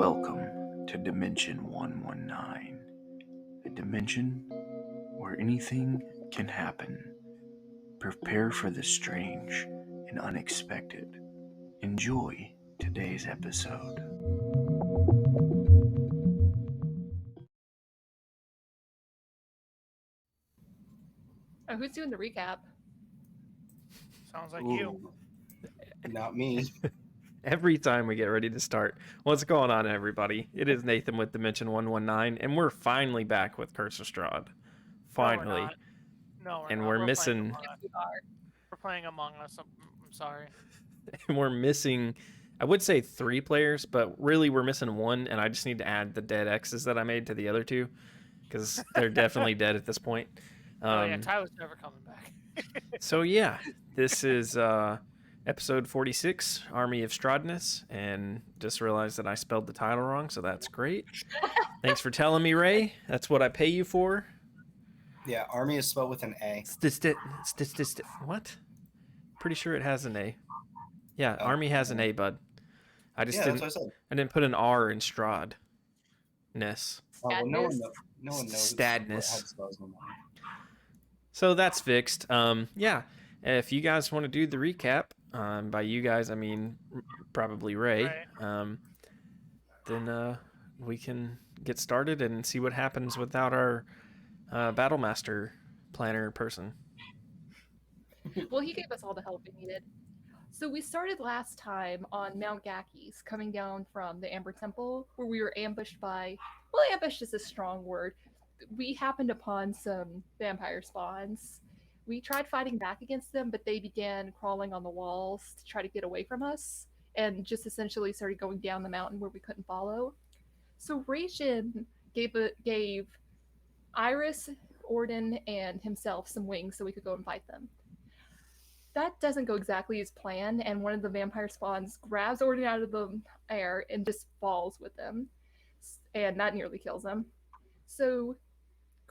Welcome to Dimension 119, a dimension where anything can happen. Prepare for the strange and unexpected. Enjoy today's episode. Oh, who's doing the recap? Sounds like you. Not me. Every time we get ready to start. What's going on, everybody? It is Nathan with Dimension 119, and we're finally back with Curse of Strahd. Finally. No, we're and not. we're missing... We're playing Among Us. I'm sorry. And we're missing, I would say 3 players, but really we're missing 1, and I just need to add the dead X's that I made to the other 2, because they're definitely dead at this point. Tyler's never coming back. So yeah, this is episode 46, Army of Strahdness, and just realized that I spelled the title wrong, so that's great. Thanks for telling me, Ray. That's what I pay you for. Yeah, Army is spelled with an A. What? Pretty sure it has an A. Yeah, Army has an A, bud. I just didn't. That's what I said. I didn't put an R in Strahdness. Oh, well, no one knows. Strahdness. So that's fixed. Yeah, if you guys want to do the recap, by you guys I mean probably Ray, then we can get started and see what happens without our Battlemaster planner person. Well, he gave us all the help we needed. So we started last time on Mount Gakis, coming down from the Amber Temple, where we were ambushed by... Well, ambushed is a strong word. We happened upon some vampire spawns. We tried fighting back against them, but they began crawling on the walls to try to get away from us, and just essentially started going down the mountain where we couldn't follow. So Raejin gave Iris, Orden, and himself some wings so we could go and fight them. That doesn't go exactly as planned, and one of the vampire spawns grabs Orden out of the air and just falls with them, and that nearly kills him. So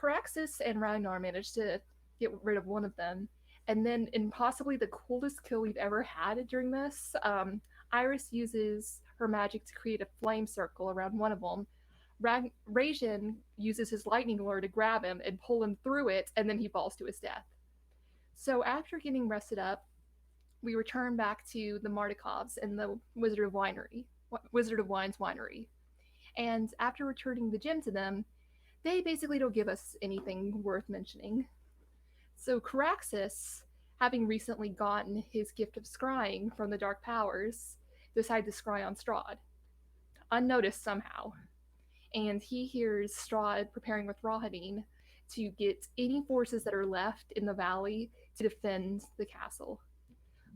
Caraxus and Ragnar managed to get rid of one of them, and then in possibly the coolest kill we've ever had during this, Iris uses her magic to create a flame circle around one of them. Raejin uses his lightning lure to grab him and pull him through it, and then he falls to his death. So after getting rested up, we return back to the Mardikovs and the Wizard of Wine's winery. And after returning the gem to them, they basically don't give us anything worth mentioning. So Caraxus, having recently gotten his gift of scrying from the Dark Powers, decided to scry on Strahd, unnoticed somehow. And he hears Strahd preparing with Raejin to get any forces that are left in the valley to defend the castle.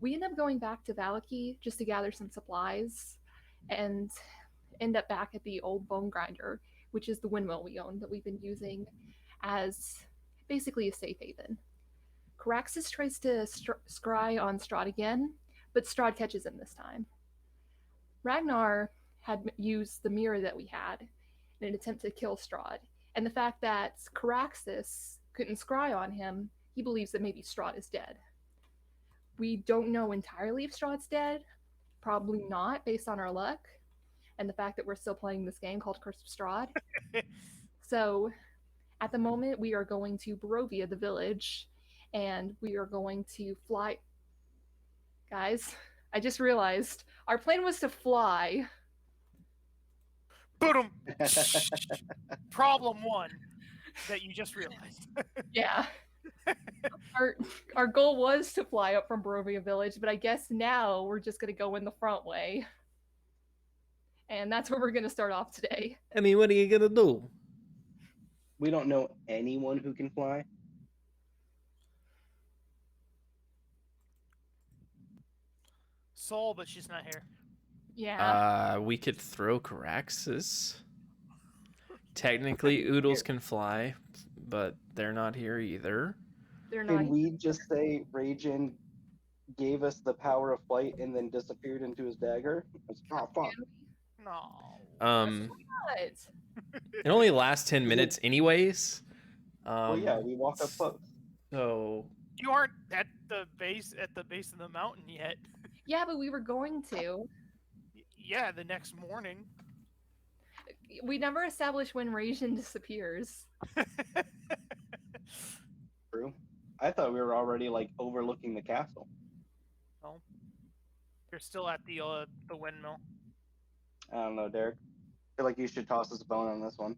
We end up going back to Valaki just to gather some supplies and end up back at the old bone grinder, which is the windmill we own that we've been using as basically a safe haven. Caraxus tries to scry on Strahd again, but Strahd catches him this time. Ragnar had used the mirror that we had in an attempt to kill Strahd, and the fact that Caraxus couldn't scry on him, he believes that maybe Strahd is dead. We don't know entirely if Strahd's dead, probably not based on our luck, and the fact that we're still playing this game called Curse of Strahd. So, at the moment, we are going to Borovia, the village, and we are going to fly... Guys, I just realized our plan was to fly. Boom! Problem 1 that you just realized. Yeah. Our goal was to fly up from Borovia Village, but I guess now we're just going to go in the front way. And that's where we're going to start off today. I mean, what are you going to do? We don't know anyone who can fly. Soul, but she's not here. Yeah. We could throw Caraxus. Technically, Oodles can fly, but they're not here either. They're not. Can we just say Raejin gave us the power of flight and then disappeared into his dagger? Oh, fuck. No. It only lasts 10 minutes anyways. Well, yeah, we walk up close. So You aren't at the base of the mountain yet. Yeah, but we were going to. Yeah, the next morning. We never establish when Raejin disappears. True. I thought we were already like overlooking the castle. No. You're still at the windmill. I don't know, Derek. I feel like you should toss us a bone on this one.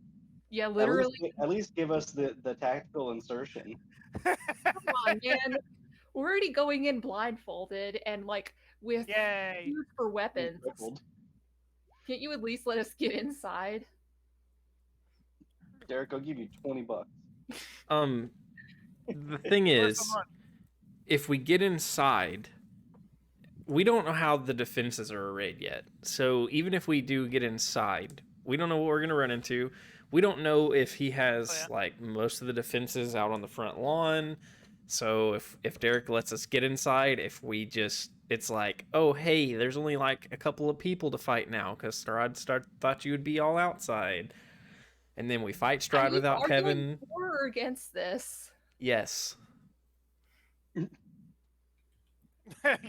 Yeah, literally. At least give us the tactical insertion. Come on, man. We're already going in blindfolded and like with Yay! food for weapons. Crippled. Can't you at least let us get inside? Derek, I'll give you $20. The thing Where's is, the money? if we get inside, we don't know how the defenses are arrayed yet. So even if we do get inside, we don't know what we're going to run into. We don't know if he has like most of the defenses out on the front lawn. So if Derek lets us get inside, if we just, it's like, oh, hey, there's only like a couple of people to fight now because Strahd thought you would be all outside. And then we fight Strahd Are you without arguing Kevin. for or against this? Yes.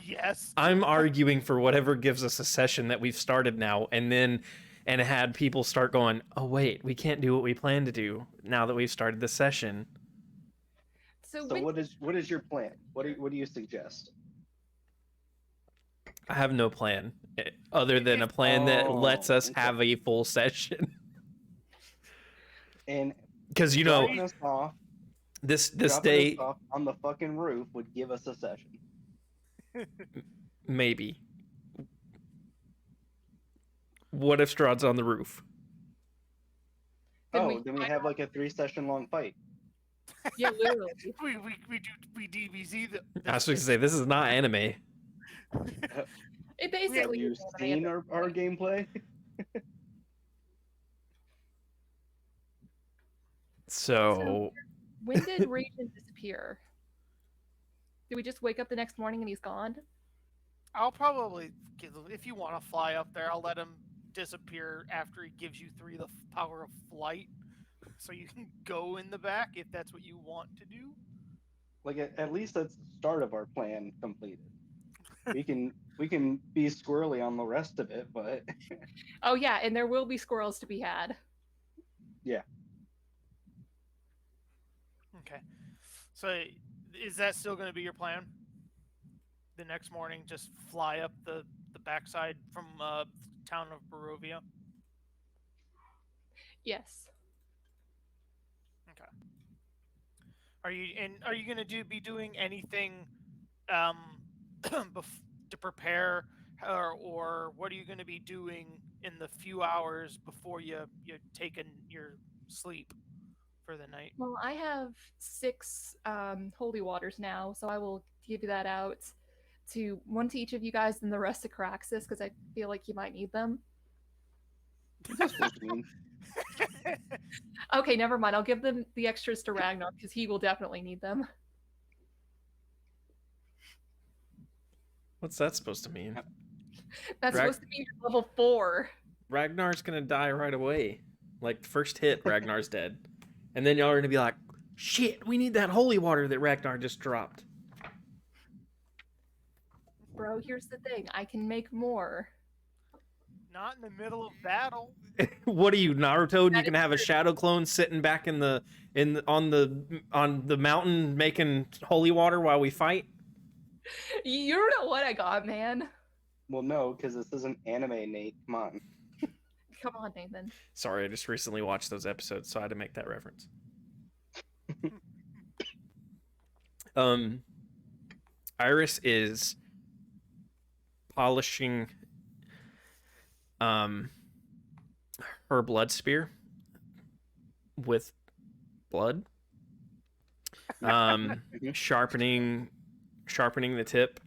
Yes. I'm arguing for whatever gives us a session that we've started now, and had people start going, oh wait, we can't do what we plan to do now that we've started the session. So So what is your plan? What do you suggest? I have no plan other than a plan that lets us have a full session. And Because dropping us off, this dropping day us off on the fucking roof would give us a session. maybe. What if Strahd's on the roof? Then Then we have like a 3-session long fight. Yeah, literally. we DBZ the. I was going to say, this is not anime. It Have basically you is anime at seen this our point. gameplay? So When did Raejin disappear? Did we just wake up the next morning and he's gone? I'll probably if you want to fly up there, I'll let him disappear after he gives you 3 the power of flight, so you can go in the back if that's what you want to do. Like at least that's the start of our plan completed. We can be squirrely on the rest of it, but Oh yeah, and there will be squirrels to be had. Okay. So is that still going to be your plan? The next morning, just fly up the backside from town of Borovia. Yes. Okay. Are you going to be doing anything to prepare, or what are you going to be doing in the few hours before you take your sleep for the night? Well, I have 6 holy waters now, so I will give that out to one to each of you guys and the rest to Caraxus because I feel like you might need them. what's that supposed to mean? Okay, never mind. I'll give them the extras to Ragnar because he will definitely need them. what's that supposed to mean? That's Rag- supposed to be your level 4. Ragnar's going to die right away. Like, first hit, Ragnar's dead. And then y'all are going to be like, shit, we need that holy water that Ragnar just dropped. Bro, here's the thing. I can make more. Not in the middle of battle. What are you, Naruto? And you That can is have a true. shadow clone sitting back on the mountain making holy water while we fight? You don't know what I got, man. Well, no, because this isn't anime, Nate. Come on. Come on, Nathan. Sorry, I just recently watched those episodes, so I had to make that reference. Iris is polishing her blood spear with blood. Sharpening the tip.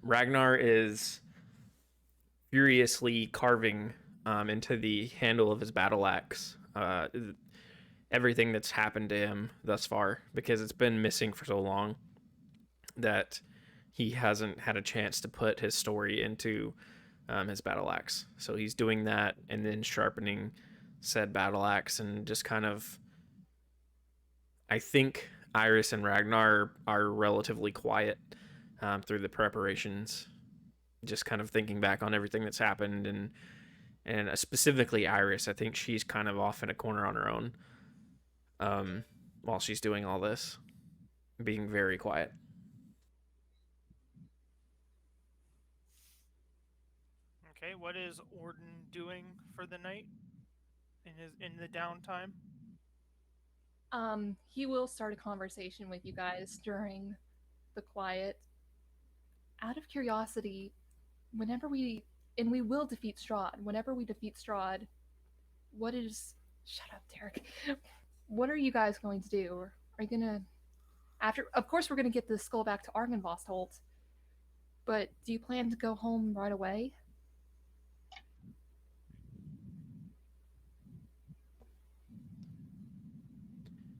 Ragnar is furiously carving into the handle of his battle axe everything that's happened to him thus far, because it's been missing for so long that he hasn't had a chance to put his story into his battle axe. So he's doing that and then sharpening said battle axe, and just kind of, I think Iris and Ragnar are relatively quiet through the preparations, just kind of thinking back on everything that's happened and specifically Iris. I think she's kind of off in a corner on her own, while she's doing all this, being very quiet. Okay, what is Orden doing for the night in the downtime? He will start a conversation with you guys during the quiet. Out of curiosity, whenever we will defeat Strahd. Whenever we defeat Strahd, what is? Shut up, Derek. What are you guys going to do? Are you gonna after? Of course, we're gonna get the skull back to Argynvostholt. But do you plan to go home right away?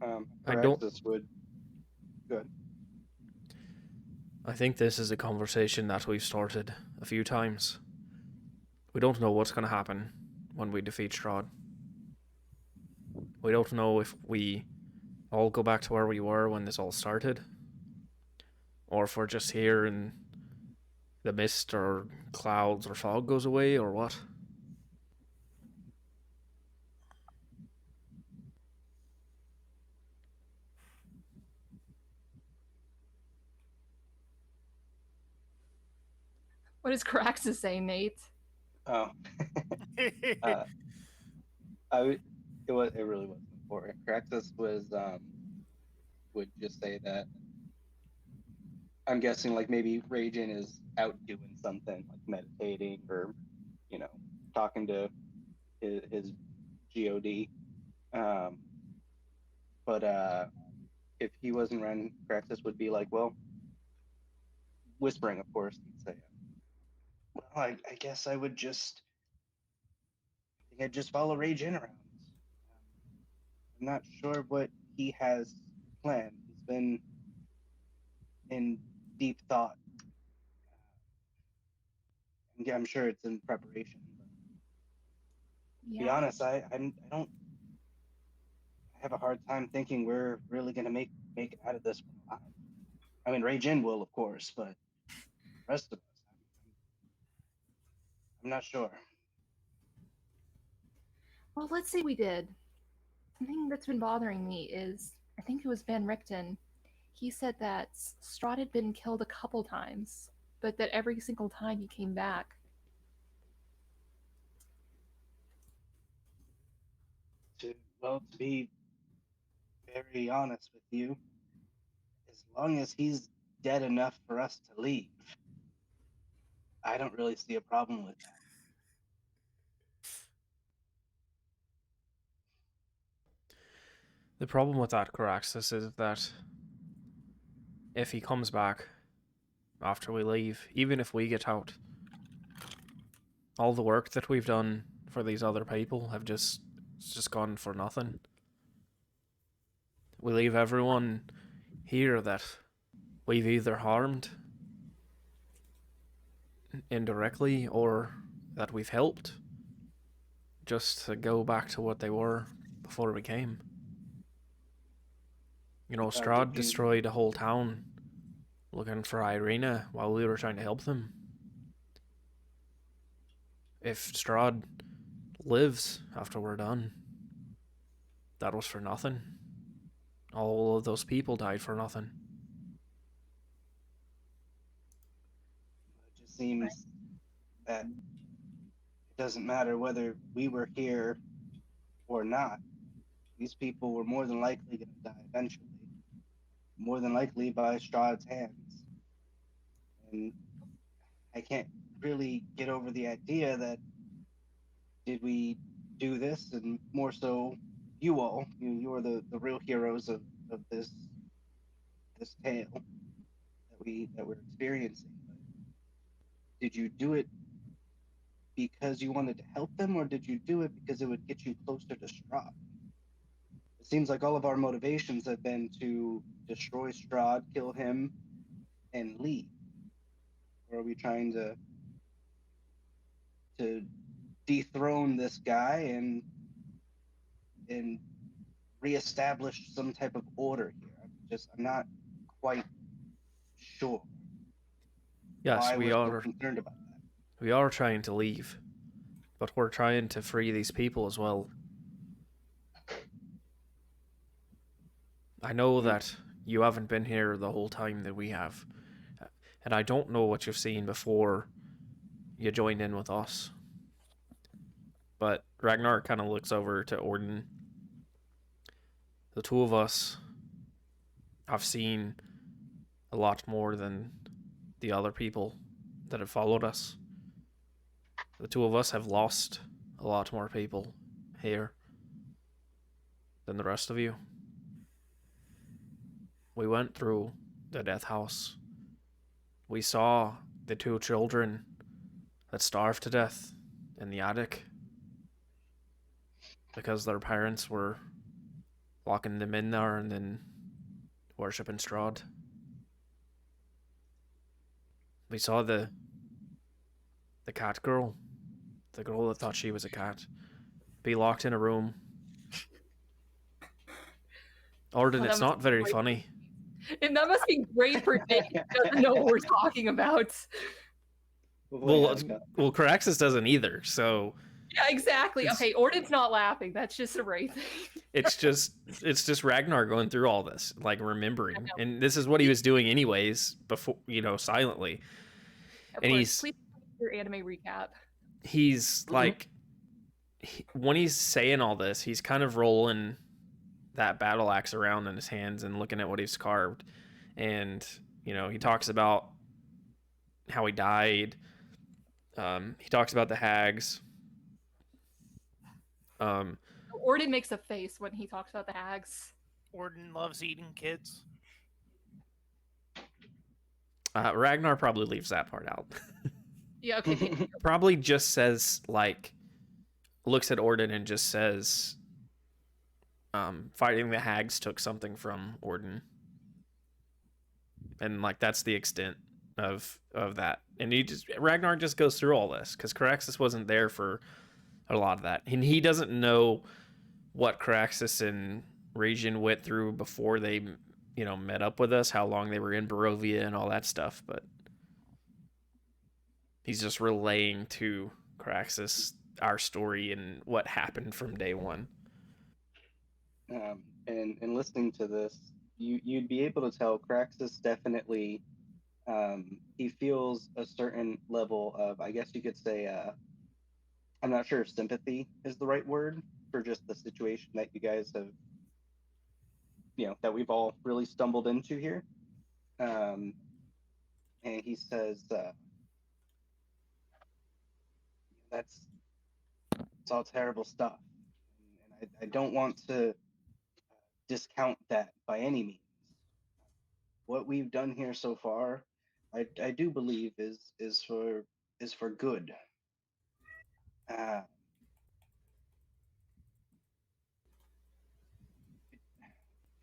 I don't- Paraxis would. Good. I think this is a conversation that we've started a few times. We don't know what's going to happen when we defeat Strahd. We don't know if we all go back to where we were when this all started, or if we're just here and the mist or clouds or fog goes away, or what. What does Caraxus say, Nate? Oh. It really wasn't important. Caraxis would just say that I'm guessing like maybe Raejin is out doing something like meditating or talking to his god. But if he wasn't around, Caraxis would be like, well, whispering, of course, he'd say, well, I guess I'd just follow Raejin around. I'm not sure what he has planned. He's been in deep thought. Yeah, I'm sure it's in preparation. But to be honest, I don't. I have a hard time thinking we're really gonna make it out of this one alive. I mean, Raejin will, of course, but the rest of us, I'm not sure. Well, let's say we did. Something that's been bothering me is, I think it was Van Richten. He said that Strahd had been killed a couple times, but that every single time he came back. To be very honest with you, as long as he's dead enough for us to leave, I don't really see a problem with that. The problem with that, Caraxis, is that if he comes back after we leave, even if we get out, all the work that we've done for these other people it's just gone for nothing. We leave everyone here that we've either harmed indirectly or that we've helped, just to go back to what they were before we came. Strahd destroyed a whole town looking for Irina while we were trying to help them. If Strahd lives after we're done, that was for nothing. All of those people died for nothing. It just seems that it doesn't matter whether we were here or not. These people were more than likely going to die eventually. More than likely by Strahd's hands. And I can't really get over the idea that did we do this, and more so you all. You are the real heroes of this tale that we're experiencing. Did you do it because you wanted to help them, or did you do it because it would get you closer to Strahd? It seems like all of our motivations have been to destroy Strahd, kill him, and leave. Or are we trying to dethrone this guy and reestablish some type of order here? I'm not quite sure. Yes, why we we're are so concerned about that. We are trying to leave, But we're trying to free these people as well. I know that you haven't been here the whole time that we have. And I don't know what you've seen before you joined in with us. But Ragnar kind of looks over to Orden. The two of us have seen a lot more than the other people that have followed us. The two of us have lost a lot more people here than the rest of you. We went through the death house. We saw the two children that starved to death in the attic because their parents were locking them in there and then worshipping Strahd. We saw the cat girl, the girl that thought she was a cat, be locked in a room. Orden, it's not very funny. And that must be great for Nick who doesn't know what we're talking about. Well, Caraxus doesn't either, so... Yeah, exactly. Okay, Orden's not laughing. That's just a Ray thing. It's just Ragnar going through all this, like remembering. And this is what he was doing anyways, before, silently. Of and course, please your anime recap. He's like, when he's saying all this, he's kind of rolling that battle axe around in his hands and looking at what he's carved. And, he talks about how he died. He talks about the hags. Orden makes a face when he talks about the hags. Orden loves eating kids. Ragnar probably leaves that part out. Yeah, okay. Probably just says, looks at Orden and just says, fighting the hags took something from Orden. And, that's the extent of that. And Ragnar just goes through all this, because Caraxus wasn't there for a lot of that. And he doesn't know what Caraxus and Raejin went through before they, met up with us, how long they were in Borovia and all that stuff, but he's just relaying to Caraxus our story and what happened from day one. And listening to this, you'd be able to tell Caraxus definitely, he feels a certain level of, I guess you could say, I'm not sure if sympathy is the right word for just the situation that you guys have, that we've all really stumbled into here. And he says, that's all terrible stuff. And I don't want to discount that by any means. What we've done here so far, I do believe is for good.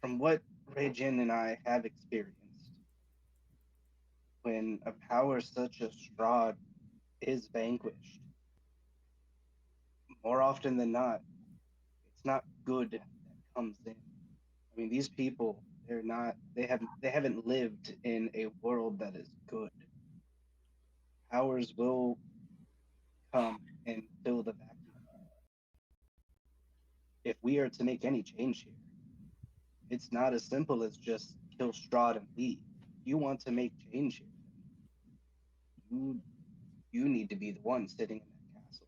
From what Raejin and I have experienced, when a power such as Strahd is vanquished, more often than not, it's not good that comes in. I mean, these people, they haven't lived in a world that is good. Powers will come and fill the vacuum. If we are to make any change here, it's not as simple as just kill Strahd and leave. You want to make change here, you need to be the one sitting in that castle.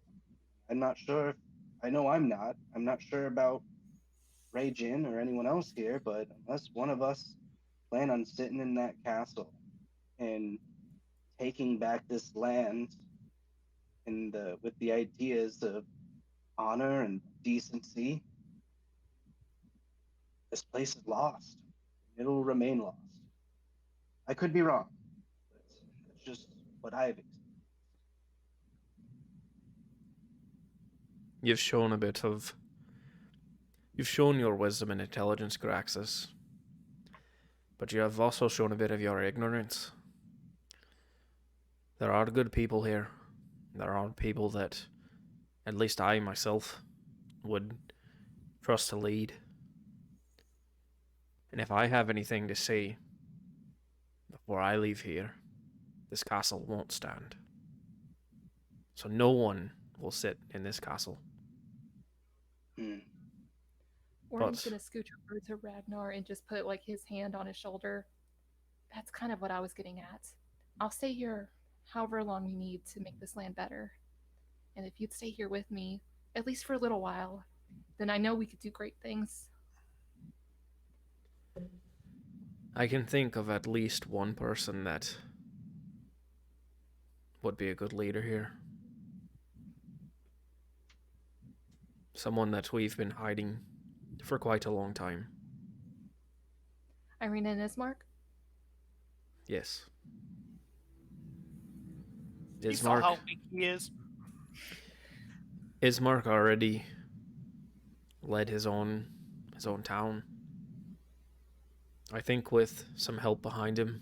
I'm not sure. I know I'm not. I'm not sure about Raejin or anyone else here, but unless one of us plan on sitting in that castle and taking back this land and with the ideas of honor and decency, this place is lost. It'll remain lost. I could be wrong, but it's just what I've experienced. You've shown your wisdom and intelligence, Caraxus, but you have also shown a bit of your ignorance. There are good people here. There are people that, at least I myself, would trust to lead. And if I have anything to say before I leave here, this castle won't stand. So no one will sit in this castle. Orin's gonna scooch over to Ragnar and just put like his hand on his shoulder. That's kind of what I was getting at. I'll stay here however long we need to make this land better. And if you'd stay here with me, at least for a little while, then I know we could do great things. I can think of at least one person that would be a good leader here. Someone that we've been hiding for quite a long time. Irina and Ismark? Yes. You saw how weak he is. Ismark already led his own town. I think with some help behind him,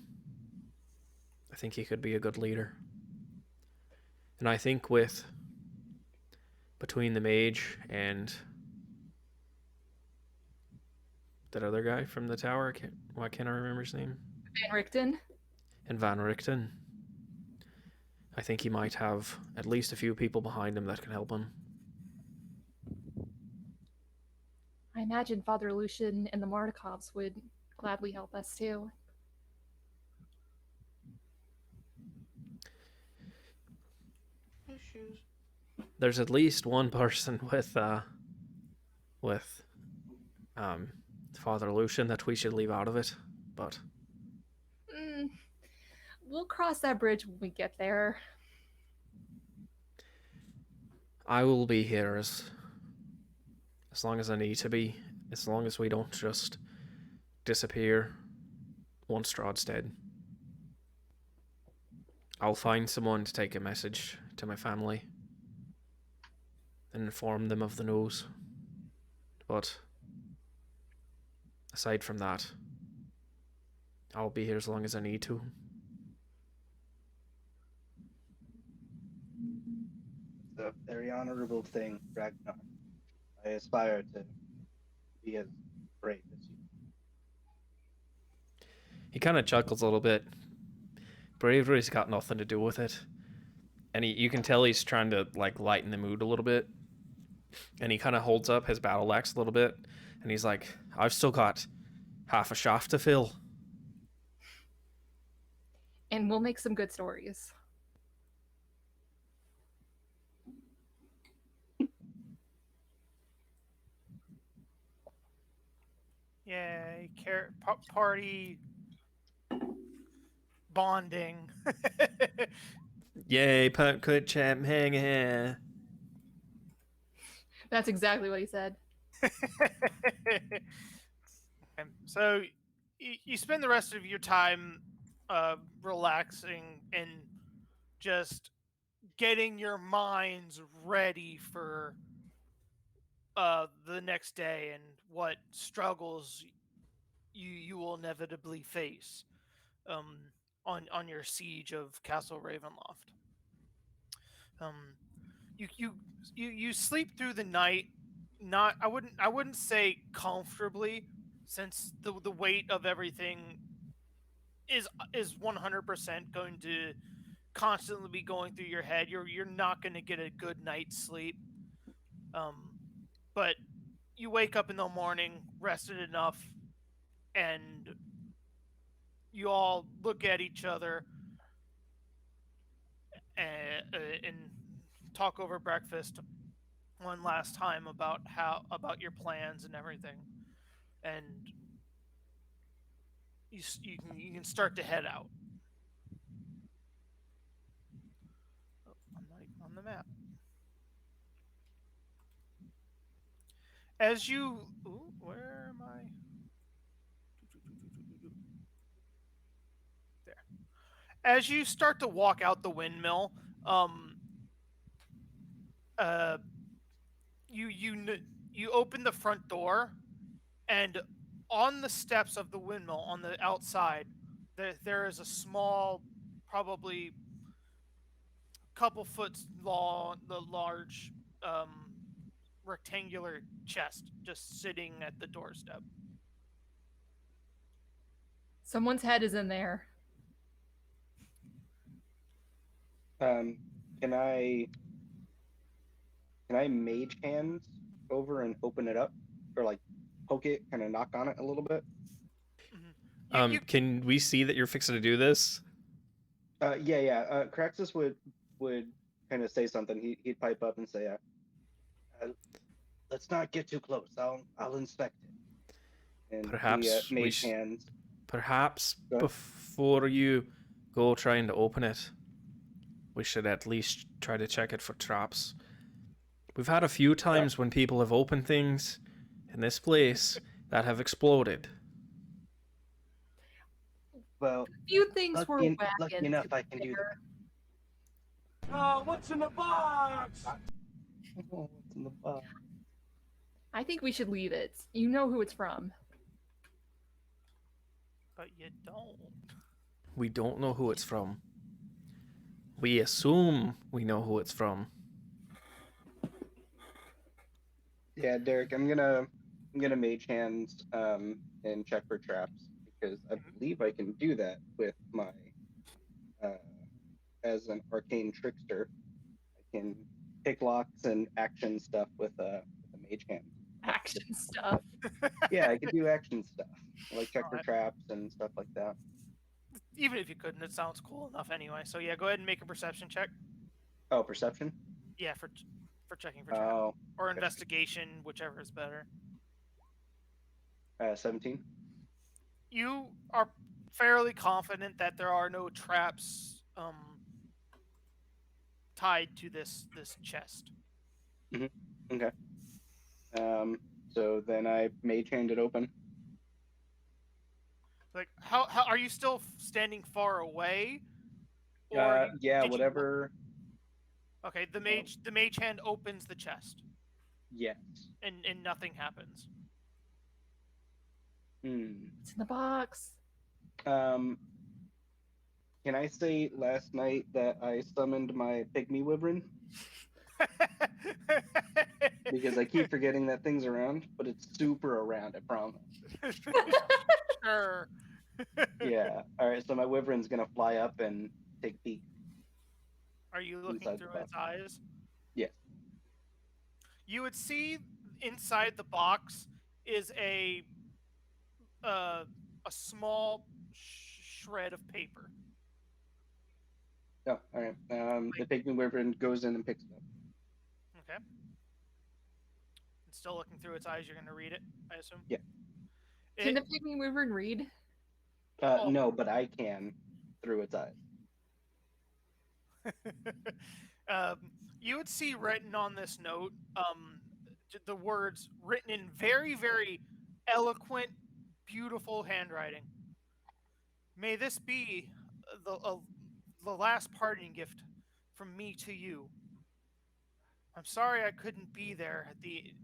I think he could be a good leader. And I think between the mage and that other guy from the tower, why can't I remember his name? Van Richten? And Van Richten. I think he might have at least a few people behind him that can help him. I imagine Father Lucian and the Mardikovs would gladly help us too. There's at least one person with Father Lucian that we should leave out of it, but we'll cross that bridge when we get there. I will be here as long as I need to be, as long as we don't just disappear once Strahd's dead. I'll find someone to take a message to my family and inform them of the news. But aside from that, I'll be here as long as I need to. It's a very honorable thing, Ragnar. I aspire to be as brave as you. He kind of chuckles a little bit. Bravery's got nothing to do with it. And you can tell he's trying to like lighten the mood a little bit. And he kind of holds up his battle axe a little bit. And he's like, I've still got half a shaft to fill. And we'll make some good stories. Yay, party bonding. Yay, good champ, hang here. That's exactly what he said. So you spend the rest of your time relaxing and just getting your minds ready for the next day and what struggles you will inevitably face on your siege of Castle Ravenloft. You sleep through the night. I wouldn't say comfortably, since the weight of everything is 100% going to constantly be going through your head. You're not going to get a good night's sleep. But you wake up in the morning rested enough, and you all look at each other and talk over breakfast one last time about your plans and everything, and you can start to head out. I'm not even on the map. As you, where am I? There. As you start to walk out the windmill, you open the front door, and on the steps of the windmill on the outside, there is a small, probably couple foot long, the large rectangular chest just sitting at the doorstep. Someone's head is in there. Can I Can I mage hand over and open it up, or like poke it, kind of knock on it a little bit? Can we see that you're fixing to do this? Yeah. Craxus would kind of say something. He'd pipe up and say, "Let's not get too close. I'll inspect it." And Perhaps the mage hands. Perhaps Go ahead. before you go trying to open it, we should at least try to check it for traps. We've had a few times when people have opened things in this place that have exploded. Well, A few things were lucky wagging. enough I can do What's in the box? that. Oh, what's in the box? I think we should leave it. You know who it's from. But you don't. We don't know who it's from. We assume we know who it's from. Yeah, Derek, I'm gonna mage hand and check for traps because I believe I can do that with my as an arcane trickster. I can pick locks and action stuff with a mage hand. Action stuff. Yeah, I could do action stuff like check for Alright. traps and stuff like that. Even if you couldn't, it sounds cool enough anyway. So yeah, go ahead and make a perception check. Oh, perception. Yeah, for checking for traps. Oh, Or okay. investigation, whichever is better. 17. You are fairly confident that there are no traps tied to this chest. Okay. So then I mage hand it open. Like, how are you still standing far away? Or Yeah, did you- whatever. Okay, the mage hand opens the chest, Yes. and nothing happens. It's in the box. Can I say last night that I summoned my pygmy wyvern? Because I keep forgetting that thing's around, but it's super around, I promise. Sure. Yeah. Alright, so my wyvern's gonna fly up and take a peek. Are you looking Inside the through its eyes? Yes. You would see inside the box is a small shred of paper. Oh, alright. The pygmy wyvern goes in and picks it up. Okay. And still looking through its eyes, you're going to read it, I assume? Yeah. Can the pygmy wyvern read? Oh. No, but I can through its eyes. You would see written on this note the words written in very, very eloquent, beautiful handwriting. May this be the last parting gift from me to you. I'm sorry I couldn't be there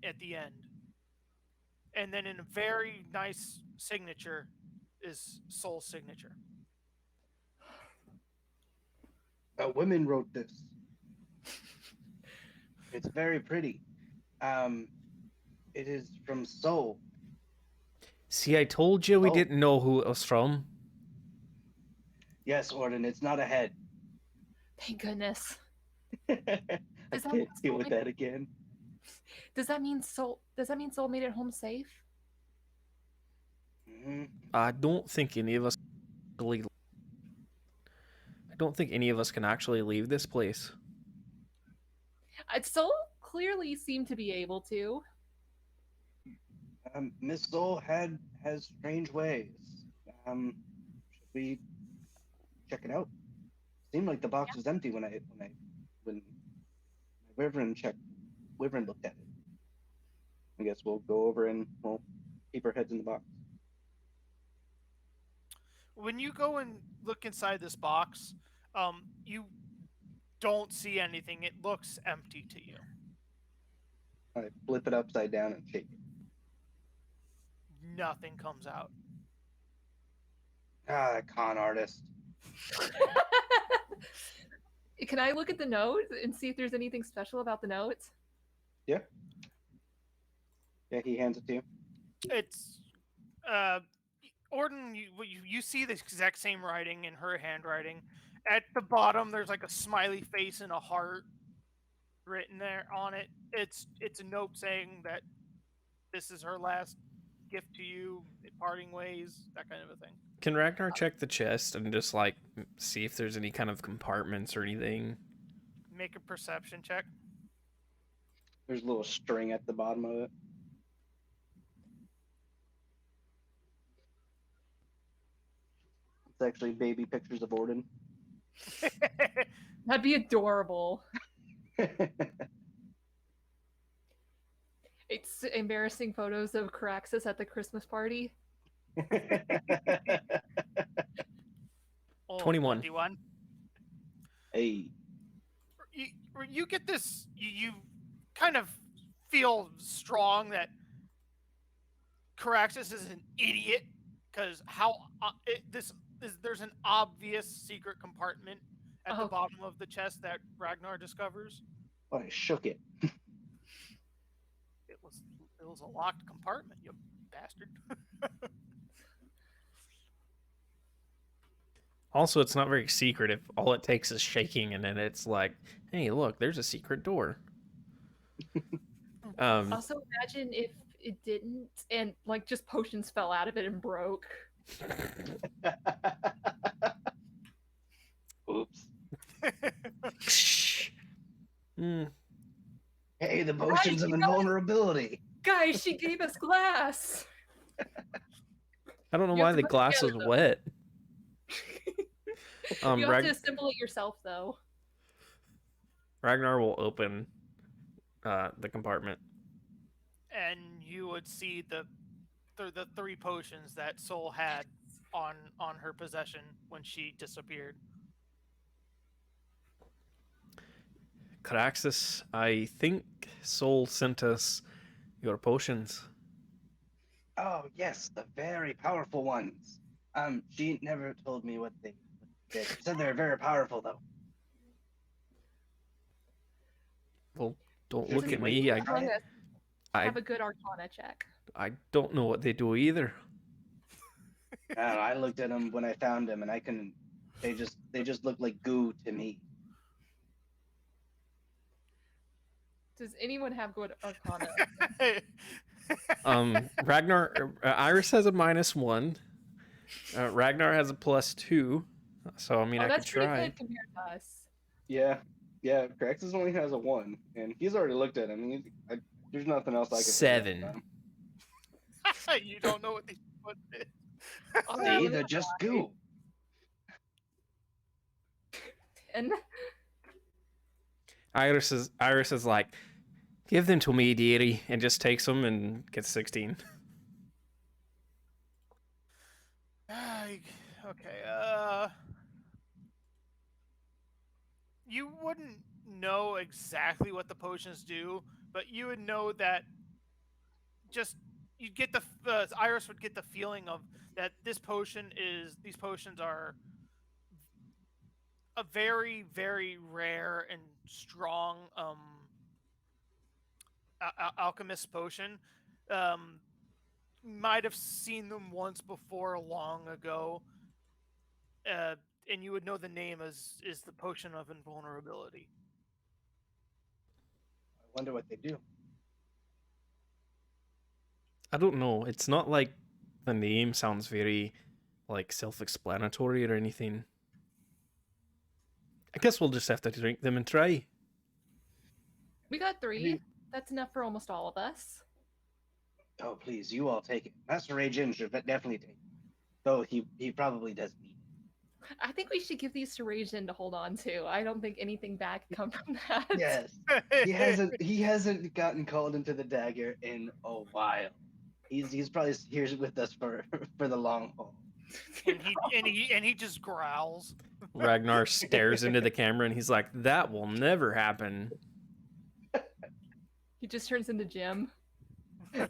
at the end. And then in a very nice signature is Soul's signature. Women wrote this. It's very pretty. It is from Soul. See, I told you we Oh. didn't know who it was from. Yes, Orden, it's not a head. Thank goodness. I Is that can't what deal Soul with made- that again. Does that mean Soul made it home safe? Mhm. I don't think any of us can actually leave this place. Soul clearly seemed to be able to. Miss Soul has strange ways. Should we check it out? Seemed like the box was empty when my Wyvern looked at it. I guess we'll go over and we'll keep our heads in the box. When you go and look inside this box, you don't see anything. It looks empty to you. I flip it upside down and shake it. Nothing comes out. Ah, that con artist. Can I look at the note and see if there's anything special about the note? Yeah, he hands it to you. It's Orden. You see the exact same writing in her handwriting. At the bottom, there's like a smiley face and a heart written there on it. It's a note saying that this is her last gift to you, parting ways, that kind of a thing. Can Ragnar check the chest and just like see if there's any kind of compartments or anything? Make a perception check. There's a little string at the bottom of it. It's actually baby pictures of Orden. That'd be adorable. It's embarrassing photos of Caraxus at the Christmas party. Oh, 21. 21. Hey. You get this. You kind of feel strong that Caraxus is an idiot because there's an obvious secret compartment at the bottom of the chest that Ragnar discovers. But I shook it. It was a locked compartment, you bastard. Also, it's not very secret if all it takes is shaking and then it's like, hey, look, there's a secret door. Also, imagine if it didn't and like just potions fell out of it and broke. Oops. Hmm. Hey, the potions of invulnerability. Guys, she gave us glass. I don't know You why have the to put it glass together, was though. wet. You have to assemble it yourself, though. Ragnar will open the compartment. And you would see the three potions that Soul had on her possession when she disappeared. Caraxus, I think Soul sent us your potions. Oh, yes, the very powerful ones. She never told me what they did. She said they're very powerful, though. Well, don't Did look we at wait me. to try it? Have a good Arcana check. I don't know what they do either. I looked at them when I found them, and I couldn't. They just look like goo to me. Does anyone have good Arcana? Ragnar, Iris has a -1. Ragnar has a +2. So I mean, I could that's pretty try. good compared to us. Yeah. Craxus only has a 1, and he's already looked at him. There's nothing else I can say about 7. them. You don't know what they did. See, they're just goo. And Iris is like, give them to me, dearie, and just takes them and gets 16. Okay. You wouldn't know exactly what the potions do, but you would know that you'd get Iris would get the feeling of that these potions are a very, very rare and strong alchemist potion. Might have seen them once before long ago, and you would know the name is the potion of invulnerability. I wonder what they do. I don't know. It's not like the name sounds very like self-explanatory or anything. I guess we'll just have to drink them and try. we got 3. That's enough for almost all of us. Oh, please, you all take it. Master Raejin should definitely take it. Though he probably does need it. I think we should give these to Raejin to hold on to. I don't think anything bad can come from that. Yes. He hasn't gotten called into the dagger in a while. He's probably here with us for the long haul. And he just growls. Ragnar stares into the camera and he's like, that will never happen. He just turns into Jim. Well,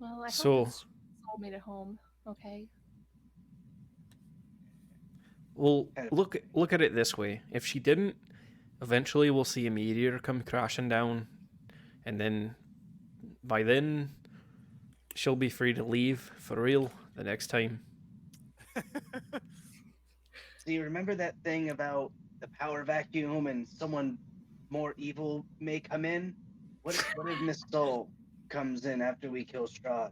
I hope this soul made it home. Okay. Well, look at it this way. If she didn't, eventually we'll see a meteor come crashing down, and then by then she'll be free to leave for real the next time. So you remember that thing about the power vacuum and someone more evil may come in? What if Miss Soul comes in after we kill Strahd?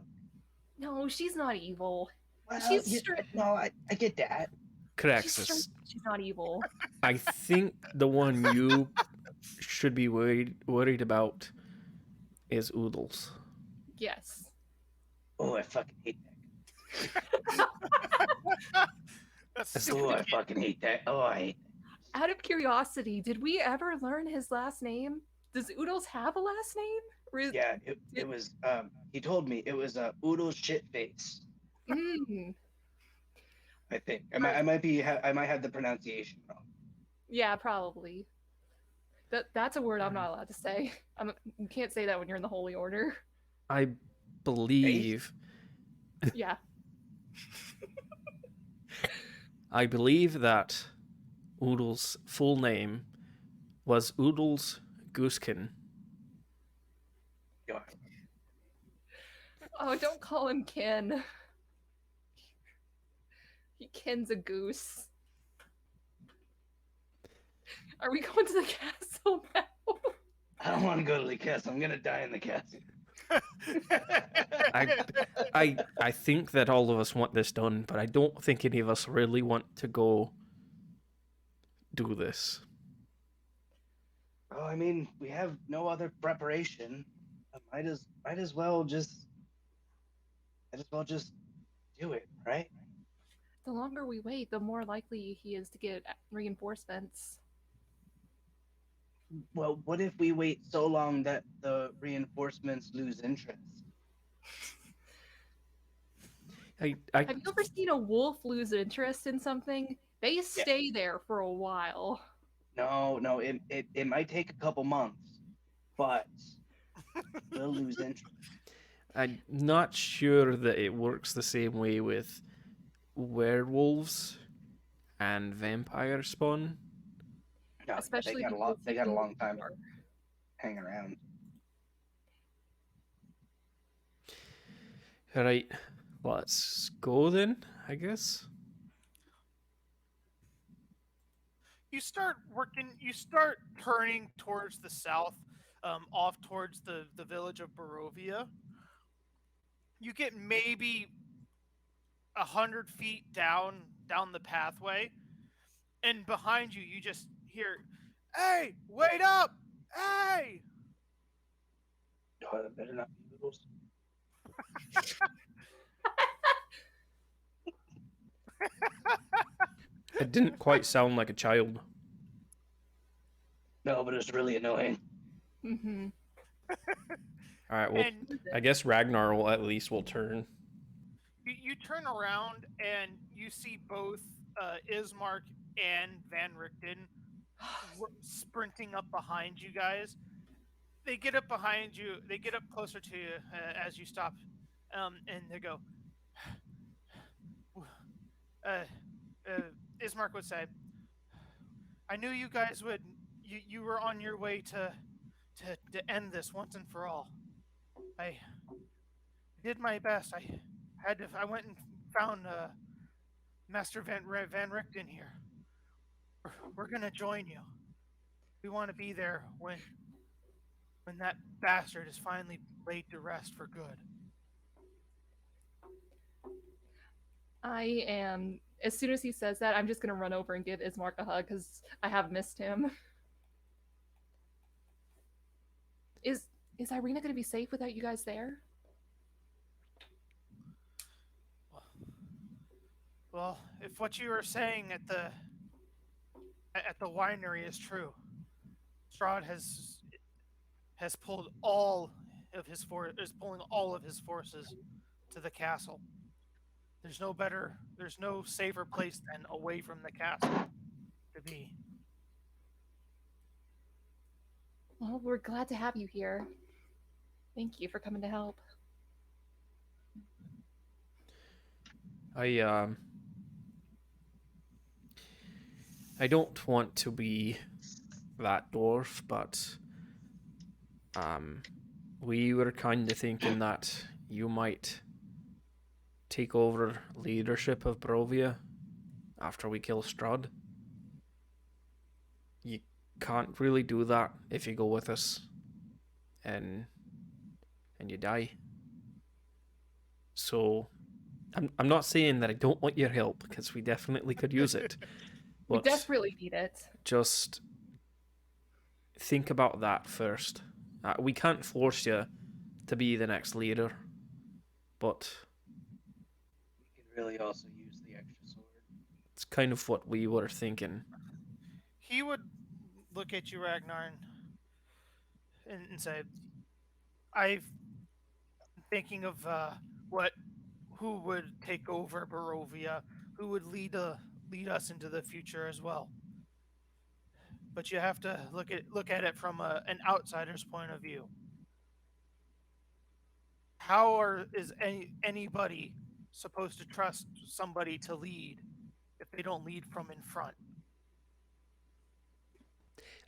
No, she's not evil. Well, She's strange. no, I get that. She's strange. Caraxus, She's not evil. I think the one you should be worried about is Oodles. Yes. Oh, I fucking hate That's that. Oh, I fucking hate that. Oh, I hate Out of curiosity, did we ever learn his last name? Does Oodles have a last name? Or is- that. Yeah, it was. He told me it was Oodles shitface. Mm, I think I might have the pronunciation wrong. yeah, probably. That's a word I'm not allowed to say. You can't say that when you're in the Holy Order. I believe. Yeah. I believe that Oodles' full name was Oodles Gooskin. God. Oh, don't call him Ken. Ken's a goose. Are we going to the castle now? I don't want to go to the castle. I'm gonna die in the castle. I think that all of us want this done, but I don't think any of us really want to go do this. Oh, I mean, we have no other preparation. I might as well just do it, right? The longer we wait, the more likely he is to get reinforcements. Well, what if we wait so long that the reinforcements lose interest? I Have you ever seen a wolf lose interest in something? They stay there for a while. No, it might take a couple months, but we'll lose interest. I'm not sure that it works the same way with werewolves and vampire spawn. No, Especially they got a long time to hang around. Right, let's go then, I guess. You start turning towards the south, off towards the village of Borovia. You get maybe 100 feet down the pathway, and behind you, you just hear, "Hey, wait up! Hey!" Oh, that better not be Oodles. It didn't quite sound like a child. No, but it's really annoying. Mm-hmm. All right, well, And I guess Ragnar will turn. you turn around and you see both Ismark and Van Richten sprinting up behind you guys. They get up behind you. They get up closer to you as you stop, and they go. Ismark would say, "I knew you guys would. You were on your way to end this once and for all. I did my best. I went and found Master Van Richten here. We're gonna join you. We want to be there when that bastard is finally laid to rest for good." I am. As soon as he says that, I'm just gonna run over and give Ismark a hug because I have missed him. Is Irina gonna be safe without you guys there? Well, if what you were saying at the winery is true, Strahd has pulled all of his pulling all of his forces to the castle. There's no safer place than away from the castle to be. Well, we're glad to have you here. Thank you for coming to help. I don't want to be that dwarf, but we were kind of thinking that you might take over leadership of Borovia after we kill Strahd. You can't really do that if you go with us and you die. So I'm not saying that I don't want your help, because we definitely could use it. We But desperately need it. just think about that first. We can't force you to be the next leader, but We could really also use the extra sword. it's kind of what we were thinking. He would look at you, Ragnar, and say, "I've been thinking of who would take over Borovia, who would lead us into the future as well. But you have to look at it from an outsider's point of view. How is anybody supposed to trust somebody to lead if they don't lead from in front?"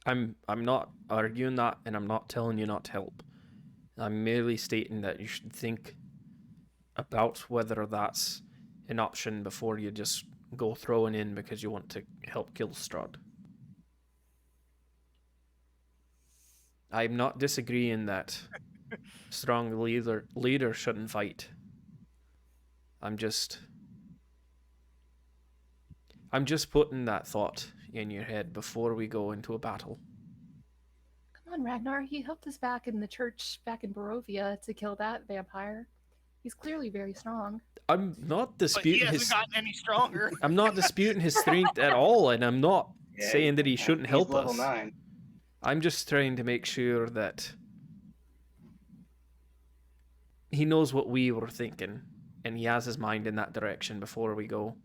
I'm not arguing that, and I'm not telling you not to help. I'm merely stating that you should think about whether that's an option before you just go throwing in because you want to help kill Strahd. I'm not disagreeing that strong leader shouldn't fight. I'm just putting that thought in your head before we go into a battle. Come on, Ragnar. He helped us back in the church back in Borovia to kill that vampire. He's clearly very strong. I'm not But he disputing hasn't his. gotten any stronger. I'm not disputing his strength at all, and I'm not saying that he shouldn't He's help level us. 9. I'm just trying to make sure that he knows what we were thinking, and he has his mind in that direction before we go.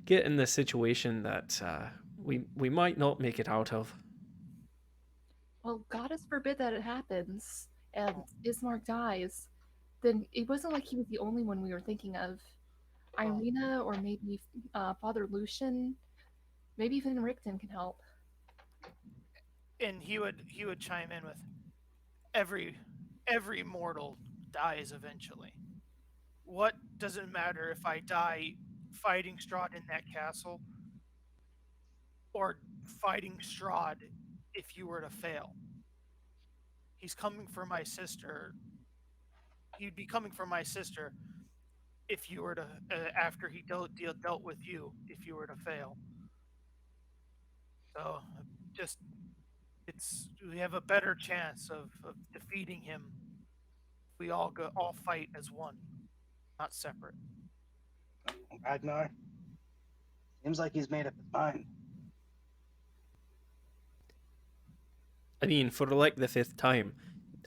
Get in the situation that we might not make it out of. Well, goddess forbid that it happens and Ismark dies. Then it wasn't like he was the only one we were thinking of. Irina, or maybe Father Lucian, maybe even Richtavio can help. And he would chime in with, every mortal dies eventually. What does it matter if I die fighting Strahd in that castle, or fighting Strahd if you were to fail? He's coming for my sister. He'd be coming for my sister if you were to, after he dealt with you, if you were to fail. So we have a better chance of defeating him. We all fight as one, not separate. Ragnar, seems like he's made up his mind. I mean, for like the 5th time,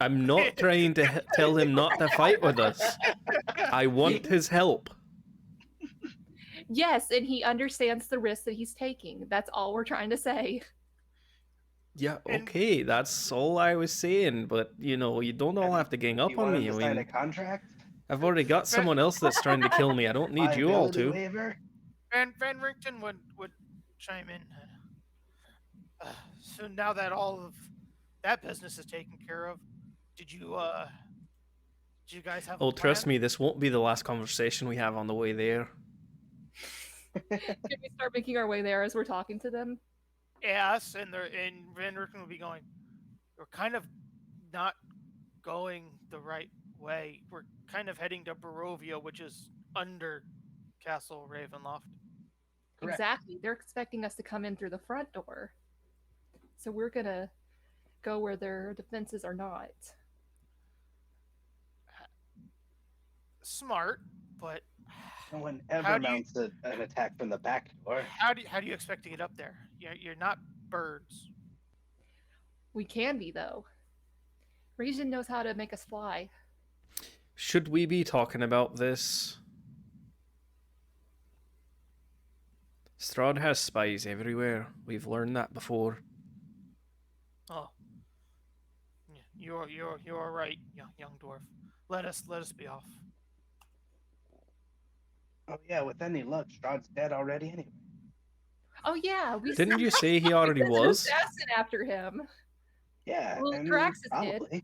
I'm not trying to tell him not to fight with us. I want his help. Yes, and he understands the risk that he's taking. That's all we're trying to say. Yeah, okay, that's all I was saying, but, you don't all have to gang up You on want me. him to sign a contract? I've already got someone else that's trying to kill me. I don't need you all Liability to. waiver? Van Richten would chime in. So now that all of that business is taken care of, did you guys have? Oh, trust me, this won't be the last conversation we have on the way there. Can we start making our way there as we're talking to them? Yes, and Van Richten will be going, we're kind of not going the right way. We're kind of heading to Borovia, which is under Castle Ravenloft. Correct. Exactly. They're expecting us to come in through the front door. So we're going to go where their defenses are not. Smart, but No one ever How do you- mounts an attack from the back door. how do you expect to get up there? You're not birds. We can be, though. Raejin knows how to make us fly. Should we be talking about this? Strahd has spies everywhere. We've learned that before. Oh, you're right, young dwarf. Let us be off. Oh yeah, with any luck, Strahd's dead already anyway. Oh, yeah. We Didn't you say he already sent an was? assassin after him. Yeah, Well, and Draxus did. probably.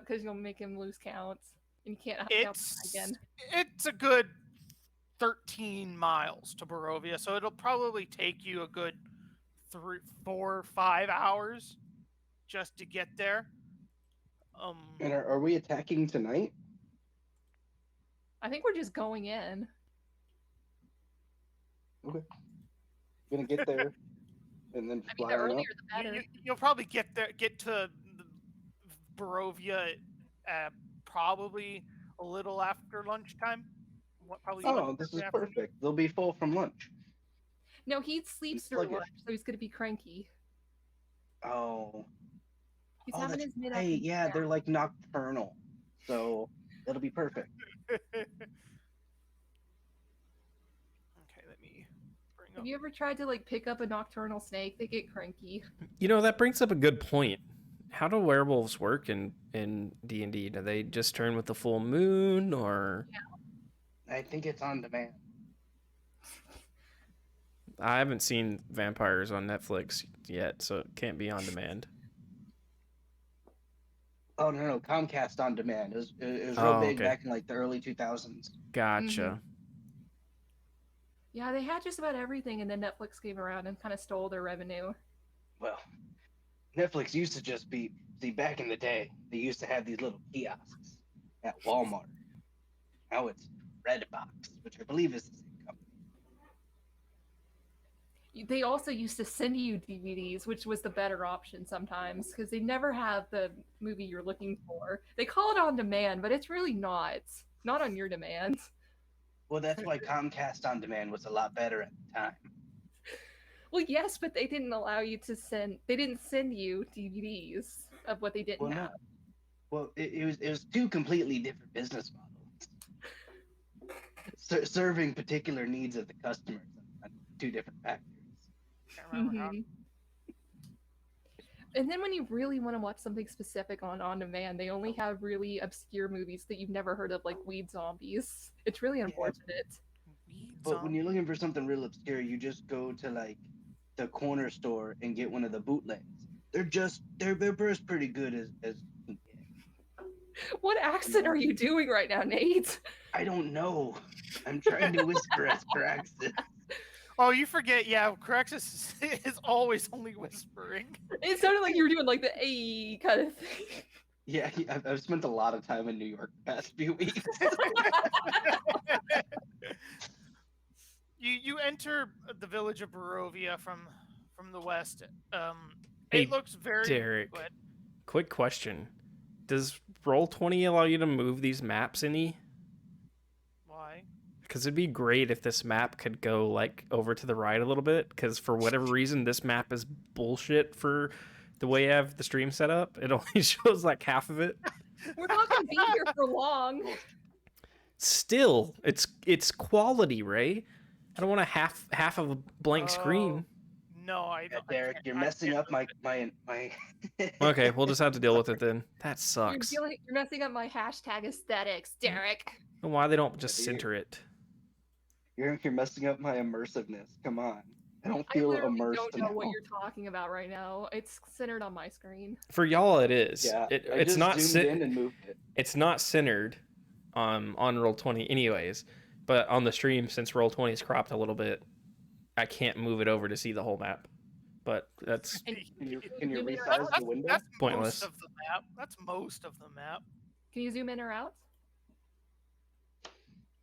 up because you'll make him lose counts, and you can't count again. It's a good 13 miles to Borovia, so it'll probably take you a good 3, 4, 5 hours just to get there. And are we attacking tonight? I think we're just going in. Okay. Gonna get there, and then I mean, fly the on earlier up. the better. You'll probably get to Borovia probably a little after lunchtime. Probably Oh, this is perfect. They'll be full from lunch. No, he sleeps through lunch, so he's gonna be cranky. Oh. He's having that's his mid right. Yeah, they're like nocturnal, so it'll be perfect. Okay, let me bring up. Have you ever tried to like pick up a nocturnal snake? They get cranky. You know, that brings up a good point. How do werewolves work in D&D? Do they just turn with the full moon, or? Yeah. I think it's on demand. I haven't seen vampires on Netflix yet, so it can't be on demand. Oh no, Comcast on demand. It was real big back in like the early 2000s. Gotcha. Mm-hmm. Yeah, they had just about everything, and then Netflix came around and kind of stole their revenue. Well, Netflix used to just be, back in the day, they used to have these little kiosks at Walmart. Now it's Redbox, which I believe is the same company. They also used to send you DVDs, which was the better option sometimes, because they never have the movie you're looking for. They call it on demand, but it's really not. It's not on your demand. Well, that's why Comcast on demand was a lot better at the time. Well, yes, but they didn't allow you to send. They didn't send you DVDs of what they didn't have. No. Well, it was two completely different business models, serving particular needs of the customers on two different factors. Mm-hmm. And then when you really want to watch something specific on demand, they only have really obscure movies that you've never heard of, like Weed Zombies. It's really unfortunate. But when you're looking for something real obscure, you just go to like the corner store and get one of the bootlegs. They're pretty good as you can get. What accent are you doing right now, Nate? I don't know. I'm trying to whisper as Caraxus. Oh, you forget, yeah, Caraxus is always only whispering. It sounded like you were doing like the A kind of thing. Yeah, I've spent a lot of time in New York the past few weeks. you enter the village of Borovia from the west. Hey, It looks very. Derek. Go ahead. Quick question: does Roll20 allow you to move these maps any? Why? Because it'd be great if this map could go like over to the right a little bit. Because for whatever reason, this map is bullshit for the way I have the stream set up. It only shows like half of it. We're not going to be here for long. Still, it's quality, Ray. I don't want a half of a blank screen. No, I Yeah, don't. Derek, you're messing up my. Okay, we'll just have to deal with it then. That sucks. You're messing up my hashtag aesthetics, Derek. Why they don't just Yeah, center it? You're messing up my immersiveness. Come on. I don't I feel literally immersed. don't know what now. you're talking about right now. It's centered on my screen. For y'all, it is. Yeah, I It's just not zoomed in and moved it. It's not centered on Roll20 anyways, but on the stream, since Roll20 is cropped a little bit, I can't move it over to see the whole map. But that's Can you resize That's, the window? that's Pointless. most of the map. That's most of the map. Can you zoom in or out?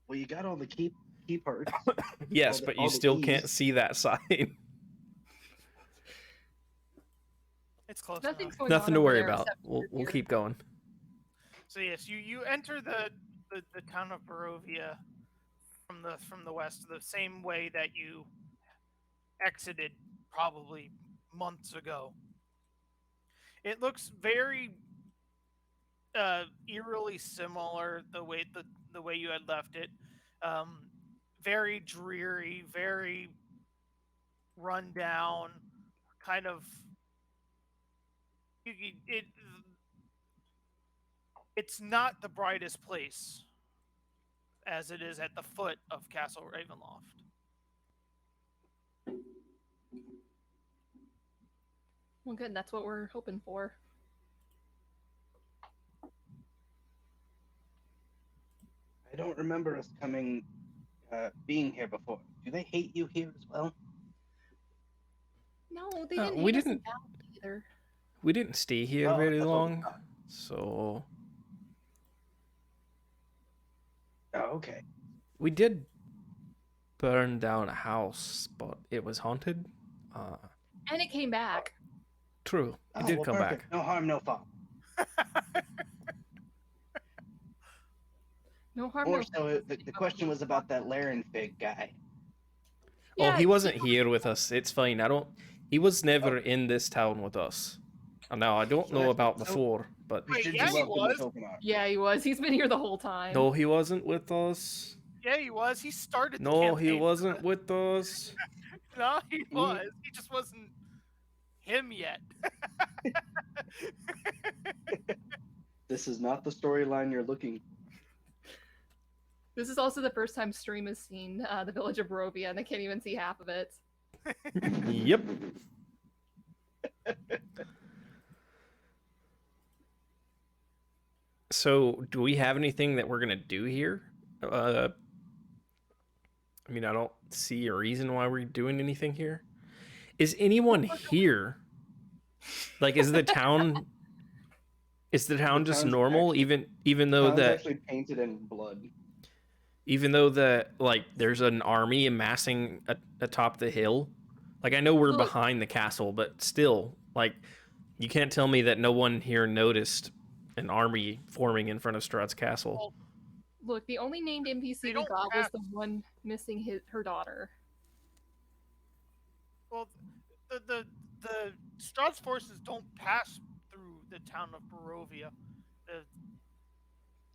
Well, you got all the key parts. yes, all the- but all you the still keys. can't see that side. It's close Nothing's enough. going Nothing on to over worry there about. except We'll you're keep going. So yes, you enter the town of Borovia from the west the same way that you exited probably months ago. It looks very eerily similar the way you had left it. Very dreary, very run down, kind of. It's not the brightest place as it is at the foot of Castle Ravenloft. Well, good. That's what we're hoping for. I don't remember us being here before. Do they hate you here as well? No, they Uh, didn't. we hate us didn't- out either. We didn't stay here Oh, very that's what we long, thought. so Oh, okay. we did burn down a house, but it was haunted. And it came back. True, it Oh, did well, come perfect. back. No harm, no foul. No harm, Or no so the question was about that Laren Fig guy. Oh, Yeah, he wasn't here with us. It's fine. He was never Okay. in this town with us. Now I don't So know that's- about so- before, but We Wait, should yeah, be he welcome was. to Tokemar. Yeah, he was. He's been here the whole time. no, he wasn't with us. Yeah, he was. He started. The No, he campaign. wasn't with us. No, he was. He just wasn't him yet. This is not the storyline you're looking for. This is also the first time stream has seen the Village of Borovia, and they can't even see half of it. Yep. So, do we have anything that we're gonna do here? I mean, I don't see a reason why we're doing anything here. Is anyone here? Like, is the town? Is the town just town's normal? actually- Even though Town's that actually painted in blood. even though that like there's an army amassing atop the hill. Like, I know we're Look. behind the castle, but still, like, you can't tell me that no one here noticed an army forming in front of Strahd's castle. Look, the only named NPC They we don't got was have- the one missing her daughter. Well, the Strahd's forces don't pass through the town of Borovia.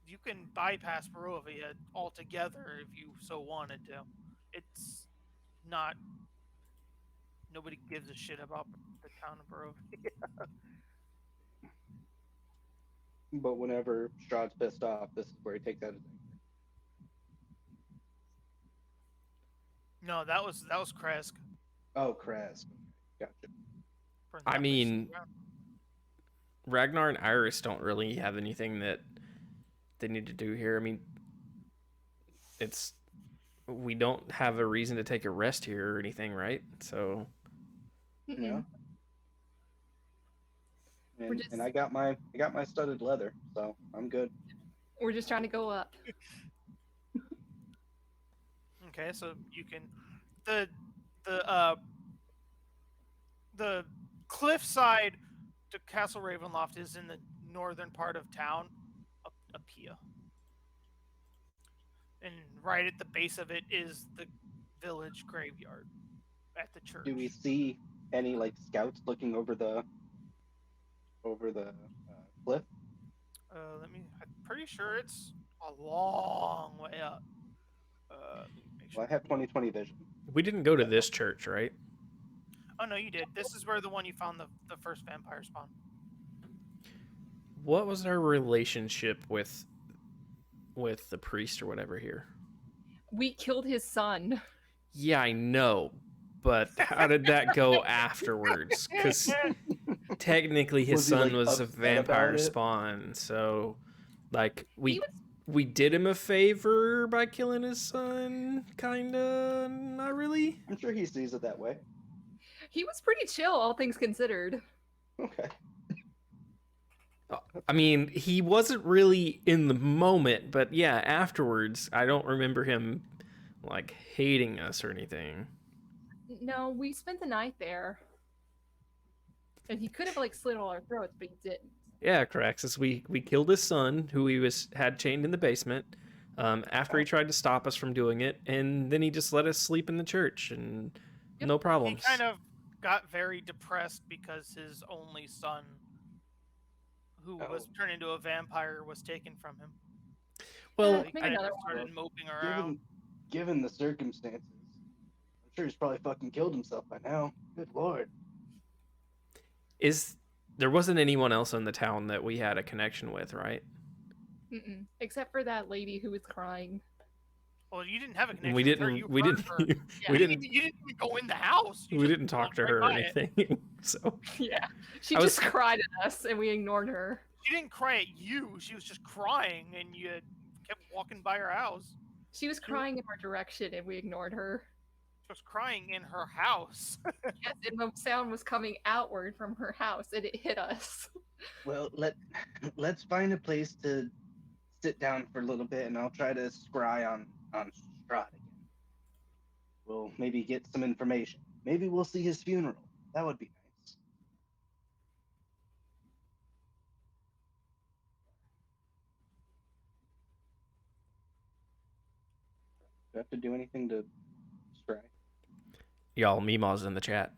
You can bypass Borovia altogether if you so wanted to. It's not. Nobody gives a shit about the town of Borovia. But whenever Strahd's pissed off, this is where he takes out his anger. No, that was Kresk. Oh, Kraz. Gotcha. Burned I that place to the mean, ground. Ragnar and Iris don't really have anything that they need to do here. I mean, we don't have a reason to take a rest here or anything, right? So Yeah. We're And, just- and I got my studded leather, so I'm good. We're just trying to go up. Okay, so you can the the cliffside to Castle Ravenloft is in the northern part of town, up here. And right at the base of it is the village graveyard at the church. Do we see any like scouts looking over the cliff? I'm pretty sure it's a long way up. Let me make Well, sure. I have 20/20 vision. We didn't go to this church, right? Oh no, you did. This is where the one you found the first vampire spawn. What was our relationship with the priest or whatever here? We killed his son. Yeah, I know, but how did that go afterwards? Because technically his Was he, son like, was a upset vampire about it? spawn, so like He was we did him a favor by killing his son, kinda, not really. I'm sure he sees it that way. pretty chill, all things considered. Okay. I mean, he wasn't really in the moment, but yeah, afterwards, I don't remember him like hating us or anything. No, we spent the night there. And he could have like slit all our throats, but he didn't. Yeah, Caraxus, we killed his son, who he had chained in the basement, after he tried to stop us from doing it, and then he just let us sleep in the church, and Yep. no problems. He kind of got very depressed because his only son, who was turned into a vampire, was taken from him. Well, He Maybe kind of another started moping around. Given the circumstances, I'm sure he's probably fucking killed himself by now. Good lord. there wasn't anyone else in the town that we had a connection with, right? Mm-mm. Except for that lady who was crying. Well, you didn't have a connection We with her. didn't. You We heard didn't. her. We You didn't. didn't even go in the house. You We just didn't talk walked to right her or by it. anything. So Yeah. She I just was- cried at us and we ignored her. She didn't cry at you. She was just crying, and you kept walking by her house. She was crying in our direction and we ignored her. She was crying in her house. Yes, and the sound was coming outward from her house and it hit us. Well, let's find a place to sit down for a little bit, and I'll try to scry on Strahd again. We'll maybe get some information. Maybe we'll see his funeral. That would be nice. Do I have to do anything to scry? y'all, Meemaw's in the chat.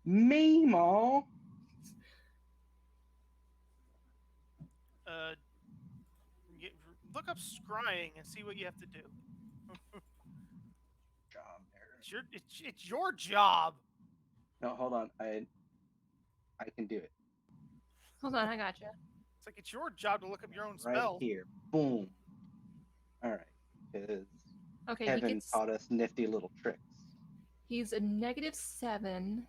Meemaw. Look up scrying and see what you have to do. Job there. It's your job. No, hold on. I can do it. Hold on, I gotcha. It's like it's your job to look up your own Right spells. here. Boom. All right. Because Okay, he Kevin gets taught us nifty little tricks. he's a -7.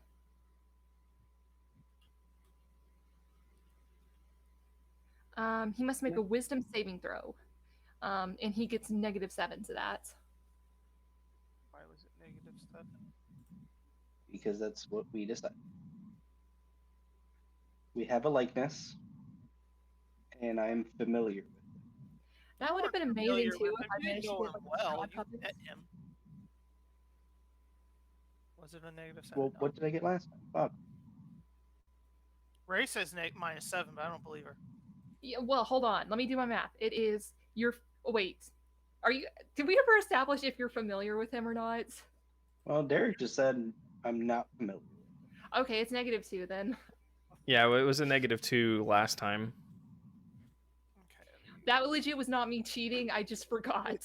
He must make a wisdom saving throw. And he gets -7 to that. Why was it -7? Because that's what we decided. We have a likeness, and I am familiar with it. That would have been amazing Familiar too with if I him. You managed to know get him like well. a You puppet. met him. Was it a -7? Well, No. what did I get last time? Bob. Ray says -7, but I don't believe her. Yeah, well, hold on. Let me do my math. It is your wait. Are you? Did we ever establish if you're familiar with him or not? Well, Derek just said I'm not familiar. Okay, it's -2 then. Yeah, it was a -2 last time. Okay. That legit was not me cheating. I just forgot.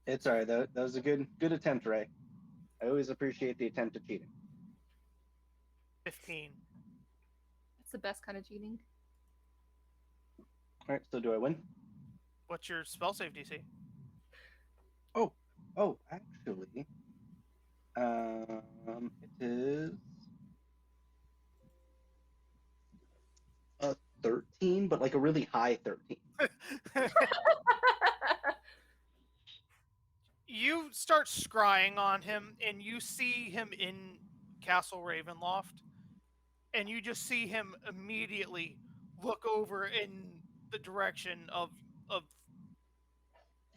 It's alright. That was a good attempt, Ray. I always appreciate the attempt at cheating. 15. That's the best kind of cheating. All right. So do I win? What's your spell save DC? Oh, actually, it is a 13, but like a really high 13. You start scrying on him, and you see him in Castle Ravenloft, and you just see him immediately look over in the direction of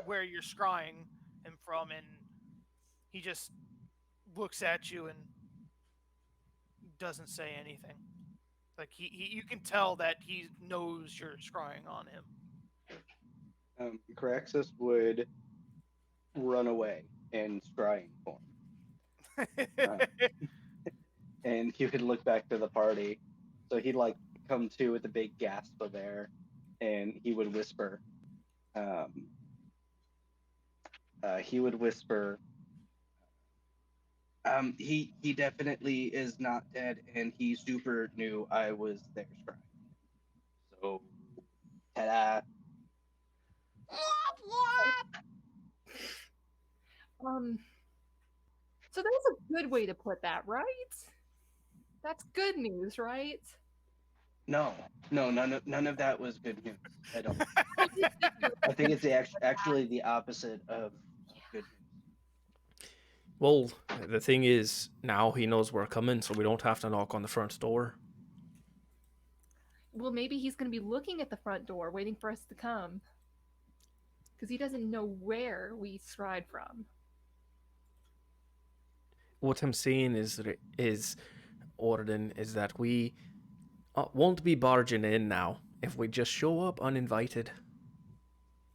where you're scrying him from, and he just looks at you and doesn't say anything. Like you can tell that he knows you're scrying on him. Caraxus would run away in scrying form. And he would look back to the party. So he'd like come to with a big gasp of air, and he would whisper. He definitely is not dead, and he super knew I was there scrying. So, ta-da! So that's a good way to put that, right? That's good news, right? No, none of that was good news. I don't. I think it's actually the opposite of good news. Well, the thing is, now he knows we're coming, so we don't have to knock on the front door. Well, maybe he's going to be looking at the front door, waiting for us to come. Because he doesn't know where we stride from. What I'm saying is Orden, is that we won't be barging in now if we just show up uninvited.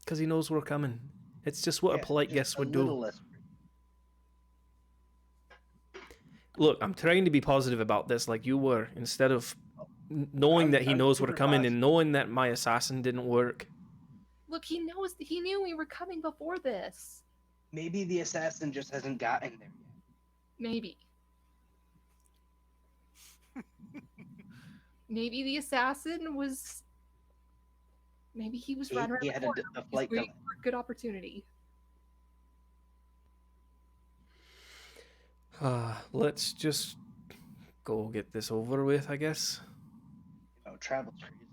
Because he knows we're coming. It's just what a polite guest would do. Look, I'm trying to be positive about this like you were, instead of knowing that he knows we're coming and knowing that my assassin didn't work. Look, he knew we were coming before this. Maybe the assassin just hasn't gotten there yet. Maybe. Maybe the assassin was... Maybe he was running around he had a flight waiting for a good opportunity. Let's just go get this over with, I guess. Travel's crazy.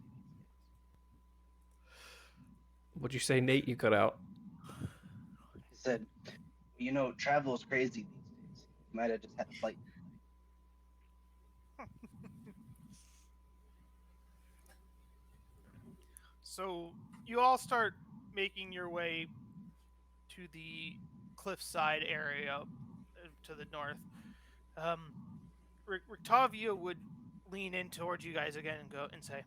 What'd you say, Nate? You cut out. He said, travel's crazy these days. You might have just had a flight. So you all start making your way to the cliffside area to the north. Richtavio would lean in towards you guys again and say,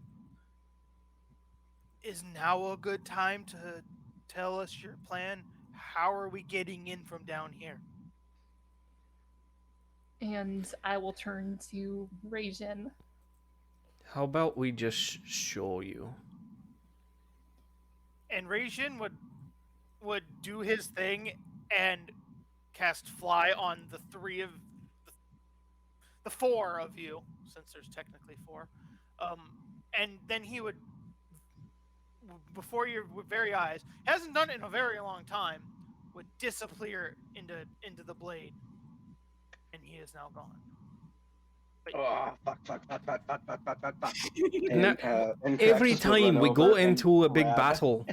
"Is now a good time to tell us your plan? How are we getting in from down here?" And I will turn to Raejin. How about we just show you? And Raejin would do his thing and cast fly on the four of you, since there's technically four. And then he would, before your very eyes, hasn't done it in a very long time, would disappear into the blade, and he is now gone. Fuck. And Every Craxus would time run we over go and into a big grab- battle,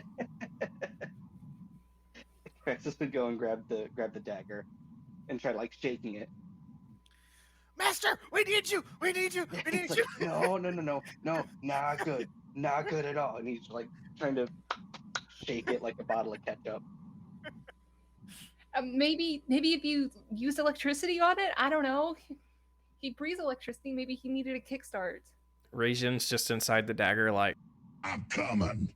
Craxus would go and grab the dagger and try shaking it. Master, we need you! We need you! We need you! No, not good at all. And he's trying to shake it like a bottle of ketchup. Maybe if you used electricity on it, I don't know. He breathes electricity. Maybe he needed a kickstart. Raejin's just inside the dagger, like, I'm coming.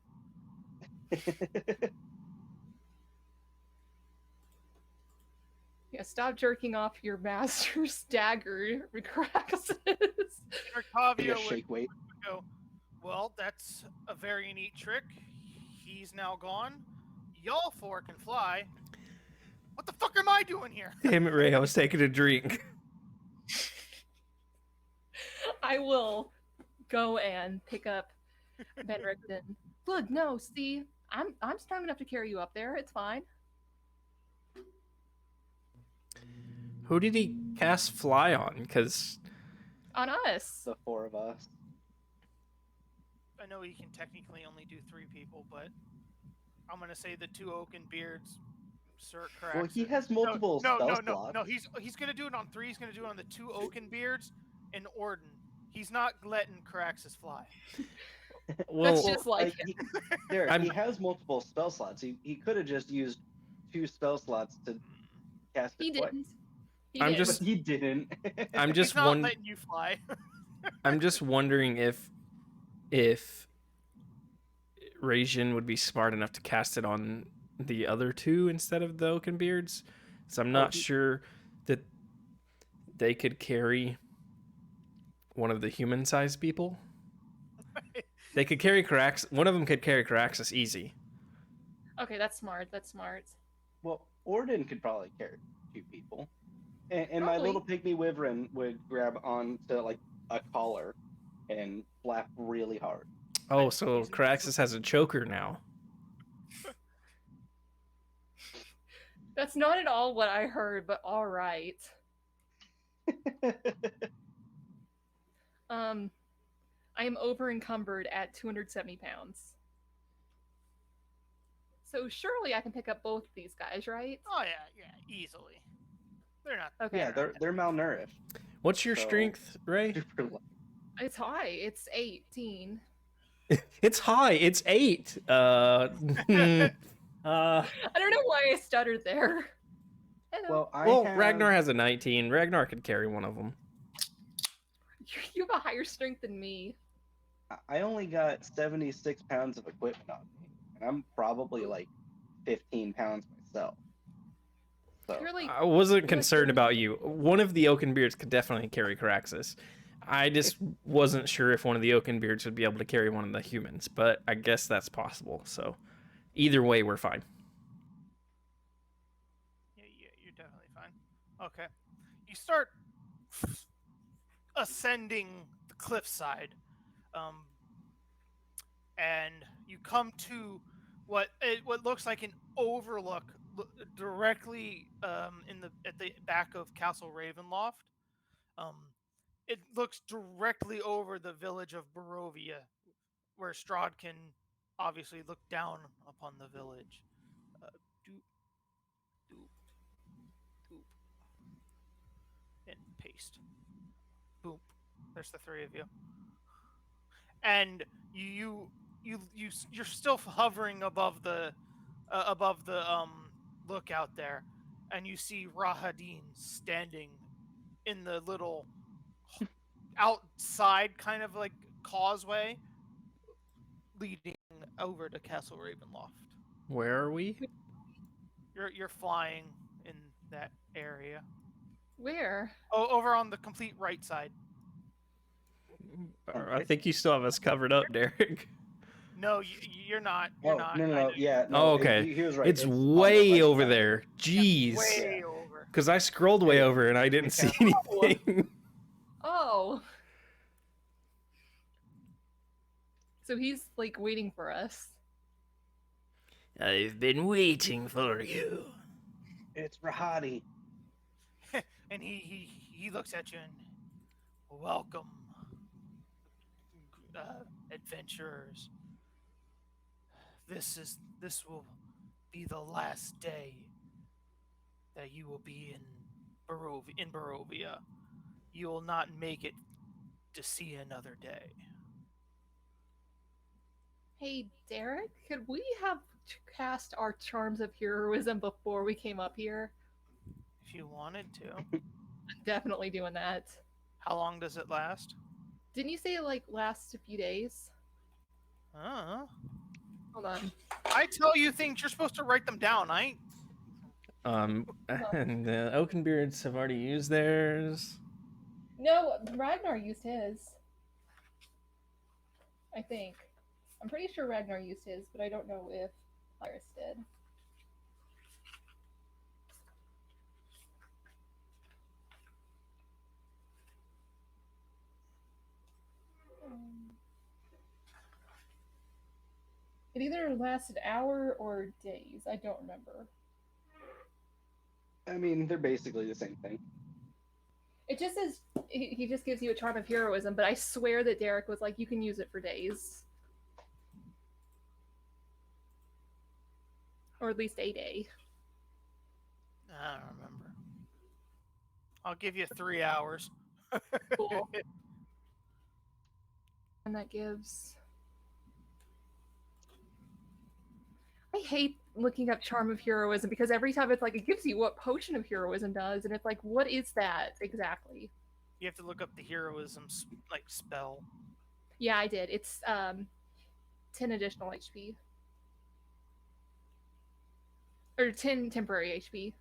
Yeah, stop jerking off your master's dagger, Craxus. Richtavio Shake weight. would go, "Well, that's a very neat trick. He's now gone. Y'all four can fly. What the fuck am I doing here?" damn it, Ray, I was taking a drink. I will go and pick up Ben Rickton. Look, no, see, I'm strong enough to carry you up there. It's fine. Who did he cast fly on? Because On us. The four of us. I know he can technically only do 3 people, but I'm gonna say the 2 oaken beards. Sir Caraxus. Well, he has multiple spell slots. No. He's gonna do it on 3. He's gonna do it on the 2 oaken beards and Orden. He's not letting Caraxus fly. well, That's just like he has multiple spell slots. He could have just used 2 spell slots to cast it He twice. didn't. He I'm did. just- But he didn't. I'm He's just not letting you fly. I'm just wondering if Raejin would be smart enough to cast it on the other two instead of the Oakenbeards. So I'm not sure that they could carry one of the human-sized people. They could carry one of them could carry Caraxus easy. Okay, that's smart. That's smart. Well, Orden could probably carry 2 people. And my Probably. little pygmy wyvern would grab onto like a collar and flap really hard. Oh, so Caraxus has a choker now. That's not at all what I heard, but all right. I am over encumbered at 270 pounds. So surely I can pick up both these guys, right? Oh yeah, easily. They're not. Okay. Yeah, they're malnourished. What's your So- strength, Ray? Super light. It's high. It's 18. It's high. It's 8. I don't know why I stuttered there. Hello. Well, Ragnar has a 19. Ragnar could carry one of them. You have a higher strength than me. I only got 76 pounds of equipment on me, and I'm probably like 15 pounds myself. So You're like, I wasn't concerned about you. One of the Oakenbeards could definitely carry Caraxus. I just wasn't sure if one of the Oakenbeards would be able to carry one of the humans, but I guess that's possible. So either way, we're fine. Yeah, you're definitely fine. Okay, you start ascending the cliffside, and you come to what looks like an overlook directly at the back of Castle Ravenloft. It looks directly over the village of Borovia, where Strahd can obviously look down upon the village. Doop, doop, doop, and paste. Boop. There's the 3 of you, and you're still hovering above the lookout there, and you see Rahadin standing in the little outside kind of like causeway leading over to Castle Ravenloft. Where are we? You're flying in that area. where? Oh, over on the complete right side. I think you still have us covered up, Derek. No, you're not. You're not. No, yeah. No, Oh, okay. He was right. It's on the way left over side. there. Jeez. Way over. Because I scrolled way over and I didn't see anything. Oh. So he's like waiting for us. I've been waiting for you. It's Rahadi. And he looks at you and welcome, adventurers. This will be the last day that you will be in Borovia. You will not make it to see another day. Hey, Derek, could we have cast our charms of heroism before we came up here? If you wanted to. I'm definitely doing that. How long does it last? Didn't you say it like lasts a few days? Hold on. I tell you things, you're supposed to write them down. And the Oakenbeards have already used theirs. No, Ragnar used his. I think. I'm pretty sure Ragnar used his, but I don't know if Iris did. It either lasted an hour or days. I don't remember. I mean, they're basically the same thing. It just says he just gives you a charm of heroism, but I swear that Derek was like, you can use it for days. Or at least a day. I don't remember. I'll give you 3 hours. Cool. And that gives... I hate looking up Charm of Heroism because every time it's like it gives you what Potion of Heroism does, and it's like, what is that exactly? You have to look up the heroism like spell. Yeah, I did. It's 10 additional HP. Or 10 temporary HP.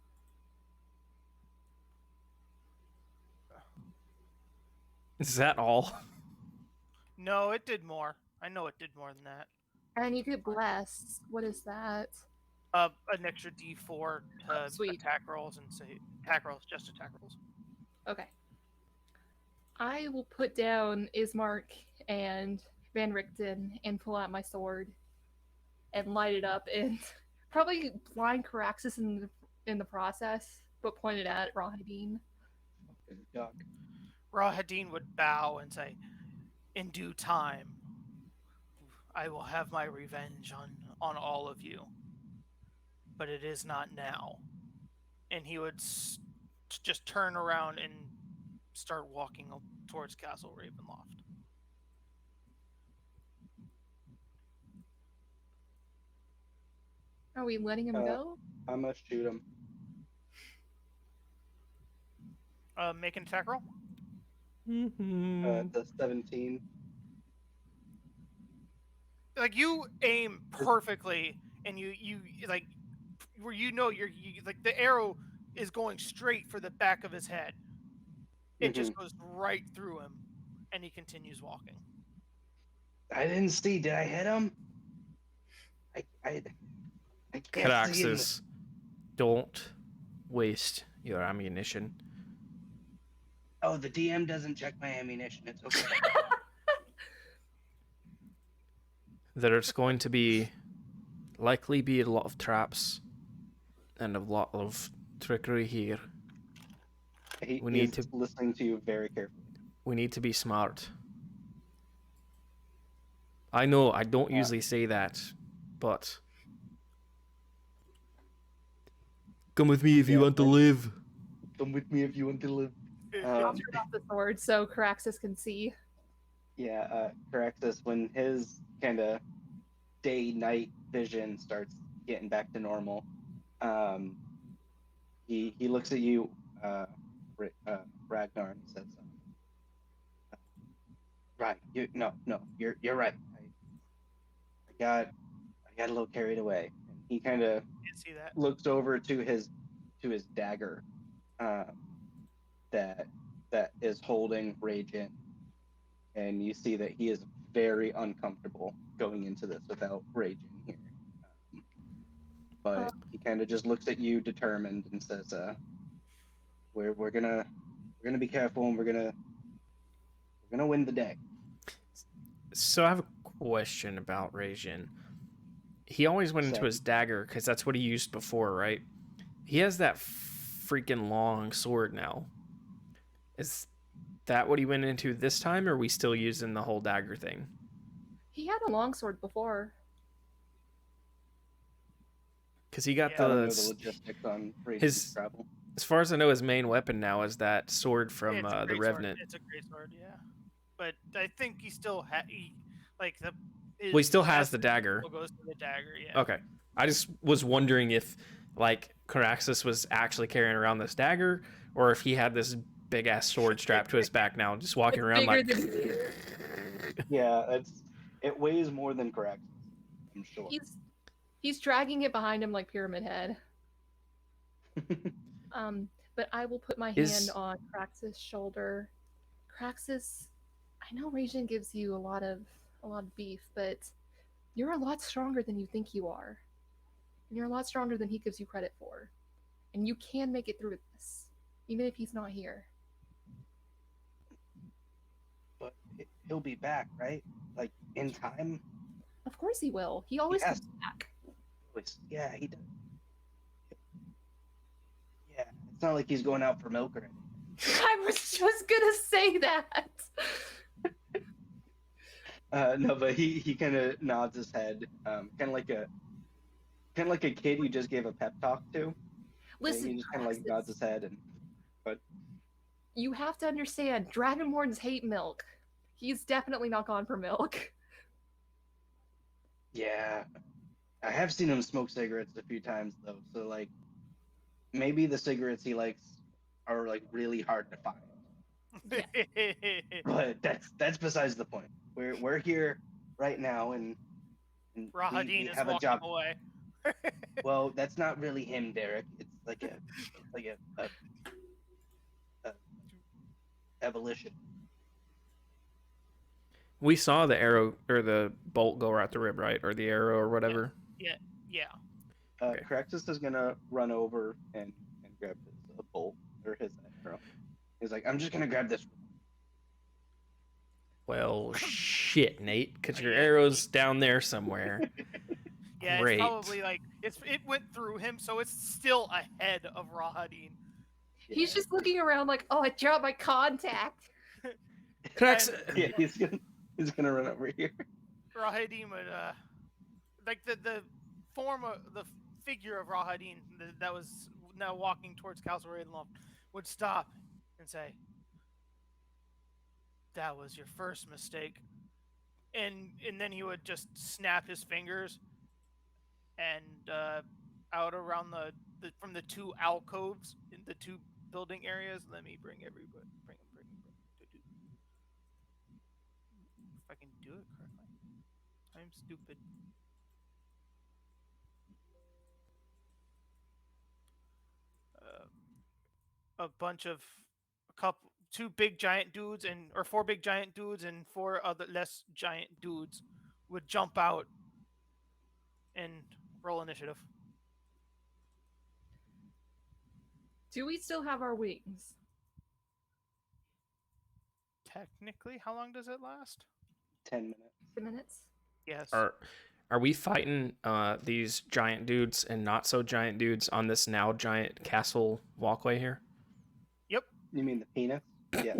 Is that all? No, it did more. I know it did more than that. And you get Bless. What is that? An extra D4 to Sweet. attack rolls and say attack rolls, just attack rolls. Okay. I will put down Ismark and Van Richten and pull out my sword and light it up and probably blind Caraxus in the process, but point it at Rahadin. Duck. Rahadin would bow and say, "In due time, I will have my revenge on all of you, but it is not now." And he would just turn around and start walking towards Castle Ravenloft. Are we letting him go? I must shoot him. Make an attack roll. The 17. Like you aim perfectly, and you like where you like the arrow is going straight for the back of his head. It just goes right through him, and he continues walking. I didn't see. Did I hit him? I can't see him. Caraxus, don't waste your ammunition. Oh, the DM doesn't check my ammunition. It's okay. There's going to likely be a lot of traps and a lot of trickery here. He We need is listening to you very carefully. We need to be smart. I know I don't usually say that, but come with me if you want to live. Come with me if you want to live. I'll turn off the sword so Caraxus can see. Yeah, Caraxus, when his kind of day-night vision starts getting back to normal, he looks at you, Ragnar, and says, "Right, you're right. I got a little carried away." And he kind of See that? looks over to his dagger, that is holding Raejin, and you see that he is very uncomfortable going into this without Raejin here. But he kind of just looks at you, determined, and says, "We're gonna be careful, and we're gonna win the day." So I have a question about Raejin. He always went into his dagger because that's what he used before, right? He has that freaking long sword now. Is that what he went into this time, or are we still using the whole dagger thing? He had a longsword before. Because he got I don't know the logistics on Raejin's travel. As far as I know, his main weapon now is that sword from the Revenant. It's a great sword, yeah. But I think he still he still has the dagger. Goes to the dagger, yeah. Okay. I just was wondering if, like, Caraxus was actually carrying around this dagger, or if he had this big ass sword strapped to his back now, just walking around like. Yeah, it weighs more than Caraxus, I'm sure. He's dragging it behind him like Pyramid Head. But I will put my hand on Caraxus' shoulder. Caraxus, I know Raejin gives you a lot of beef, but you're a lot stronger than you think you are. And you're a lot stronger than he gives you credit for. And you can make it through this, even if he's not here. But he'll be back, right? Like, in time? Of course he will. He always comes back. Yeah, he does. Yeah, it's not like he's going out for milk or anything. I was just gonna say that. No, but he kind of nods his head, kind of like a kid you just gave a pep talk to. Listen, he just kind of like nods his head, but you have to understand, Dragonborns hate milk. He's definitely not gone for milk. Yeah, I have seen him smoke cigarettes a few times though, so like maybe the cigarettes he likes are like really hard to find. But that's besides the point. We're here right now, and we Rahadin is have a walking job. away. Well, that's not really him, Derek. It's like a evolution. We saw the arrow or the bolt go right the rib, right? Or the arrow or whatever. Yeah. Okay. Craxus is gonna run over and grab his bolt or his arrow. He's like, I'm just gonna grab this. Well, shit, Nate, because your arrow's down there somewhere. Yeah, Great. it's probably like it went through him, so it's still ahead of Rahadin. He's just looking around like, oh, I dropped my contact. Crax. Yeah, he's gonna run over here. Rahadin would like the form of the figure of Rahadin that was now walking towards Castle Ravenloft would stop and say, "That was your first mistake," and then he would just snap his fingers, and out around the from the two alcoves in the two building areas. Let me bring everybody. Bring. If I can do it correctly. I'm stupid. A bunch of two big giant dudes or four big giant dudes and four other less giant dudes would jump out and roll initiative. Do we still have our wings? Technically, how long does it last? 10 minutes. 10 minutes? Yes. Are we fighting these giant dudes and not so giant dudes on this now giant castle walkway here? Yep. You mean the penis? Yeah.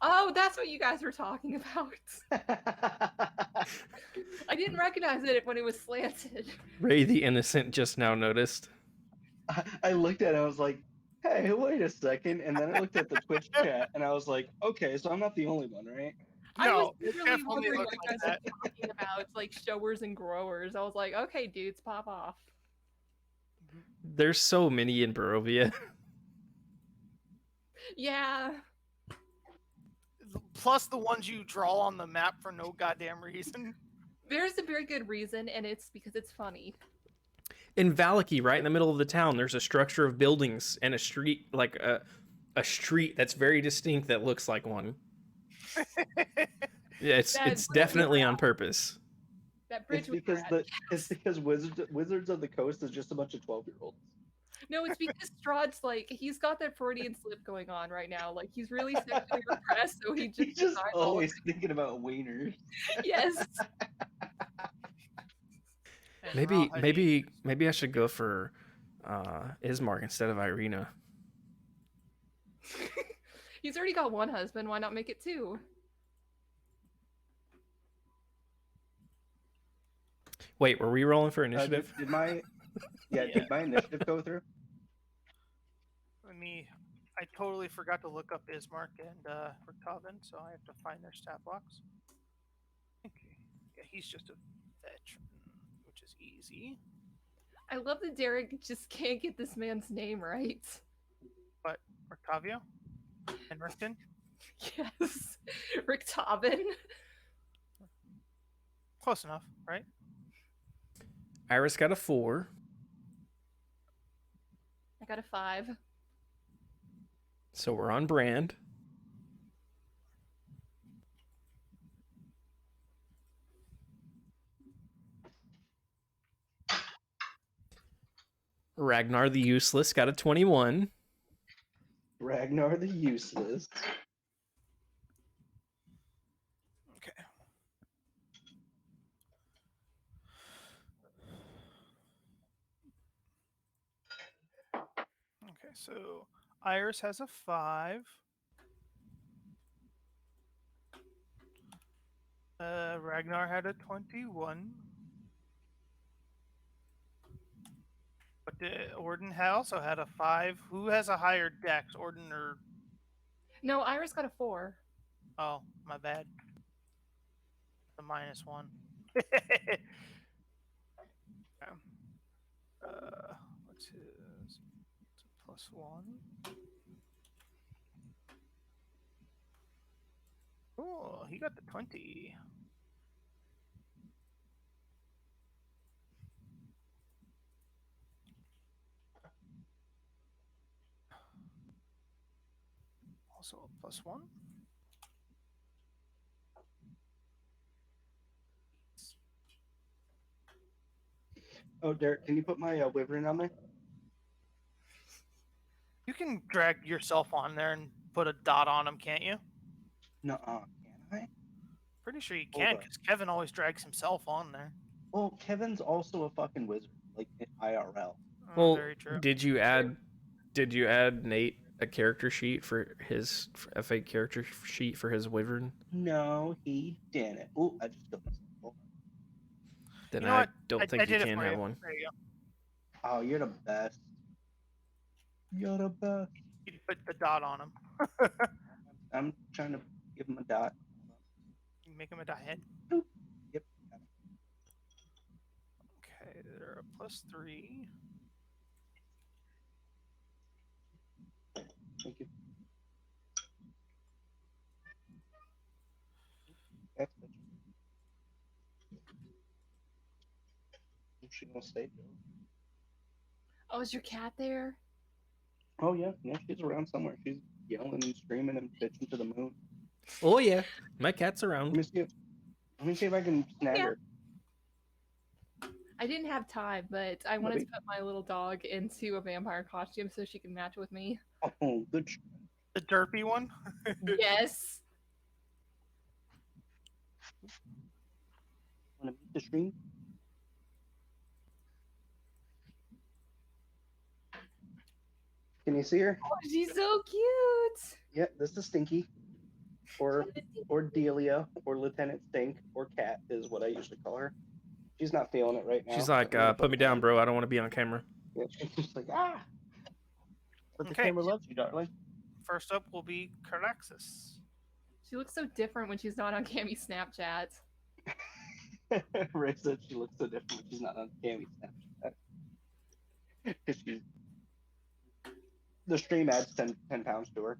Oh, that's what you guys were talking about. I didn't recognize it when it was slanted. Ray the Innocent just now noticed. I looked at it, I was like, hey, wait a second. And then I looked at the Twitch chat and I was like, okay, so I'm not the only one, right? I was No, it literally definitely wondering looks what like you guys that. were talking about. It's like showers and growers. I was like, okay, dudes, pop off. There's so many in Borovia. Yeah. Plus the ones you draw on the map for no goddamn reason. There's a very good reason, and it's because it's funny. In Valaki, right in the middle of the town, there's a structure of buildings and a street, like a street that's very distinct that looks like one. Yeah, it's definitely on purpose. That bridge It's because Wizards of the Coast is just a bunch of 12-year-olds. No, it's because Strahd's like, he's got that Freudian slip going on right now. Like, he's really sexually repressed, so He's just decides always thinking about wieners. Yes. Maybe I should go for Ismark instead of Irina. He's already got one husband. Why not make it two? Wait, were we rolling for initiative? Did my initiative go through? I totally forgot to look up Ismark and Richtavio, so I have to find their stat blocks. Okay. Yeah, he's just a veteran, which is easy. I love that Derek just can't get this man's name right. But Richtavio and Richten? Yes. Richtavio. Close enough, right? Iris got a 4. I got a 5. So we're on brand. Ragnar the Useless got a 21. Ragnar the Useless. Okay. Okay, so Iris has a 5. Ragnar had a 21. But Orden also had a 5. Who has a higher dex, Orden or... No, Iris got a 4. Oh, my bad. The -1. What's his? It's a +1. Oh, he got the 20. Also a +1. Oh, Derek, can you put my wyvern on there? You can drag yourself on there and put a dot on him, can't you? Nuh-uh. Can I? Pretty sure you Hold can, up. because Kevin always drags himself on there. Well, Kevin's also a fucking wizard, like in IRL. Oh, Well, very true. did you add Nate a character sheet for his a fake character sheet for his wyvern? No, he didn't. Oh, I just killed myself. Hold Then You know I what? don't think I you did it can for have you. one. There you go. on. Oh, you're the best. You're the best. You put the dot on him. I'm trying to give him a dot. You make him a dot head. Boop. Yep. Got it. Okay, they're a +3. Thank you. That's good. Is she gonna stay, Joe? Oh, is your cat there? Oh yeah, she's around somewhere. She's yelling and screaming and bitching to the moon. Oh yeah, my cat's Let around. me see. Let me see if I can snag Yeah. her. I didn't have time, but I wanted to Maybe. put my little dog into a vampire costume so she can match with me. Oh, good. The derpy one. Yes. Wanna beat the stream? Can you see her? Oh, she's so cute. Yeah, this is Stinky, or Delia, or Lieutenant Stink, or Cat is what I usually call her. She's not feeling it right now. She's like, put me down, bro. I don't want to be on camera. Yeah, she's just like, ah. But the Okay. camera loves you, darling. First up will be Caraxus. She looks so different when she's not on Cammy Snapchat. Ray said she looks so different when she's not on Cammy Snapchat. 'Cause the stream adds 10 pounds to her.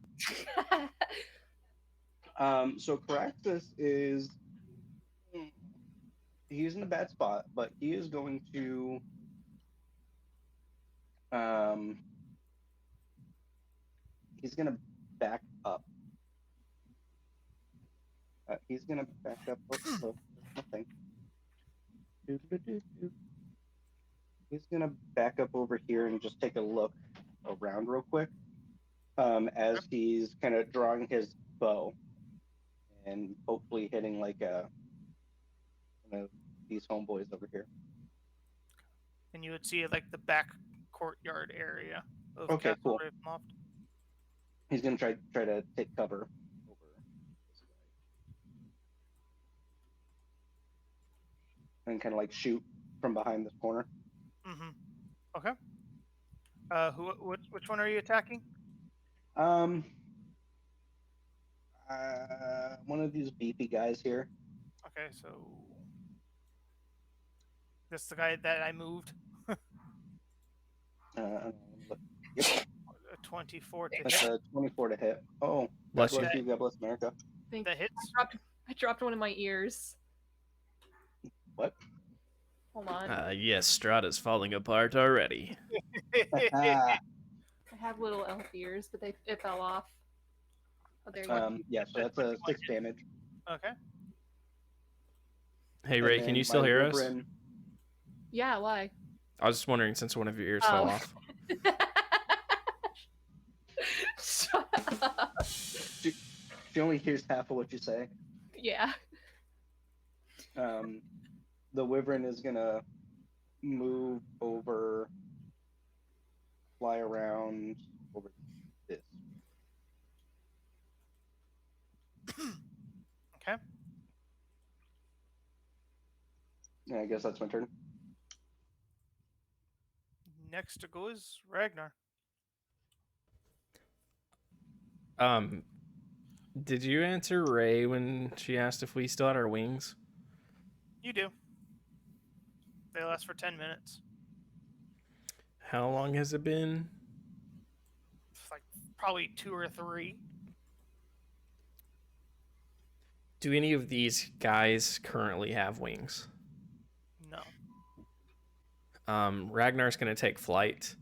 So Caraxus is, he's in a bad spot, but he is going to he's gonna back up. He's gonna back up. Oh, nothing. He's gonna back up over here and just take a look around real quick, as he's kind of drawing his bow and hopefully hitting like one of these homeboys over here. And you would see like the back courtyard area of Okay, Castle cool. Ravenloft. He's gonna try to take cover over this guy and kind of like shoot from behind this corner. Mm-hmm. Okay. Which one are you attacking? One of these beefy guys here. Okay, so this is the guy that I moved. Yep, A 24 to that's hit. a 24 to hit. Oh, God Bless bless you. you, God bless America. Thank That hits. I dropped one of my ears. What? Hold on. Yes, Strahda's falling apart already. I have little elf ears, but it fell off. Oh, there you go. Yeah, so that's a 6 damage. Okay. Hey And Ray, then can you still my hear wyvern- Yeah, why? I was just wondering since one of your ears fell off. Shut up. She only hears half of what you say. Yeah. The wyvern is gonna move over, fly around over this. Okay. Yeah, I guess that's my turn. Next to go is Ragnar. Did you answer Ray when she asked if we still had our wings? You do. They last for 10 minutes. How long has it been? It's like probably 2 or 3. Do any of these guys currently have wings? No. Ragnar's going to take flight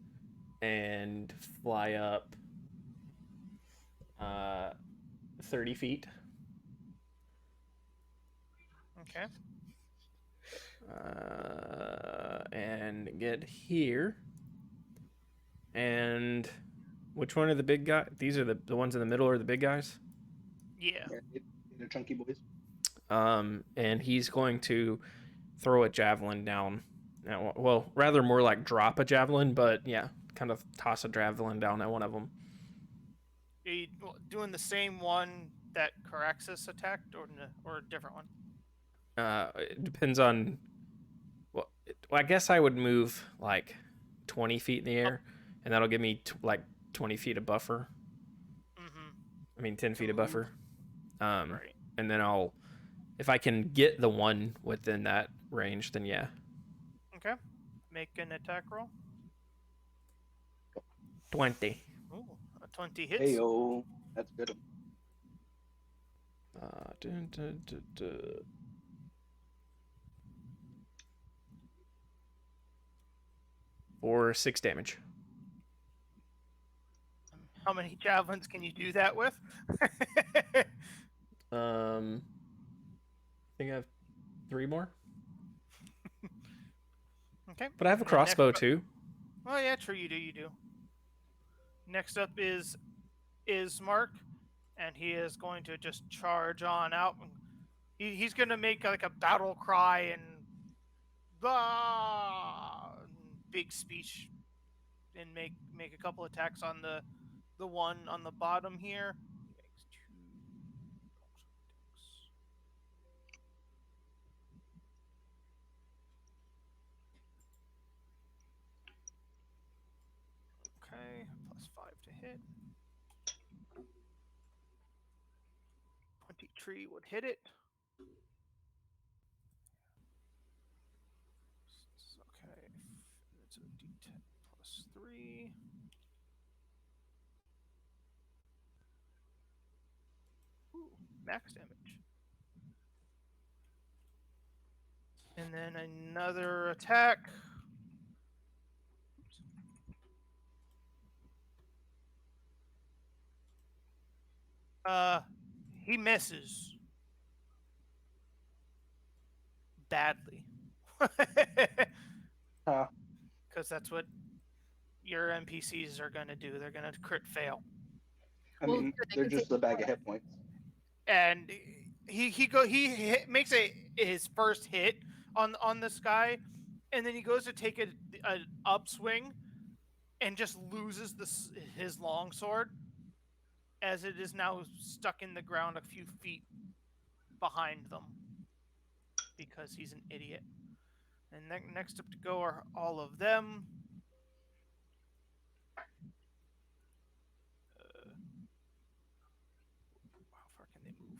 and fly up 30 feet. Okay. And get here. And which one are the big guys? These are the ones in the middle are the big guys? Yeah. They're chunky boys. And he's going to throw a javelin down. Well, rather more like drop a javelin, but yeah, kind of toss a javelin down at one of them. Are you doing the same one that Caraxus attacked, or a different one? It depends on. Well, I guess I would move like 20 feet in the air, and that'll give me like 20 feet of buffer. Mm-hmm. I mean, 10 feet of buffer. Right. And then if I can get the one within that range, then yeah. Okay. Make an attack roll. 20. Ooh, a 20 hits. Heyo, that's good. Dun, dun, dun, dun. For 6 damage. How many javelins can you do that with? I think I have 3 more. Okay. But I have a crossbow too. Oh yeah, true. You do. Next up is Mark, and he is going to just charge on out. He's going to make like a battle cry and big speech, and make a couple attacks on the one on the bottom here. He makes 2 attacks. Okay, +5 to hit. 23 would hit it. Okay, it's a D10 +3. Ooh, max damage. And then another attack. He misses badly. Because that's what your NPCs are going to do. They're going to crit fail. I Well, mean, they they're can just take a bag of hit points. And makes his first hit on this guy, and then he goes to take an upswing, and just loses his longsword, as it is now stuck in the ground a few feet behind them, because he's an idiot. And next up to go are all of them. How far can they move?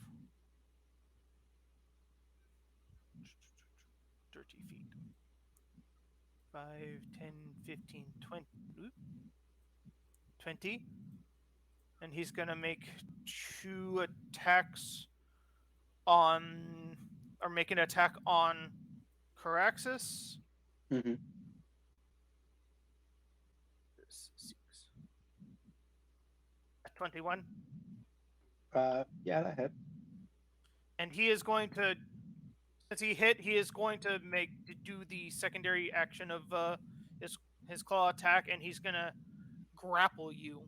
30 feet. 5, 10, 15, 20. 20. And he's going to make 2 attacks on... Or make an attack on Caraxus. Mm-hmm. 6. 21. Yeah, that hit. And he is going to... Since he hit, he is going to do the secondary action of his claw attack, and he's going to grapple you.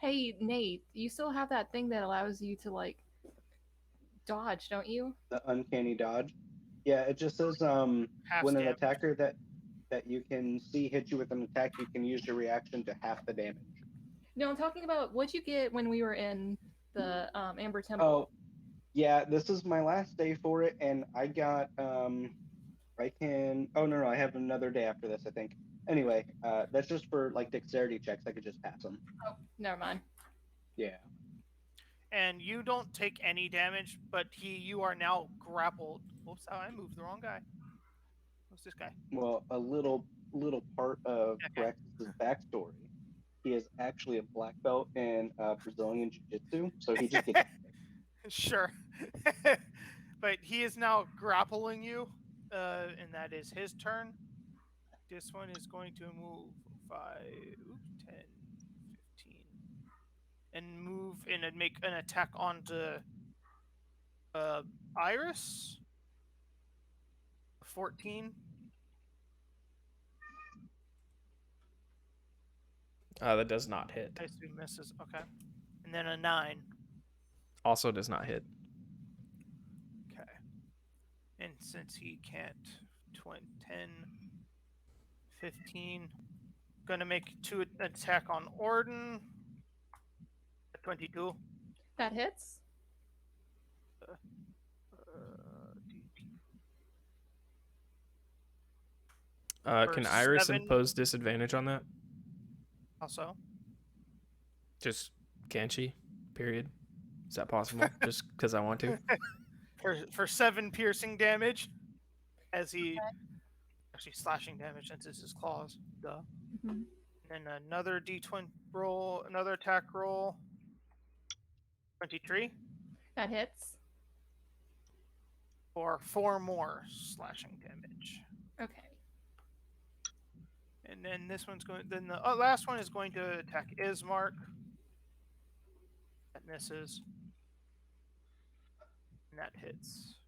Hey, Nate, you still have that thing that allows you to, like, dodge, don't you? The uncanny dodge. Yeah, it just says Half when an damage. attacker that you can see hit you with an attack, you can use your reaction to half the damage. No, I'm talking about what you get when we were in the Amber Temple. Oh, yeah, this is my last day for it, and I got I can. Oh no, I have another day after this, I think. Anyway, that's just for like dexterity checks. I could just pass them. Oh, never mind. Yeah. And you don't take any damage, but you are now grappled. Whoops, I moved the wrong guy. Who's this guy? Well, a little part of Okay. Praxis's backstory. He is actually a black belt in Brazilian Jiu-Jitsu, so he just gets. Sure. But he is now grappling you, and that is his turn. This one is going to move 5, 10, 15, and move in and make an attack onto Iris. 14. That does not hit. I assume misses. Okay. And then a 9. Also does not hit. Okay. And since he can't, 10, 15. Gonna make 2 attack on Orden. 22. That hits. Can For Iris 7. impose disadvantage on that? Also. Just can she? Period. Is that possible? Just because I want to? For 7 piercing damage, as he actually slashing damage since it's his claws. Duh. Mhm. And another d20 roll, another attack roll. 23 That hits. for 4 more slashing damage. Okay. And then this one's going. Then the last one is going to attack Ismark. That misses. And that hits.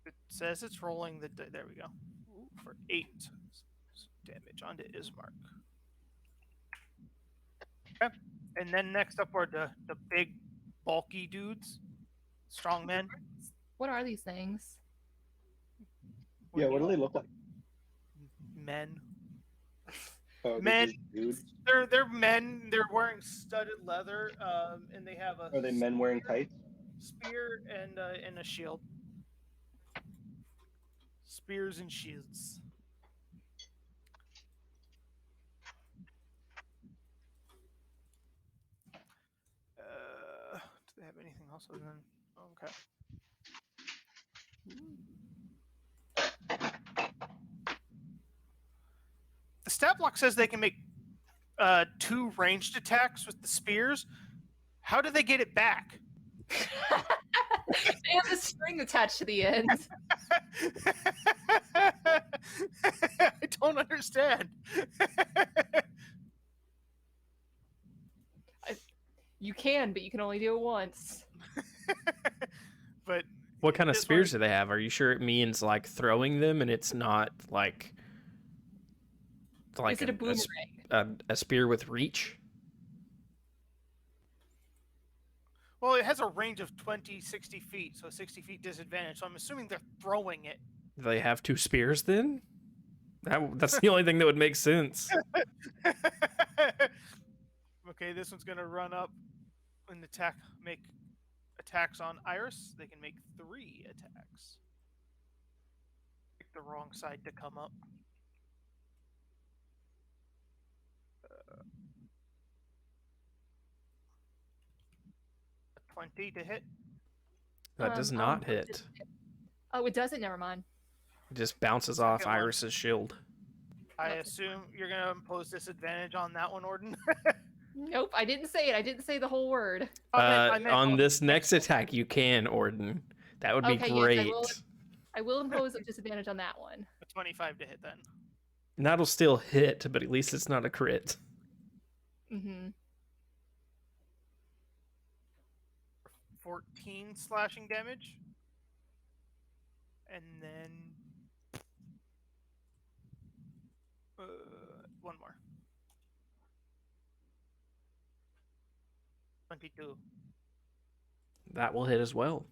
It says it's rolling the. There we go. Ooh, for 8 damage onto Ismark. Okay. And then next up are the big, bulky dudes, strong men. What are these things? Yeah, what do they look like? Men. Oh, they're Men. just dudes. They're men. They're wearing studded leather, and they have a Are they men wearing tights? spear and a shield. Spears and shields. Do they have anything else other than? Okay. The stat block says they can make 2 ranged attacks with the spears. How do they get it back? They have a string attached to the end. I don't understand. You can, but you can only do it once. But What kind of This spears one- do they have? Are you sure it means like throwing them and it's not like Is it a boomerang? a spear with reach? well, it has a range of 20, 60 feet, so 60 feet disadvantage. So I'm assuming they're throwing it. Do they have 2 spears then? That's the only thing that would make sense. Okay, this one's gonna run up and make attacks on Iris. They can make 3 attacks. Pick the wrong side to come up. 20 to hit. That does not hit. Oh, it doesn't. Never mind. It just bounces off Second one. Iris's shield. I Okay. assume you're gonna impose disadvantage on that one, Orden. Nope, I didn't say it. I didn't say the whole word. I meant On this next attack, you can, Orden. That would be Okay, yes, great. I will impose a disadvantage on that one. a 25 to hit then. And that'll still hit, but at least it's not a crit. Mm-hmm. 14 slashing damage. And then one more. 22. That will hit as well.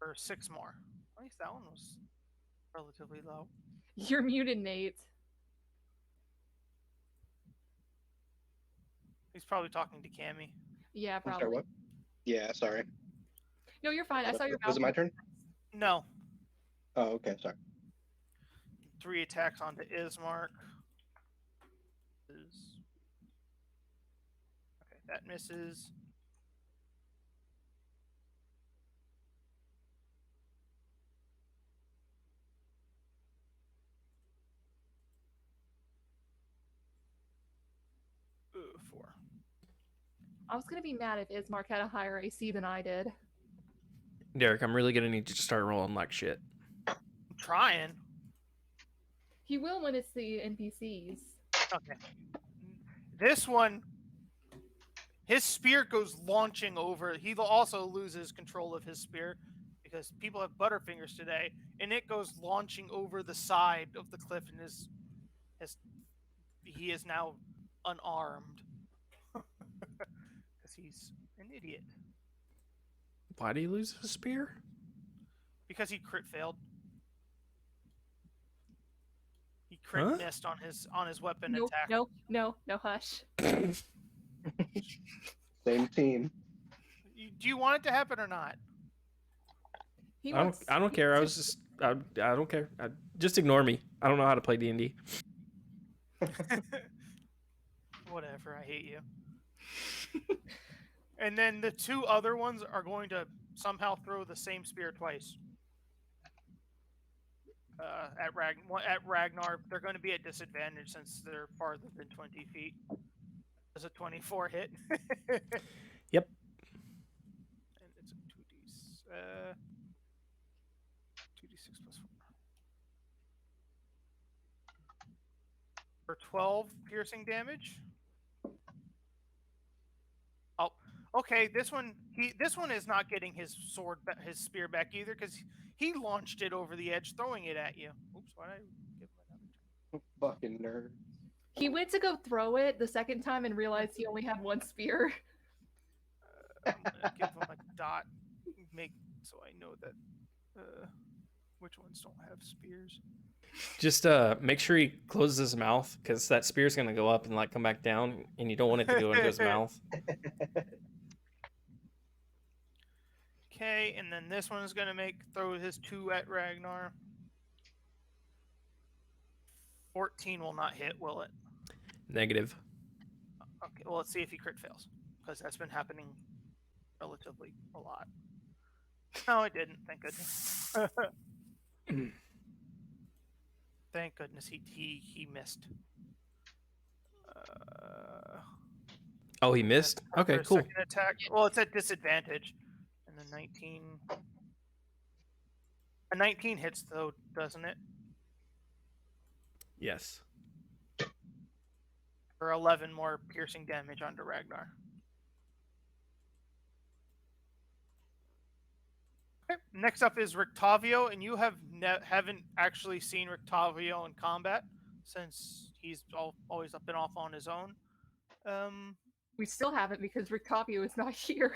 Or 6 more. At least that one was relatively low. You're muted, Nate. He's probably talking to Cammy. Yeah, I'm probably. sorry, what? Yeah, sorry. No, you're fine. I saw your mouth. Was it my turn? No. Oh, okay, sorry. 3 attacks onto Ismark. That misses. Ooh, 4. I was gonna be mad if Ismark had a higher AC than I did. Derek, I'm really gonna need you to start rolling like shit. I'm trying. He will when it's the NPCs. Okay. This one, his spear goes launching over. He also loses control of his spear because people have butterfingers today, and it goes launching over the side of the cliff, and he is now unarmed because he's an idiot. Why do you lose his spear? Because he crit failed. He crit missed on his weapon No, attack. no, hush. Same team. Do you want it to happen or not? I don't care. I don't care. Just ignore me. I don't know how to play D&D. Whatever. I hate you. And then the 2 other ones are going to somehow throw the same spear twice. At Ragnar, they're going to be at disadvantage since they're farther than 20 feet. Does a 24 hit? Yep. And it's a 2d6 plus 4. For 12 piercing damage. Oh, okay. This one is not getting his spear back either because he launched it over the edge, throwing it at you. Oops, why did I give him another turn? Fucking nerd. He went to go throw it the second time and realized he only had 1 spear. I'm gonna give him a dot, so I know that which ones don't have spears. Just make sure he closes his mouth because that spear's gonna go up and like come back down, and you don't want it to go into his mouth. Okay, and then this one is gonna throw his 2 at Ragnar. 14 will not hit, will it? Negative. Okay, well, let's see if he crit fails, because that's been happening relatively a lot. No, it didn't. Thank goodness. Thank goodness he missed. Oh, he missed? Okay, cool. Second attack. Well, it's at disadvantage. And then 19. A 19 hits, though, doesn't it? Yes. For 11 more piercing damage onto Ragnar. Okay. Next up is Richtavio, and you haven't actually seen Richtavio in combat since he's always been off on his own. We still haven't because Richtavio is not here.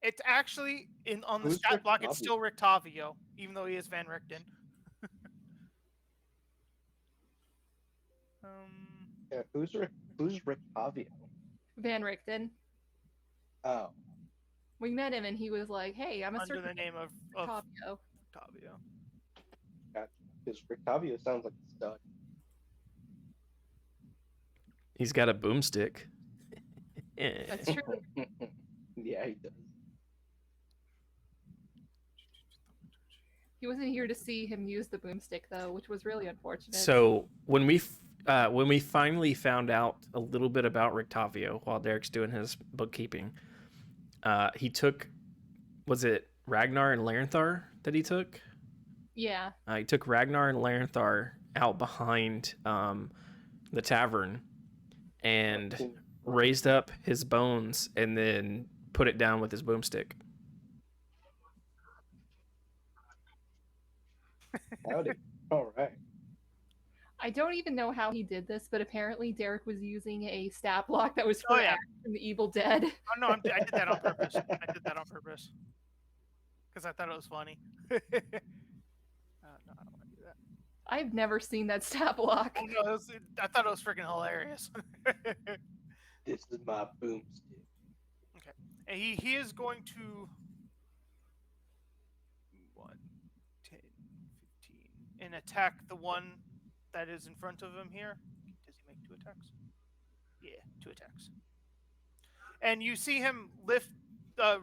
It's actually on the Who's stat block. Richtavio? It's still Richtavio, even though he is Van Richten. Yeah, who's Richtavio? Van Richten. Oh. We met him and he was like, "Hey, I'm a Under certain the name of Tavio." Tavio. Gotcha. Because Richtavio sounds like a stud. He's got a boomstick. That's true. Yeah, he does. He wasn't here to see him use the boomstick though, which was really unfortunate. So when we finally found out a little bit about Richtavio while Derek's doing his bookkeeping, he took, was it Ragnar and Larenthar that he took? Yeah. He took Ragnar and Larenthar out behind the tavern and raised up his bones and then put it down with his boomstick. Howdy. All right. I don't even know how he did this, but apparently Derek was using a stat block that was for Ash from the Evil Dead. Oh no, I did that on purpose. Because I thought it was funny. No, I don't want to do that. I've never seen that stat block. Oh, no, I thought it was freaking hilarious. This is my boomstick. Okay, and he is going to 1, 10, 15, and attack the one that is in front of him here. Does he make 2 attacks? Yeah, 2 attacks. And you see him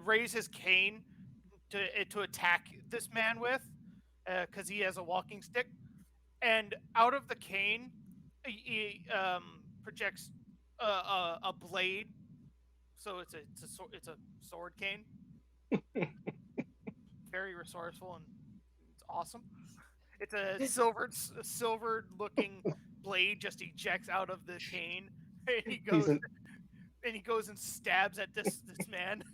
raise his cane to attack this man with, because he has a walking stick. And out of the cane, he projects a blade. So it's a sword cane. Very resourceful and it's awesome. It's a silvered looking blade just ejects out of the cane, and he goes and stabs at this man.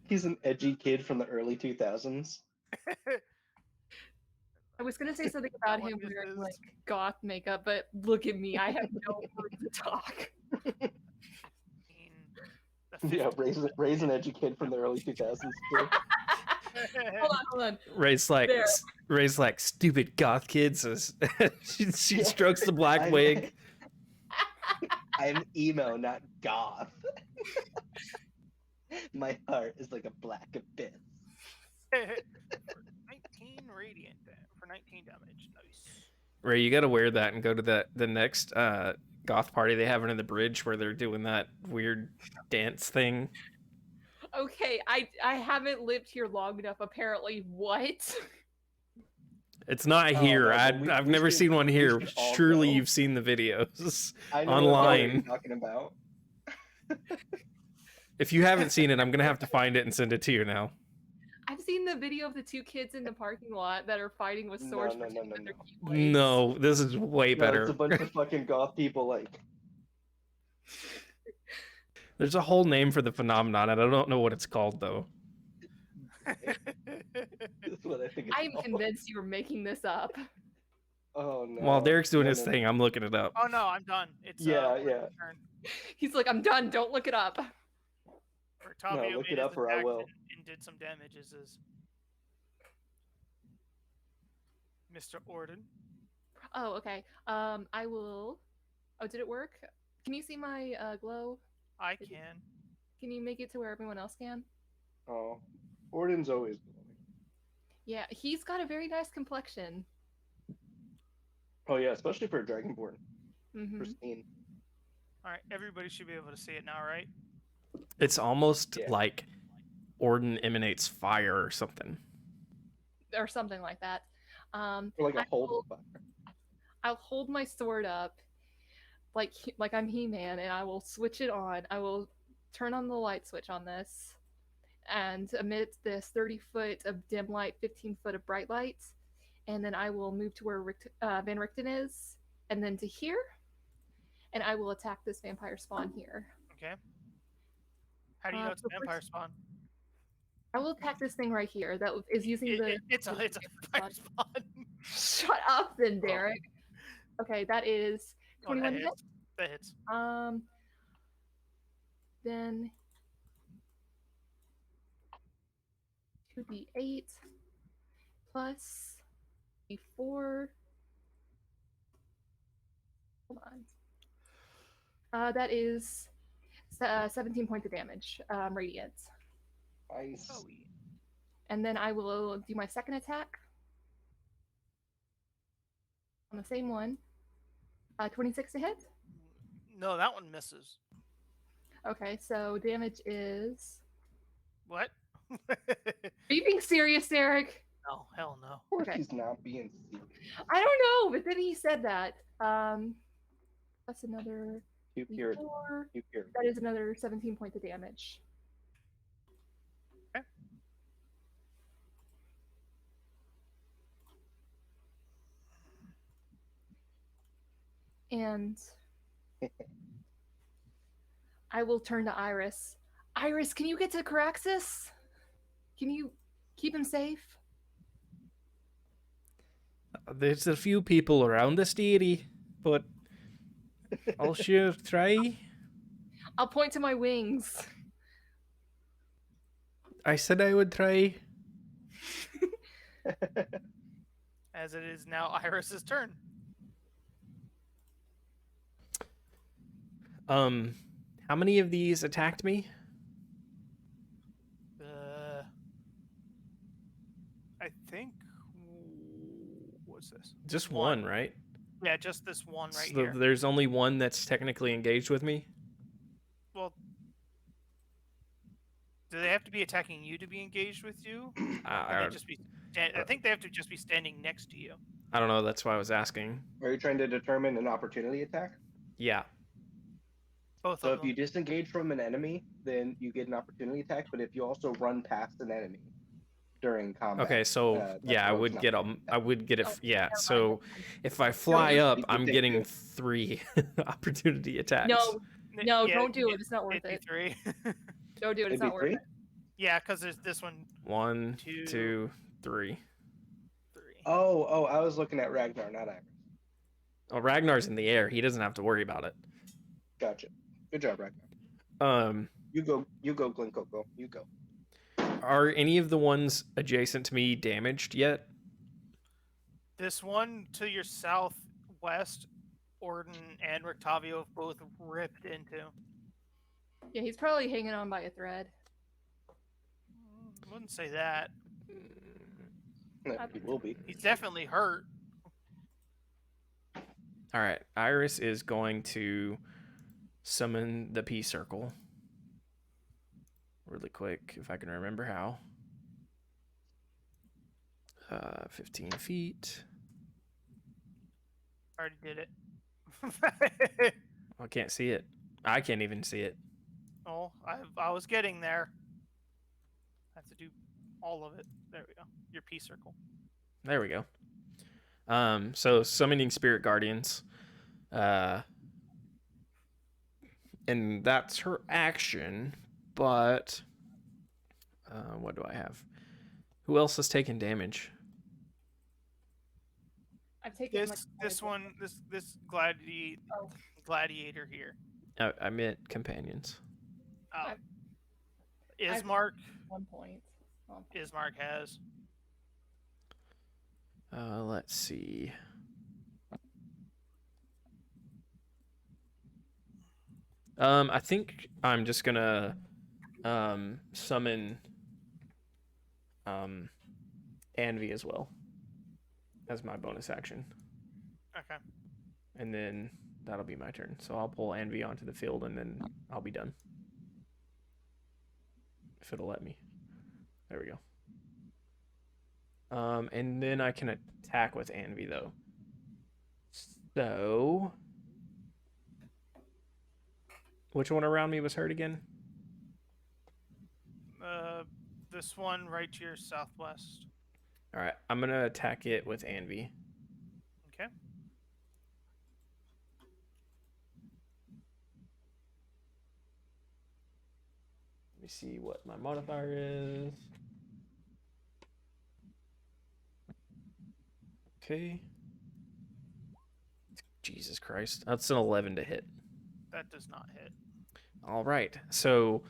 He's an edgy kid from the early 2000s. I was gonna say something about him wearing like goth makeup, but look at me, I have no words to talk. Yeah, raise an edgy kid from the early 2000s too. Hold on. Ray's like stupid goth kids as she strokes the black wig. I'm emo, not goth. My heart is like a black abyss. For 19 radiant for 19 damage. Nice. Ray, you got to wear that and go to the next goth party they have under the bridge where they're doing that weird dance thing. Okay, I haven't lived here long enough. Apparently, what? It's not here. No, I've never seen one here. Surely you've seen the videos online. What you're talking about. If you haven't seen it, I'm gonna have to find it and send it to you now. I've seen the video of the 2 kids in the parking lot that are fighting with swords. No, this is way better. It's a bunch of fucking goth people like. There's a whole name for the phenomenon, and I don't know what it's called though. That's what I think it's I'm called. convinced you were making this up. Oh no. While Derek's doing his no. thing, I'm looking it up. Oh no, I'm done. It's Yeah. turn. He's like, I'm done. Don't look it up. Or Tavio No, look made it his up or I attack will. and did some damages. Is Mr. Orden? Oh, okay. I will. Oh, did it work? Can you see my glow? I can. Can you make it to where everyone else can? Oh, Orden's always glowing. Yeah, he's got a very nice complexion. Oh yeah, especially for a dragonborn. Mm-hmm. Pristine. All right, everybody should be able to see it now, right? It's almost Yeah. like Orden emanates fire or something. Or something like that. Or like a hold fire. I'll hold my sword up like I'm He-Man, and I will switch it on. I will turn on the light switch on this and emit this 30-foot of dim light, 15-foot of bright light, and then I will move to where Van Richten is, and then to here, and I will attack this vampire spawn here. Okay. How do you know it's a vampire spawn? I will attack this thing right here that is using It's a vampire spawn. Shut up then, Derek. Okay, that is 21 hit. That hits. Then 2d8 plus d4. Hold on. That is 17 points of damage, radiant. Nice. Oh, yeah. And then I will do my second attack on the same one. 26 to hit. No, that one misses. Okay, so damage is. What? Are you being serious, Derek? No, hell no. Of course Okay. he's not being serious. I don't know, but then he said that. That's another Too pure. 4. Too pure. That is another 17 points of damage. Okay. And I will turn to Iris. Iris, can you get to Caraxes? Can you keep him safe? There's a few people around the deity, but I'll sure try. I'll point to my wings. I said I would try. As it is now Iris's turn. How many of these attacked me? I think. What's this? Just one, right? Yeah, just this one right So here. there's only one that's technically engaged with me? Well, do they have to be attacking you to be engaged with you? Or can they just be? I think they have to just be standing next to you. I don't know. That's why I was asking. Are you trying to determine an opportunity attack? Yeah. Both So of if you them. disengage from an enemy, then you get an opportunity attack. But if you also run past an enemy during combat, Okay, so that's yeah, I where it's would an get opportunity I would get a Oh, yeah. never So mind. if I fly just- up, you I'm take getting two. 3 opportunity attacks. No, no, Yeah, don't do it. It's not worth it'd be it. 3. Don't do it. It's It'd be not worth 3. it. Yeah, because there's this one, 1, Two. 2, 3. 3. Oh, I was looking at Ragnar, not Iris. Oh, Ragnar's in the air. He doesn't have to worry about it. Gotcha. Good job, Ragnar. You go, Glencoco. You go. Are any of the ones adjacent to me damaged yet? This one to your southwest, Orden and Richtavio have both ripped into. Yeah, he's probably hanging on by a thread. Wouldn't say that. He will be. He's definitely hurt. All right, Iris is going to summon the P circle really quick, if I can remember how. 15 feet. Already did it. I can't see it. I can't even see it. Oh, I was getting there. I have to do all of it. There we go. Your P circle. There we go. So summoning spirit guardians. And that's her action, but what do I have? Who else has taken damage? I've taken This gladiator here. I meant companions. Oh. I've- Ismark 1 point. Oh. Ismark has. Let's see. I think I'm just gonna summon Anvi as well as my bonus action. Okay. And then that'll be my turn. So I'll pull Anvi onto the field and then I'll be done. If it'll let me. There we go. And then I can attack with Anvi though. So which one around me was hurt again? This one right to your southwest. All right, I'm gonna attack it with Anvi. Okay. Let me see what my modifier is. Okay. Jesus Christ, that's an 11 to hit. That does not hit. All right, so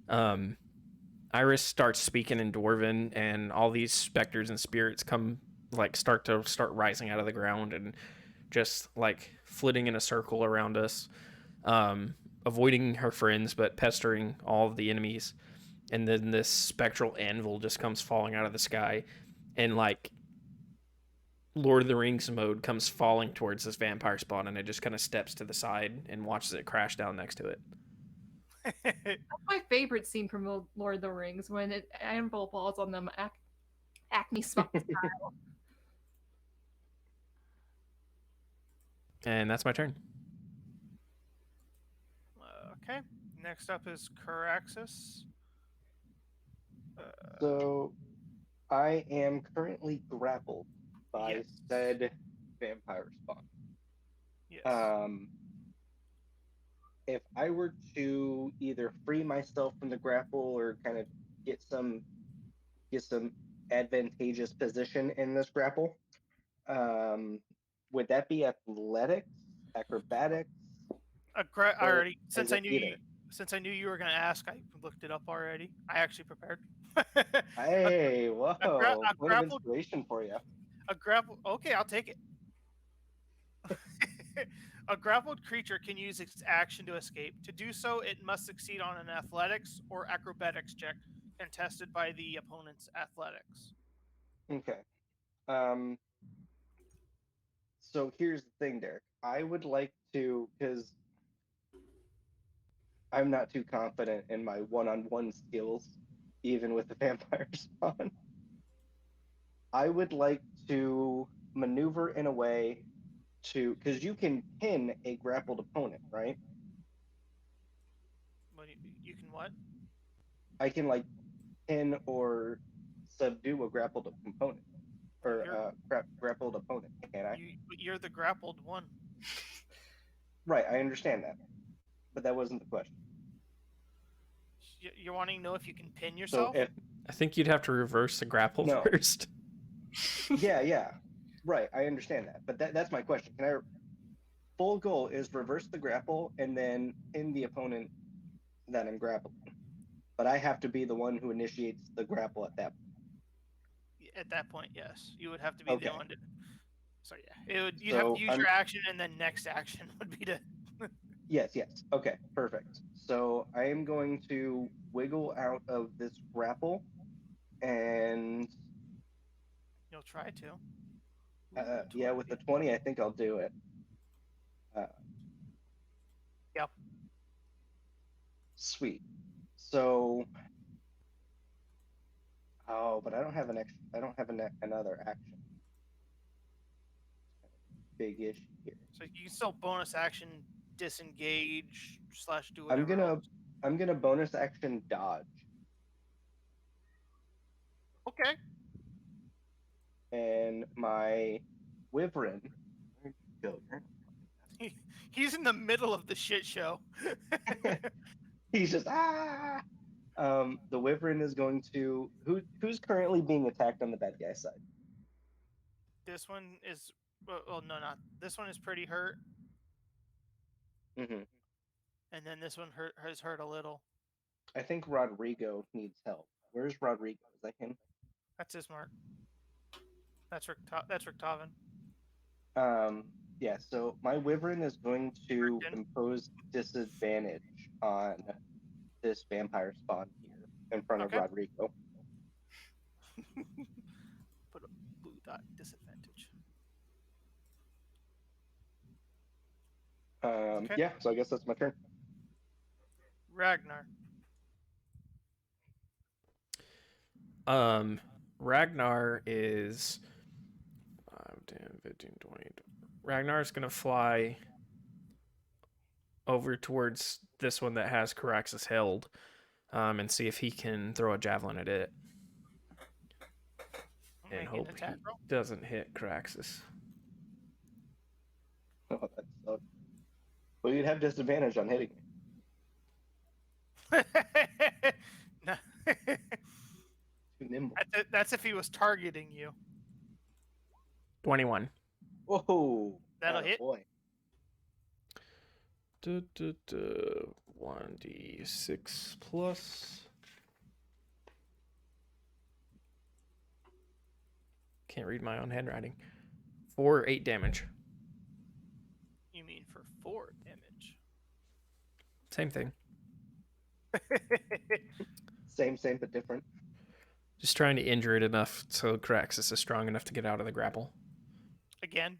Iris starts speaking in Dwarven, and all these specters and spirits start rising out of the ground and just like flitting in a circle around us, avoiding her friends but pestering all of the enemies. And then this spectral anvil just comes falling out of the sky, and like Lord of the Rings mode comes falling towards this vampire spawn, and it just kind of steps to the side and watches it crash down next to it. That's my favorite scene from Lord of the Rings, when it anvil falls on them Acme spot style. And that's my turn. Okay. Next up is Caraxis. So, I am currently grappled by Yes. said vampire spawn. Yes. If I were to either free myself from the grapple or kind of get some advantageous position in this grapple, would that be athletics, acrobatics? Already, is it either? since I knew you were going to ask, I looked it up already. I actually prepared. Hey, whoa! a Point of grappled- inspiration for you. A grapple. Okay, I'll take it. A grappled creature can use its action to escape. To do so, it must succeed on an athletics or acrobatics check, contested by the opponent's athletics. Okay. So here's the thing, Derek. I would like to, because I'm not too confident in my one-on-one skills, even with the vampire spawn. I would like to maneuver in a way to, because you can pin a grappled opponent, right? When you can what? I can like pin or subdue a grappled component or grappled opponent, can I? You're the grappled one. Right, I understand that, but that wasn't the question. You're wanting to know if you can pin So yourself? if I think you'd have to reverse the grapple No. first. yeah, right, I understand that, but that's my question. Can I? Full goal is reverse the grapple and then pin the opponent that I'm grappling, but I have to be the one who initiates the grapple at that point. At that point, yes, you would have to be Okay. the one to. So yeah, you'd have to use your action, and then next action would be to. Yes. Okay, perfect. So I am going to wiggle out of this grapple, and You'll try to. yeah, with the 20, I think I'll do it. Yep. Sweet. So, but I don't have another action. Big issue here. So you can still bonus action disengage / do whatever. I'm gonna bonus action dodge. Okay. And my wyvern. Where'd you go? He's in the middle of the shit show. He's just the wyvern is going to who's currently being attacked on the bad guy side. This one is well, no, not this one is pretty hurt. Mm-hmm. And then this one has hurt a little. I think Rodrigo needs help. Where's Rodrigo? Is that him? That's his mark. That's Richtavio. Yeah, so my wyvern is going to impose disadvantage on this vampire spawn here in front of Rodrigo. Put a blue dot disadvantage. Yeah, so I guess that's my turn. Ragnar. Ragnar is 5, 10, 15, 20. Ragnar's gonna fly over towards this one that has Caraxus held, and see if he can throw a javelin at it. And hope he doesn't hit Caraxus. Oh, that sucks. Well, you'd have disadvantage on hitting me. No. Too nimble. That's if he was targeting you. 21. Whoa. That'll hit. Boy. 1d6 plus. Can't read my own handwriting. 8 damage. You mean for 4 damage? Same thing. Same, but different. Just trying to injure it enough so Caraxus is strong enough to get out of the grapple. Again?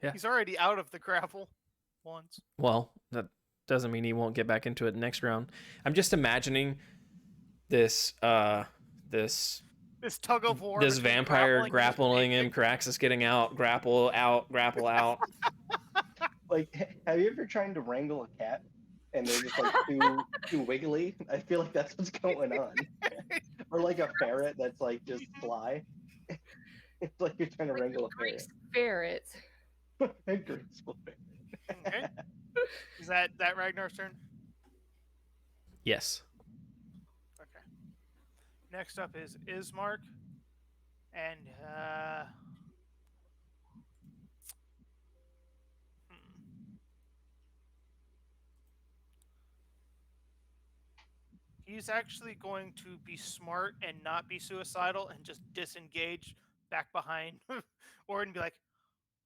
Yeah. He's already out of the grapple once. Well, that doesn't mean he won't get back into it next round. I'm just imagining this tug of war. This vampire grappling him, Caraxus getting out, grapple out. Like, have you ever tried to wrangle a cat and they're just like too wiggly? I feel like that's what's going on. Or like a ferret that's like just fly. It's like you're trying to wrangle a ferret. A graceful ferret. Okay. Is that Ragnar's turn? Yes. Okay. Next up is Ismark. And he's actually going to be smart and not be suicidal and just disengage back behind Ord and be like,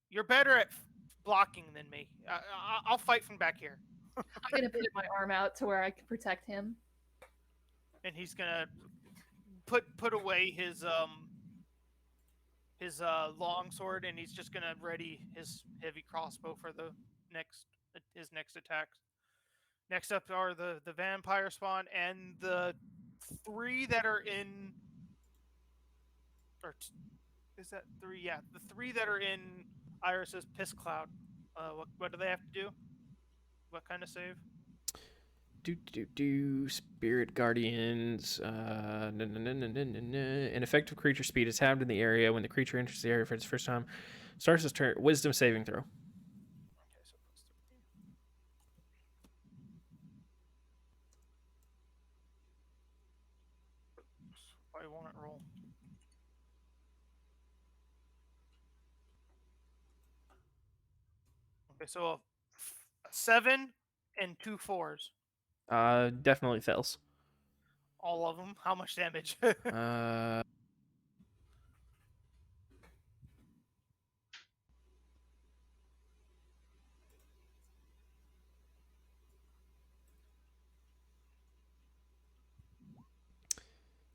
"You're better at blocking than me. I'll fight from back here." I'm gonna put my arm out to where I can protect him. And he's gonna put away his his long sword, and he's just gonna ready his heavy crossbow for the his next attack. Next up are the vampire spawn and the 3 that are in, or is that 3? Yeah, the 3 that are in Iris's piss cloud. What do they have to do? What kind of save? Spirit Guardians. An effective creature speed is halved in the area when the creature enters the area for its first time. Starts its turn. Wisdom saving throw. Okay, so plus 13. Why won't it roll? Okay, so a 7 and 2 4s. Definitely fails. All of them. How much damage?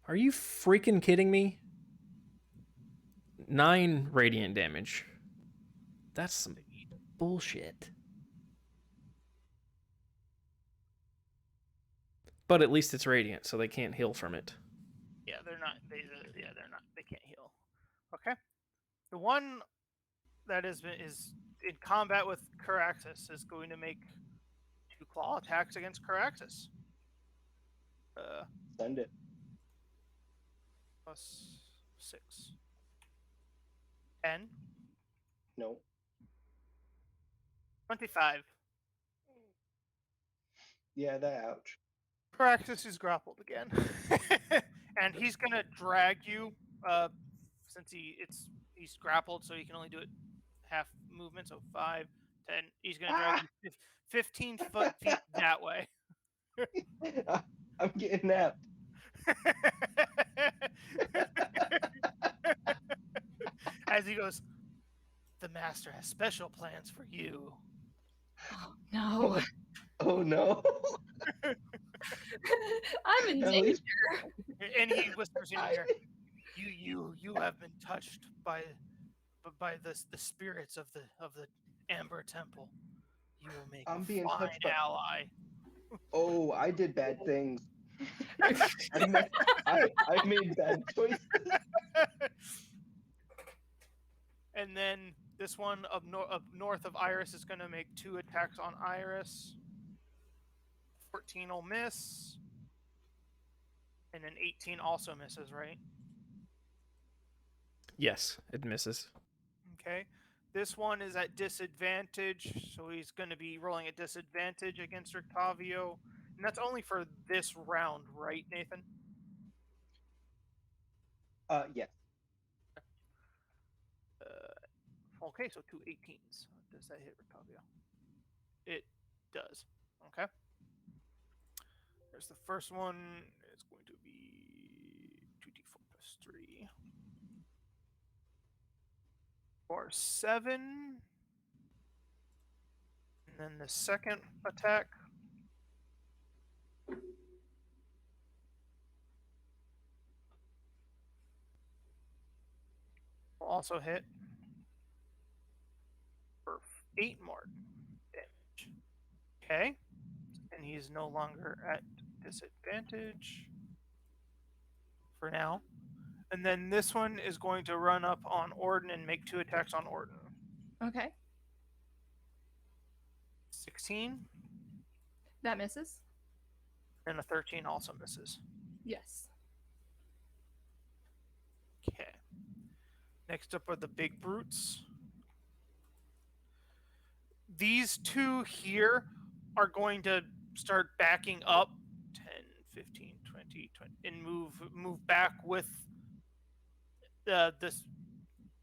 Are you freaking kidding me? 9 radiant damage. That's some bullshit. But at least it's radiant, so they can't heal from it. Yeah, they're not. They're not. They can't heal. Okay. The one that is in combat with Caraxes is going to make 2 claw attacks against Caraxes. Send it. Plus 6. 10. No. 25. Yeah, that ouch. Caraxes is grappled again, and he's gonna drag you. Since he's grappled, so he can only do it half movement, so 5, 10. He's gonna drag you 15 feet that way. I'm getting napped. As he goes, the master has special plans for you. Oh no. Oh no. I'm in At danger. least- And he whispers in your ear, you have been touched by the spirits of the Amber Temple. You will make I'm a being fine touched by- ally. Oh, I did bad things. I made bad choices. And then this one up north of Iris is going to make 2 attacks on Iris. 14 will miss. And then 18 also misses, right? Yes, it misses. Okay. This one is at disadvantage, so he's going to be rolling at disadvantage against Richtavio. And that's only for this round, right, Nathan? Yes. Okay, so 2 18s. Does that hit Richtavio? It does. Okay. There's the first one. It's going to be 2d4 plus 3. For 7. And then the second attack. Will also hit for 8 more damage. Okay. And he's no longer at disadvantage for now. And then this one is going to run up on Orden and make 2 attacks on Orden. Okay. 16 That misses. and a 13 also misses. Yes. Okay. Next up are the big brutes. These 2 here are going to start backing up 10, 15, 20, and move back with this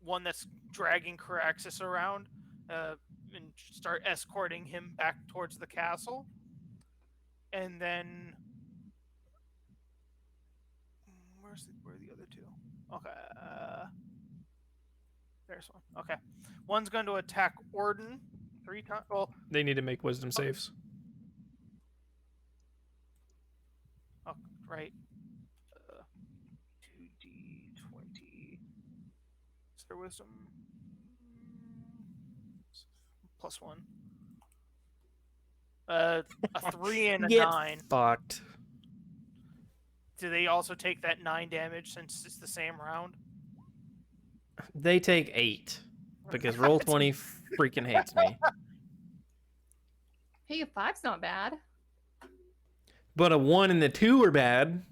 one that's dragging Caraxes around and start escorting him back towards the castle. And then where are the other 2? Okay. There's one. Okay. One's going to attack Orden 3 times. Well, They need to make wisdom saves. oh, right. 2d20. So Wisdom. +1. A 3 and a Get 9. fucked. Do they also take that 9 damage since it's the same round? They take 8 because Roll20 freaking hates me. Hey, a 5's not bad. But a 1 and a 2 are bad.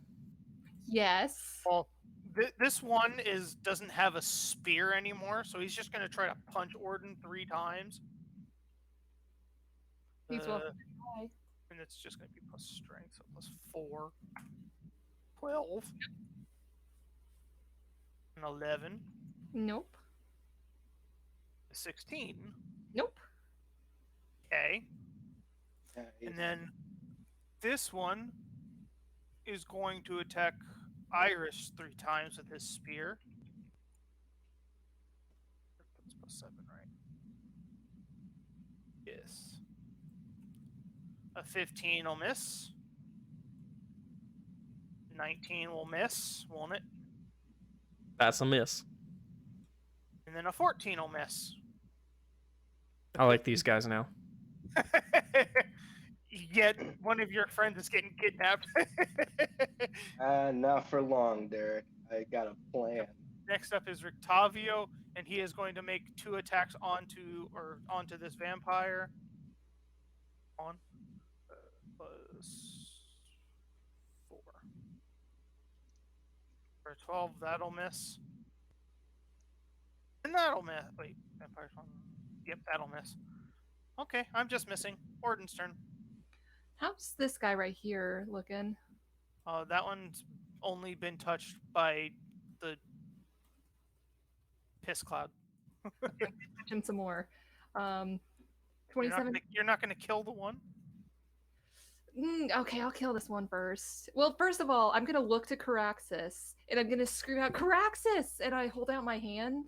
Yes. Well, this one doesn't have a spear anymore, so he's just going to try to punch Orden 3 times. He's welcome to try. And it's just going to be plus strength, so +4. 12. An 11. Nope. 16. Nope. Okay. And then this one is going to attack Iris 3 times with his spear. That's +7, right? Yes. A 15 will miss. 19 will miss, won't it? That's a miss. And then a 14 will miss. I like these guys now. Yet one of your friends is getting kidnapped. Not for long, Derek. I got a plan. Next up is Richtavio, and he is going to make 2 attacks onto this vampire. On +4. For 12, that'll miss. And that'll miss. Wait, vampire's on. Yep, that'll miss. Okay, I'm just missing. Orden's turn. How's this guy right here looking? That one's only been touched by the piss cloud. Touch him some more. 27. You're not gonna kill the one? Okay, I'll kill this one first. Well, first of all, I'm gonna look to Caraxus and I'm gonna scream out Caraxus, and I hold out my hand.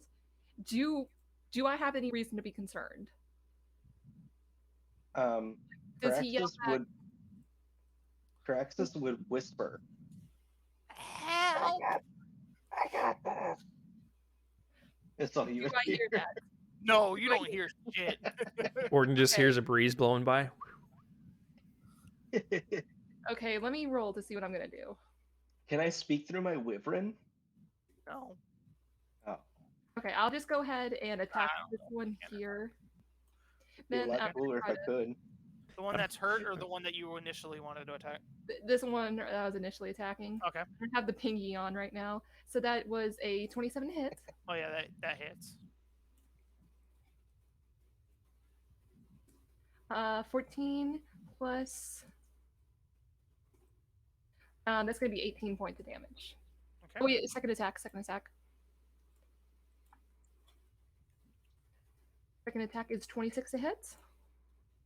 Do I have any reason to be concerned? Does he yell back? Caraxus would whisper. Help! I got this. It's all you Do I hear that? No, you don't hear shit. Orden just hears a breeze blowing by. Okay, let me roll to see what I'm gonna do. Can I speak through my wyvern? No. Oh. Okay, I'll just go ahead and attack this one here. Be a Then lot I'm cooler if gonna I try could. The one that's hurt or the one that you initially wanted to attack? this one that I was initially attacking. Okay. I have the pingy on right now. So that was a 27 hit. Oh yeah, that hits. 14 plus... that's going to be 18 points of damage. Okay. Oh, yeah, second attack. Second attack is 26 to hit.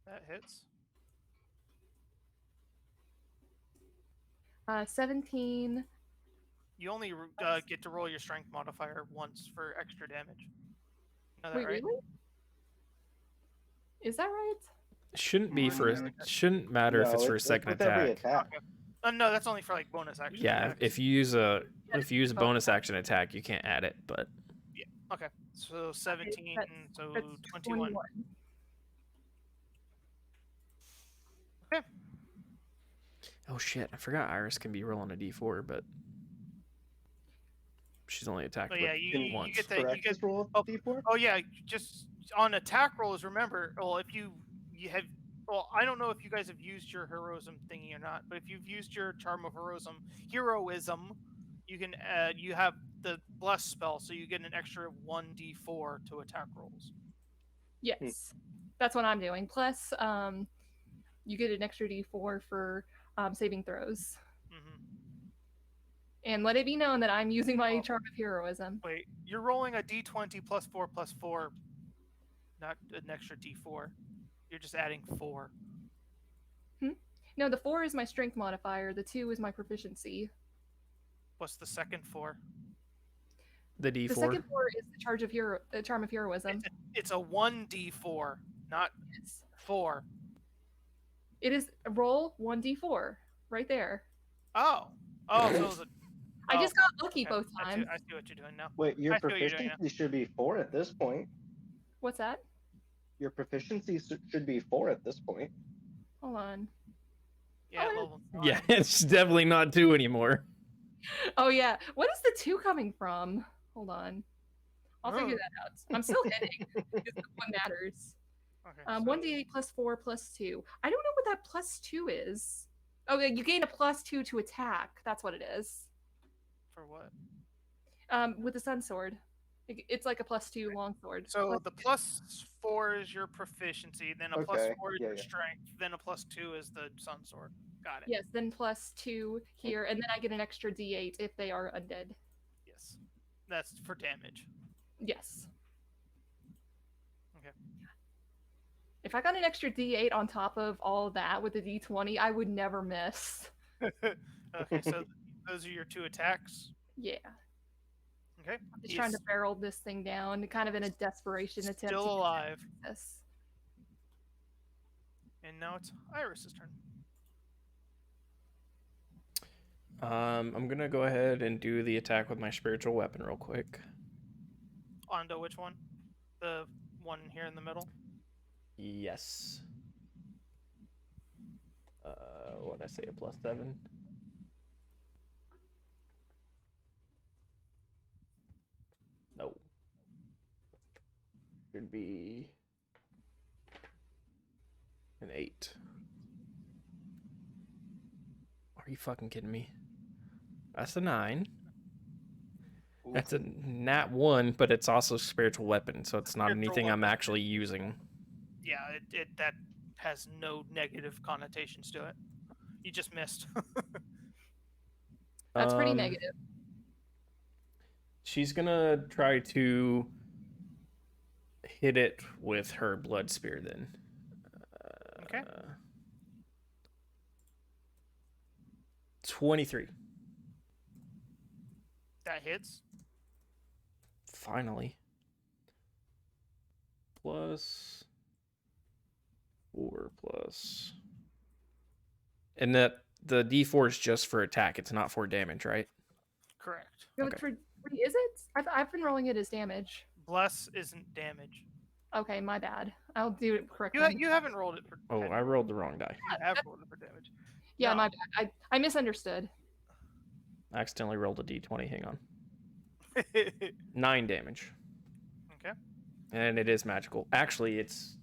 That hits. 17. You only get to roll your strength modifier once for extra damage. Know that, Wait, right? really? Is that right? Shouldn't matter if it's for a second with every attack. Okay. No, that's only for like bonus action. Yeah, attacks. if you use a bonus action attack, you can't add it. But Okay, so 17, so That's 21. Okay. oh shit, I forgot Iris can be rolling a d4, but she's only attacked Oh yeah, with you once. get that. You get. Caraxus roll Oh, D4? oh yeah, just on attack rolls. Remember, well, if you have. Well, I don't know if you guys have used your heroism thingy or not, but if you've used your charm of heroism, you can you have the bless spell, so you get an extra 1d4 to attack rolls. Yes, that's what I'm doing. Plus, you get an extra d4 for saving throws. Mm-hmm. And let it be known that I'm using my charm of heroism. Wait, you're rolling a d20 +4, not an extra d4. You're just adding 4. No, the 4 is my strength modifier. The 2 is my proficiency. What's the second 4? The d4. The second 4 is the charm of heroism. It's a 1d4, not 4. It is roll 1d4 right there. Oh, so it was a I just got lucky okay. both I times. see what you're doing now. Wait, your I see what you're doing proficiency should be 4 at this point. What's that? Your proficiency should be 4 at this point. Hold on. Yeah, Oh, level 5. Yeah, it's definitely not 2 anymore. Oh yeah. What is the 2 coming from? Hold on. I'll figure that out. I'm still hitting because what matters. Okay. 1d8 plus 4 plus 2. I don't know what that plus 2 is. Oh, yeah, you gain a plus 2 to attack. That's what it is. For what? With the sun sword. It's like a plus 2 longsword. So the plus 4 is your proficiency, then a plus Okay, 4 is yeah, your yeah. strength, then a plus 2 is the sun sword. Got it. Yes, then plus 2 here, and then I get an extra d8 if they are undead. Yes. That's for damage. Yes. Okay. If I got an extra d8 on top of all that with the d20, I would never miss. Okay, so those are your 2 attacks. Yeah. Okay. I'm just trying to barrel this thing down, kind of in a desperation attempt to Still alive. get this. And now it's Iris's turn. I'm gonna go ahead and do the attack with my spiritual weapon real quick. Onto which one? The one here in the middle? Yes. What did I say? A +7? No. Should be an 8. Are you fucking kidding me? That's a 9. That's a nat 1, but it's also spiritual weapon, so it's not Spiritual anything I'm weapon. actually using. Yeah, that has no negative connotations to it. You just missed. That's pretty negative. She's gonna try to hit it with her blood spear then. Okay. 23. That hits. Finally. +4 plus. And that the D4 is just for attack. It's not for damage, right? Correct. No, Okay. is it? I've been rolling it as damage. Bless isn't damage. Okay, my bad. I'll do it correctly. You haven't rolled it for Oh, I rolled the wrong die. You have rolled it for damage. Yeah, No. my bad. I misunderstood. I accidentally rolled a D20. Hang on. 9 damage. Okay. And it is magical. Actually, it's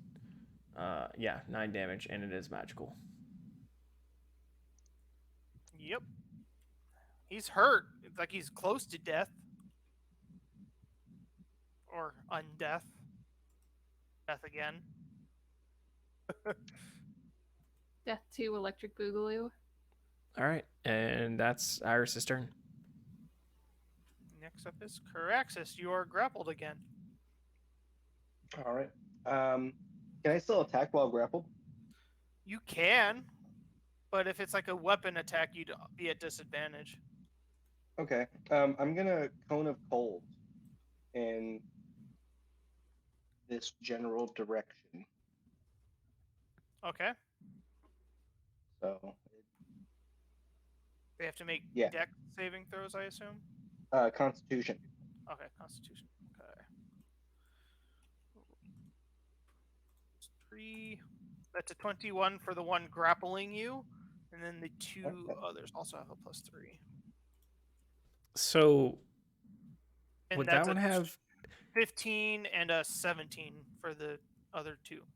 9 damage, and it is magical. Yep. He's hurt. It's like he's close to death. Or undeath. Death again. Death to Electric Boogaloo. All right, and that's Iris's turn. Next up is Caraxis. You are grappled again. All right. Can I still attack while grappled? You can, but if it's like a weapon attack, you'd be at disadvantage. Okay. I'm gonna Cone of Cold in this general direction. Okay. So They have to make Yeah. dex saving throws, I assume? Constitution. Okay, Constitution. Okay. 3. That's a 21 for the one grappling you, and then the 2 Okay. others also have a +3. So And would that's that one a have 15 and a 17 for the other 2.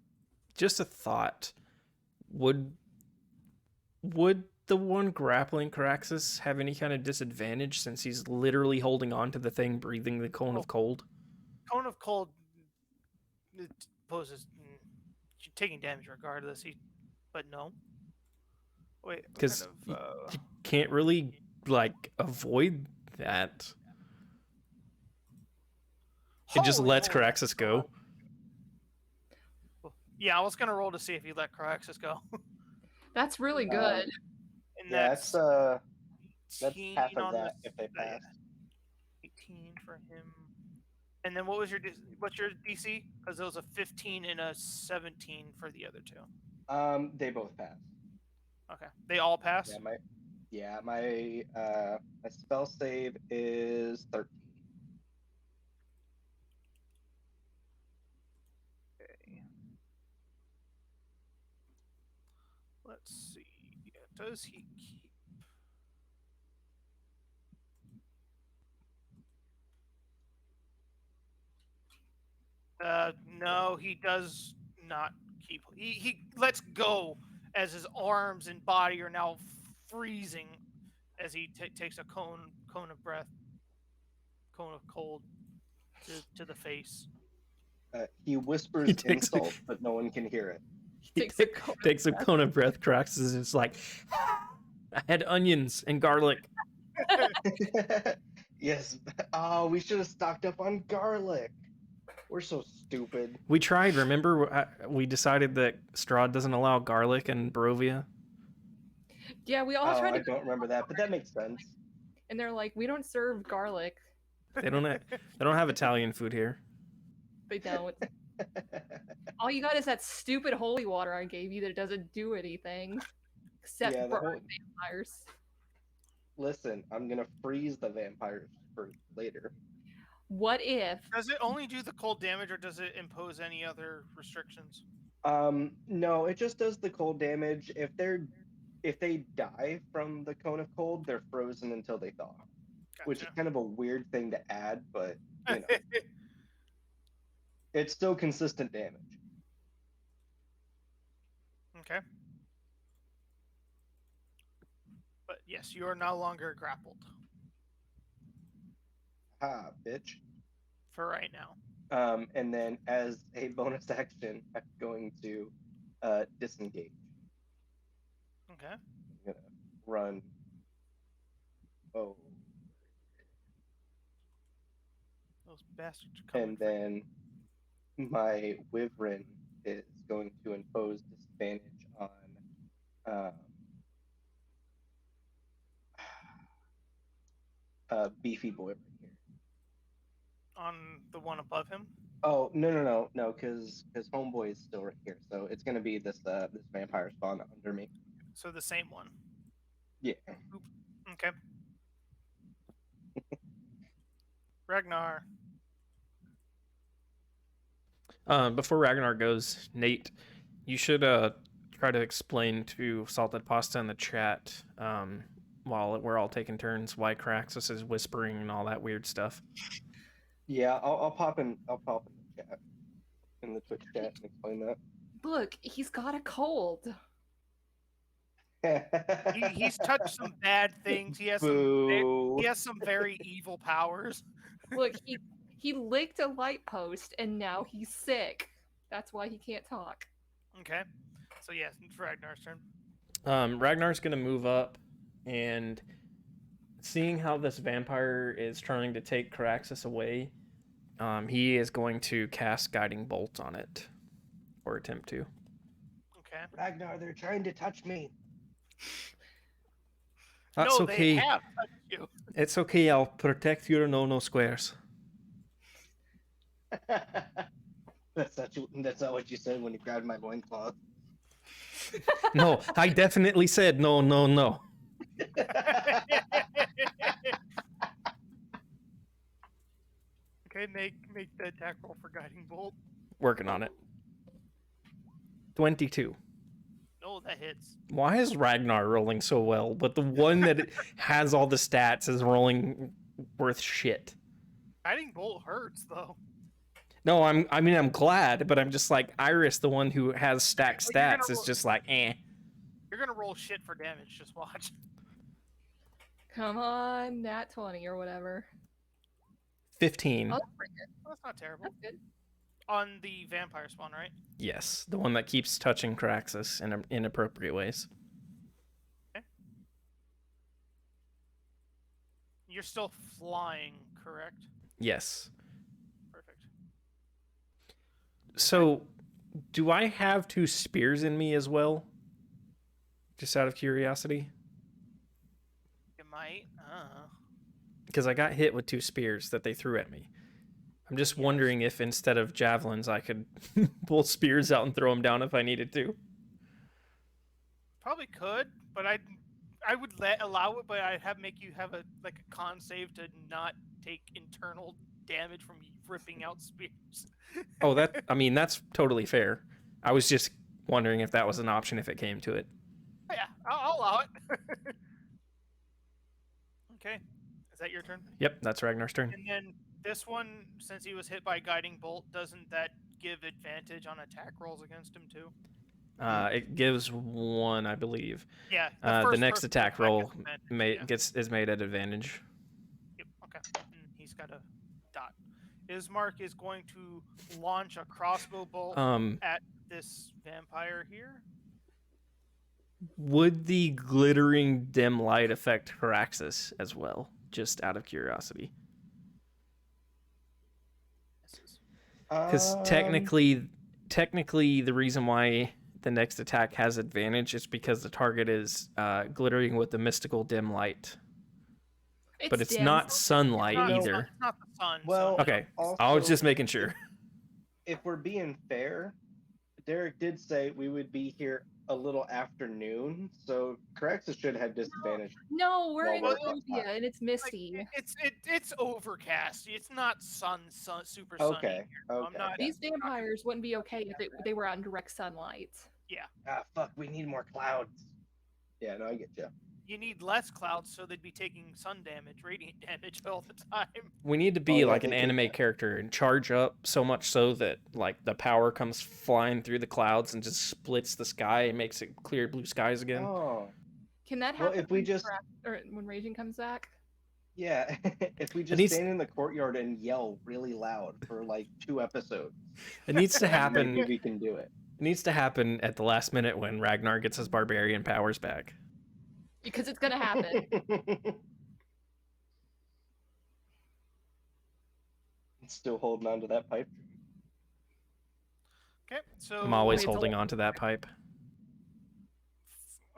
just a thought? Would the one grappling Caraxis have any kind of disadvantage since he's literally holding on to the thing, breathing the cone of cold? Cone of Cold it poses you're taking damage regardless. But no. Wait, what Because kind of, you can't really avoid that. It just Holy lets moly. Caraxis go. Yeah, I was gonna roll to see if you let Caraxis go. That's really good. And Yeah, that's that's 18 half of on that the- if they pass. 18 for him. And then what's your DC? Because it was a 15 and a 17 for the other 2. They both pass. Okay, they all pass. Yeah, my spell save is 13. Let's see. Does he keep? No, he does not keep. He lets go as his arms and body are now freezing as he takes a cone of breath, cone of cold to the face. He whispers He takes insult, but no one can hear it. He Takes a cone of takes a breath. cone of breath. Cracks is just like, I had onions and garlic. Yes. Oh, we should have stocked up on garlic. We're so stupid. We tried. Remember, we decided that Strahd doesn't allow garlic in Borovia. Yeah, we all Oh, tried I to, don't remember that, but that makes sense. and they're like, we don't serve garlic. They don't. They don't have Italian food here. They don't. All you got is that stupid holy water I gave you that doesn't do anything except Yeah, the burn whole- vampires. Listen, I'm gonna freeze the vampires for later. What if? Does it only do the cold damage, or does it impose any other restrictions? No, it just does the cold damage. If they die from the cone of cold, they're frozen until they thaw, which is Gotcha. kind of a weird thing to add, but you know, it's still consistent damage. Okay. But yes, you are no longer grappled Ah, bitch. for right now. And then as a bonus action, I'm going to disengage. Okay. I'm gonna run. Oh, Those bastards are coming. and then my wyvern is going to impose disadvantage on beefy boy right here. On the one above him. Oh no, because homeboy is still right here, so it's gonna be this this vampire spawn under me. So the same one. Yeah. Okay. Ragnar. Before Ragnar goes, Nate, you should try to explain to Salted Pasta in the chat while we're all taking turns why Craxus is whispering and all that weird stuff. Yeah, I'll pop in the chat, in the Twitch chat, and explain Look, he's got a cold. that. He's touched some bad things. He has Boo. some very evil powers. Look, he licked a light post and now he's sick. That's why he can't talk. Okay. So yes, it's Ragnar's turn. Ragnar's gonna move up, and seeing how this vampire is trying to take Caraxus away, he is going to cast Guiding Bolt on it, or attempt to. Okay. Ragnar, they're trying to touch me. That's no, okay. they have touched you. It's okay. I'll protect your no squares. That's not what you said when you grabbed my loincloth. No, I definitely said no. Okay, make the attack roll for guiding bolt. Working on it. 22. No, that hits. Why is Ragnar rolling so well, but the one that has all the stats is rolling worth shit? Guiding bolt hurts though. No, I'm glad, but I'm just like Iris, the one who has stacked Oh, you're gonna stats, is roll- just like eh. You're gonna roll shit for damage. Just watch. Come on, nat 20 or whatever. 15. Oh, that's pretty good. Well, that's not terrible. That's good. On the vampire spawn, right? Yes, the one that keeps touching Caraxus in inappropriate ways. You're still flying, correct? Yes. Perfect. So, do I have 2 spears in me as well? Just out of curiosity? You might. Because I got hit with 2 spears that they threw at me. I'm just wondering if instead of javelins, I could pull spears out and throw them down if I needed to. Probably could, but I I would allow it, but I'd make you have a con save to not take internal damage from ripping out spears. Oh, that's totally fair. I was just wondering if that was an option if it came to it. Yeah, I'll allow it. Okay, is that your turn? Yep, that's Ragnar's turn. And then this one, since he was hit by guiding bolt, doesn't that give advantage on attack rolls against him too? It gives one, I believe. Yeah. The next attack roll is made at advantage. Yep. Okay. And he's got a dot. Ismark is going to launch a crossbow bolt at this vampire here. Would the glittering dim light affect Haraxis as well? Just out of curiosity. Because technically, the reason why the next attack has advantage is because the target is glittering with the mystical dim light. But it's not sunlight either. It's not the sun. Well, Okay, also, I was just making sure. If we're being fair, Derek did say we would be here a little afternoon, so Caraxes should have disadvantage. No, we're in Well, Borovia and it's misty. It's overcast. It's not super sunny. Okay. Here. Okay. I'm not, These vampires wouldn't be okay if they were out in direct sunlight. Ah, fuck. We need more clouds. Yeah, no, I get you. You need less clouds, so they'd be taking sun damage, radiant damage all the time. We need to be yeah, like an they do anime that. character and charge up so much so that like the power comes flying through the clouds and just splits the sky and makes it clear blue skies again. Oh, Can that Well, happen if we just- when Raejin comes back? yeah. If we just needs- stand in the courtyard and yell really loud for like 2 episodes, It needs to happen. maybe we can do it. It needs to happen at the last minute when Ragnar gets his barbarian powers back. Because it's gonna happen. Still holding on to that pipe. Okay, so I'm always Wait, holding on to that pipe.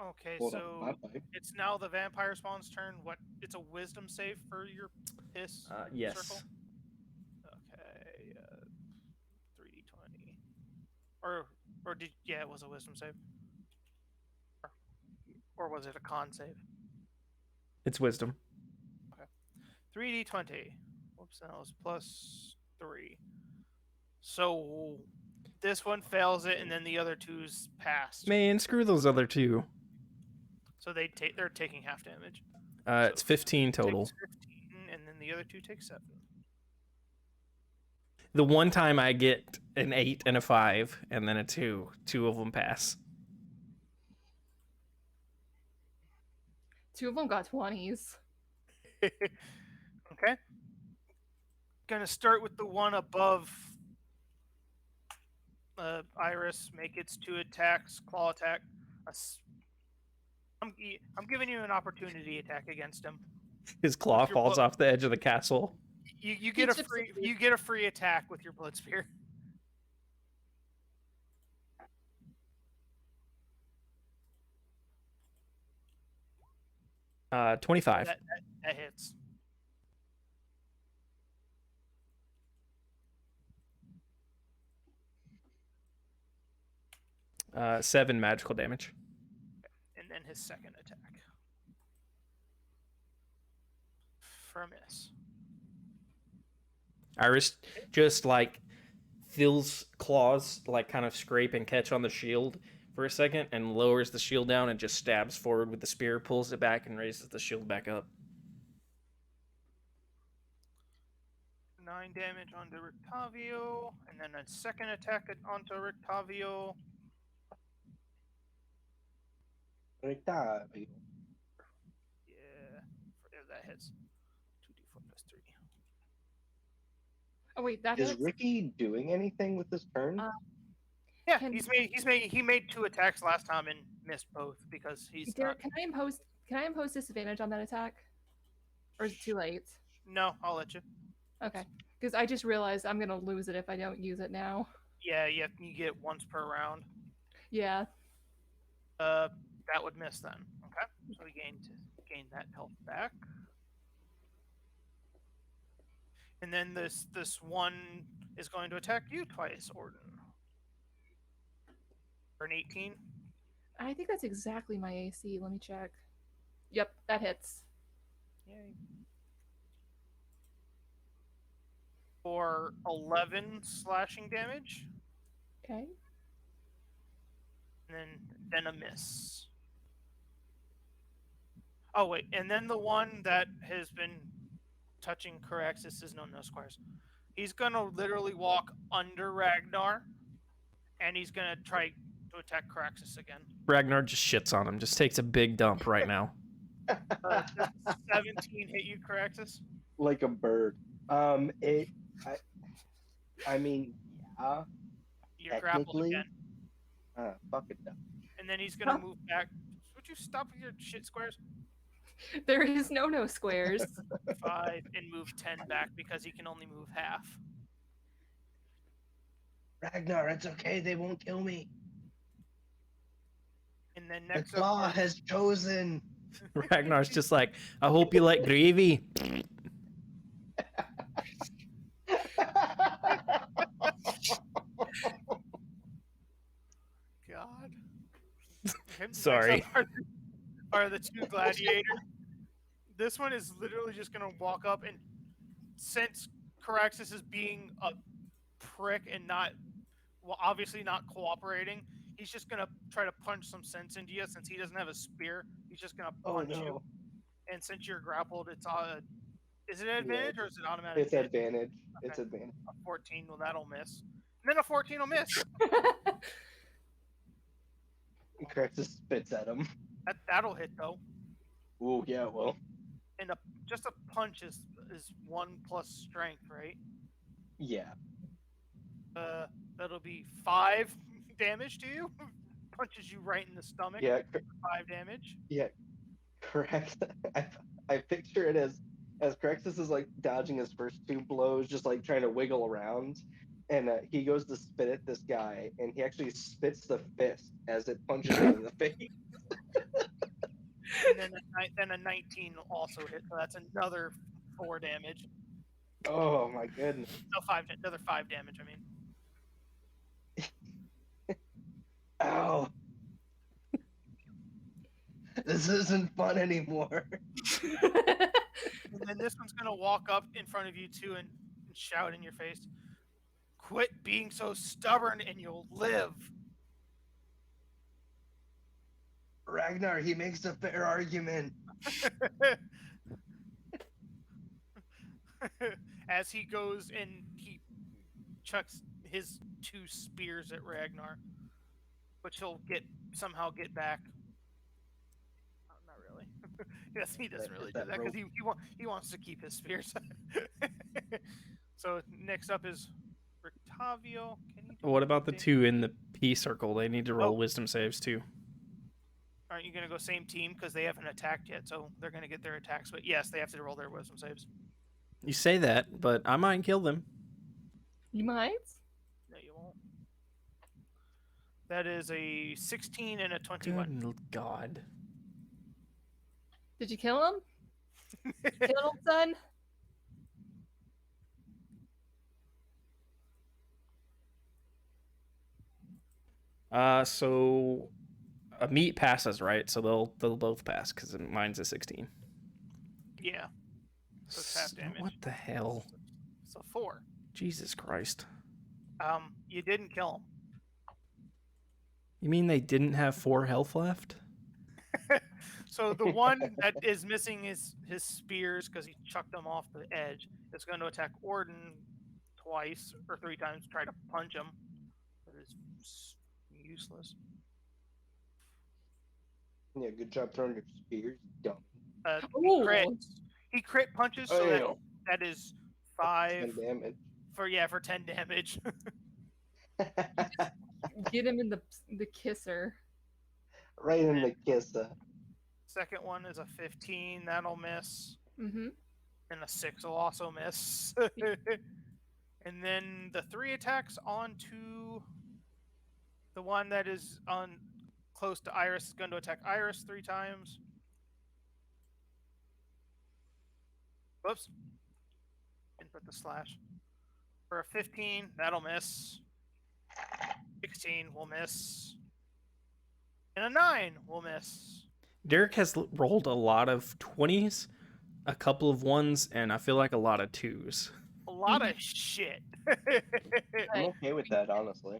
Okay, Hold on, so my pipe. it's now the vampire spawn's turn. What? It's a wisdom save for your piss Yes. circle. Okay, 3d20. Or did it was a wisdom save. Or was it a con save? It's wisdom. 3d20. Whoops, that was plus 3. So this one fails it, and then the other two's passed. Man, screw those other two. So they're taking half damage. It's 15 total. Takes 15, and then the other two take 7. The one time I get an 8 and a 5, and then a 2. 2 of them pass. 2 of them got 20s. Okay. Gonna start with the one above Iris. Make its 2 attacks, claw attack. I'm giving you an opportunity attack against him. His claw With your falls blood- off the edge of the castle. You get a chips free it. you get a free attack with your blood spear. 25. That hits. Uh, 7 magical damage. And then his second attack. For a miss. Iris just like feels claws like kind of scrape and catch on the shield for a second and lowers the shield down and just stabs forward with the spear, pulls it back and raises the shield back up. 9 damage onto Richtavio, and then a second attack onto Richtavio. Richtavio. Yeah, that hits. 2d4 plus 3. Oh wait, that Is hits. Ricky doing anything with this turn? Yeah, Can- he made 2 attacks last time and missed both because he's Derek, can I impose disadvantage on that attack? Or is it too late? No, I'll let you. Okay. Because I just realized I'm gonna lose it if I don't use it now. Yeah, you get once per round. Yeah. That would miss then. Okay, so we gain that health back. And then this one is going to attack you twice, Orden. For an 18. I think that's exactly my AC. Let me check. Yep, that hits. Yay. For 11 slashing damage, Okay. and then a miss. Oh wait, and then the one that has been touching Caraxus is no squares. He's gonna literally walk under Ragnar, and he's gonna try to attack Caraxus again. Ragnar just shits on him. Just takes a big dump right now. Does 17 hit you, Caraxus? Like a bird. I mean, yeah. You're grappled Technically. again. Fuck it though. And then he's gonna move back. Would you stop with your shit squares? There is no squares. 5 and move 10 back because he can only move half. Ragnar, it's okay. They won't kill me. And then The next claw up, has chosen. Ragnar's just like, I hope you like gravy. God. Sorry. Next up are the two gladiators. This one is literally just gonna walk up, and since Caraxus is being a prick and not, well, obviously not cooperating, he's just gonna try to punch some sense into you. Since he doesn't have a spear, he's just gonna punch you. And since you're grappled, it's is it advantage or is it automatic? It's advantage. Okay. It's advantage. A 14, well, that'll miss. And then a 14 will miss. Caraxus spits at him. That'll hit though. Ooh, yeah, well. And just a punch is 1 plus strength, right? Yeah. That'll be 5 damage to you. Punches you right in the stomach. Yeah. 5 damage. Yeah. Correct. I picture it as Caraxus is like dodging his first 2 blows, just like trying to wiggle around. And he goes to spit at this guy, and he actually spits the fist as it punches him in the face. And then a 19 will also hit, so that's another 4 damage. Oh my goodness. No, 5. Another 5 damage. I mean. Ow. This isn't fun anymore. And then this one's gonna walk up in front of you too and shout in your face, "Quit being so stubborn and you'll live." Ragnar, he makes a fair argument. As he goes and he chucks his 2 spears at Ragnar, which he'll somehow get back. Not really. Yes, he doesn't really do that because he wants to keep his spears. So next up is Richtavio. What about the 2 in the P circle? They need to roll wisdom saves too. Aren't you gonna go same team because they haven't attacked yet? So they're gonna get their attacks, but yes, they have to roll their wisdom saves. You say that, but I might kill them. You might? No, you won't. That is a 16 and a 21. Good God. Did you kill him? Kill him, son? So a meat passes, right? So they'll both pass because mine's a 16. Yeah. So it's half damage. What the hell? So 4. Jesus Christ. You didn't kill him. You mean they didn't have 4 health left? So the one that is missing is his spears because he chucked them off the edge. It's going to attack Orden twice or 3 times to try to punch him. But it's useless. Yeah, good job throwing your spears, dumb. He crit punches, so that is 5 10 damage. For 10 damage. Get him in the kisser. Right in the kisser. Second one is a 15. That'll miss. Mm-hmm. And a 6 will also miss. And then the 3 attacks onto the one that is on close to Iris is going to attack Iris 3 times. Whoops. Didn't put the slash. For a 15, that'll miss. 16 will miss. And a 9 will miss. Derek has rolled a lot of 20s, a couple of 1s, and I feel like a lot of 2s. A lot of shit. I'm okay with that, honestly.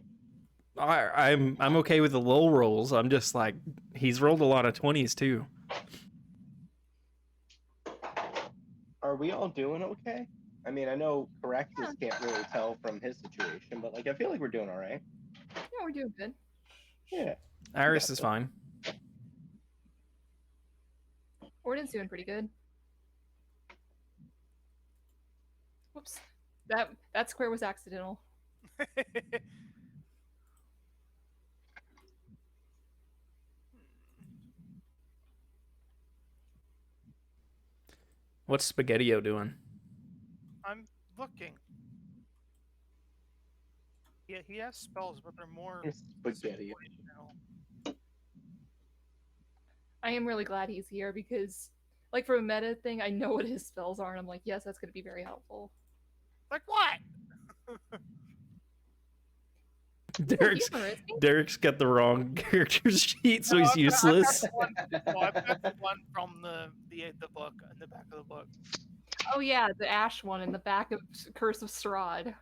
I'm okay with the low rolls. I'm just like, he's rolled a lot of 20s too. Are we all doing okay? I mean, I know Caractus can't really tell from his situation, but like I feel like we're doing all right. Yeah, we're doing good. Yeah. Iris is fine. Orden's doing pretty good. Whoops. That square was accidental. What's Spaghetti-O doing? I'm looking. Yeah, he has spells, but they're more Spaghetti. situational. I am really glad he's here because, like, for a meta thing, I know what his spells are, and I'm like, yes, that's going to be very helpful. Like what? Derek's got the wrong character sheet, so he's useless. I've got the one from the book, in the back of the book. Oh yeah, the ash one in the back of Curse of Strahd.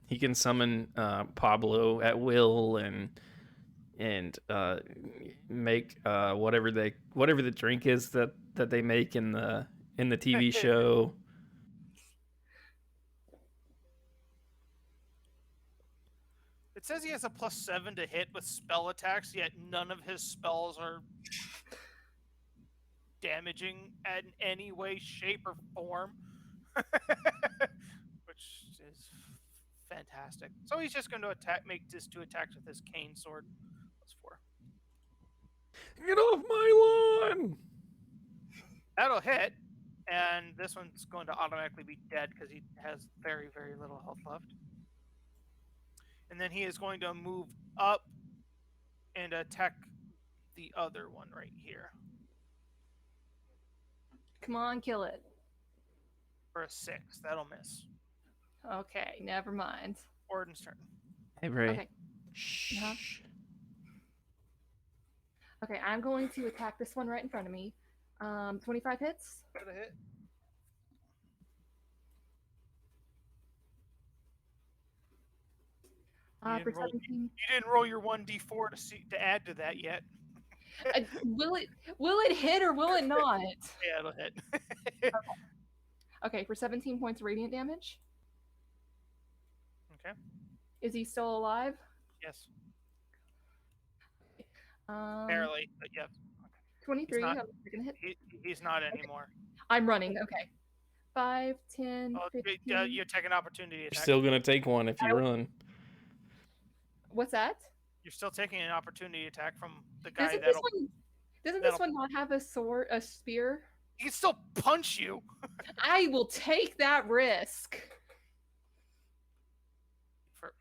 He can summon Pablo at will and make whatever the drink is that they make in the TV show. It says he has a +7 to hit with spell attacks, yet none of his spells are damaging in any way, shape, or form. Which is fantastic. So he's just going to make just 2 attacks with his cane sword. +4. Get off my lawn! That'll hit, and this one's going to automatically be dead because he has very, very little health left. And then he is going to move up and attack the other one right here. Come on, kill it. For a 6. That'll miss. Okay, never mind. Orden's turn. Hey, Ray. Okay. Shh. Uh-huh. Okay, I'm going to attack this one right in front of me. 25 hits. Got a hit. For 17. You didn't roll your 1d4 to add to that yet. Will it hit or will it not? Yeah, it'll hit. Okay, for 17 points of radiant damage. Okay. Is he still alive? Yes. Barely, but yeah. 23. He's not, I'm gonna hit. he's not anymore. I'm running. Okay. 5, 10, 15. You're taking opportunity attack. You're still gonna take one if you run. What's that? You're still taking an opportunity attack from the guy Doesn't this one not have a spear? He can still punch you. I will take that risk.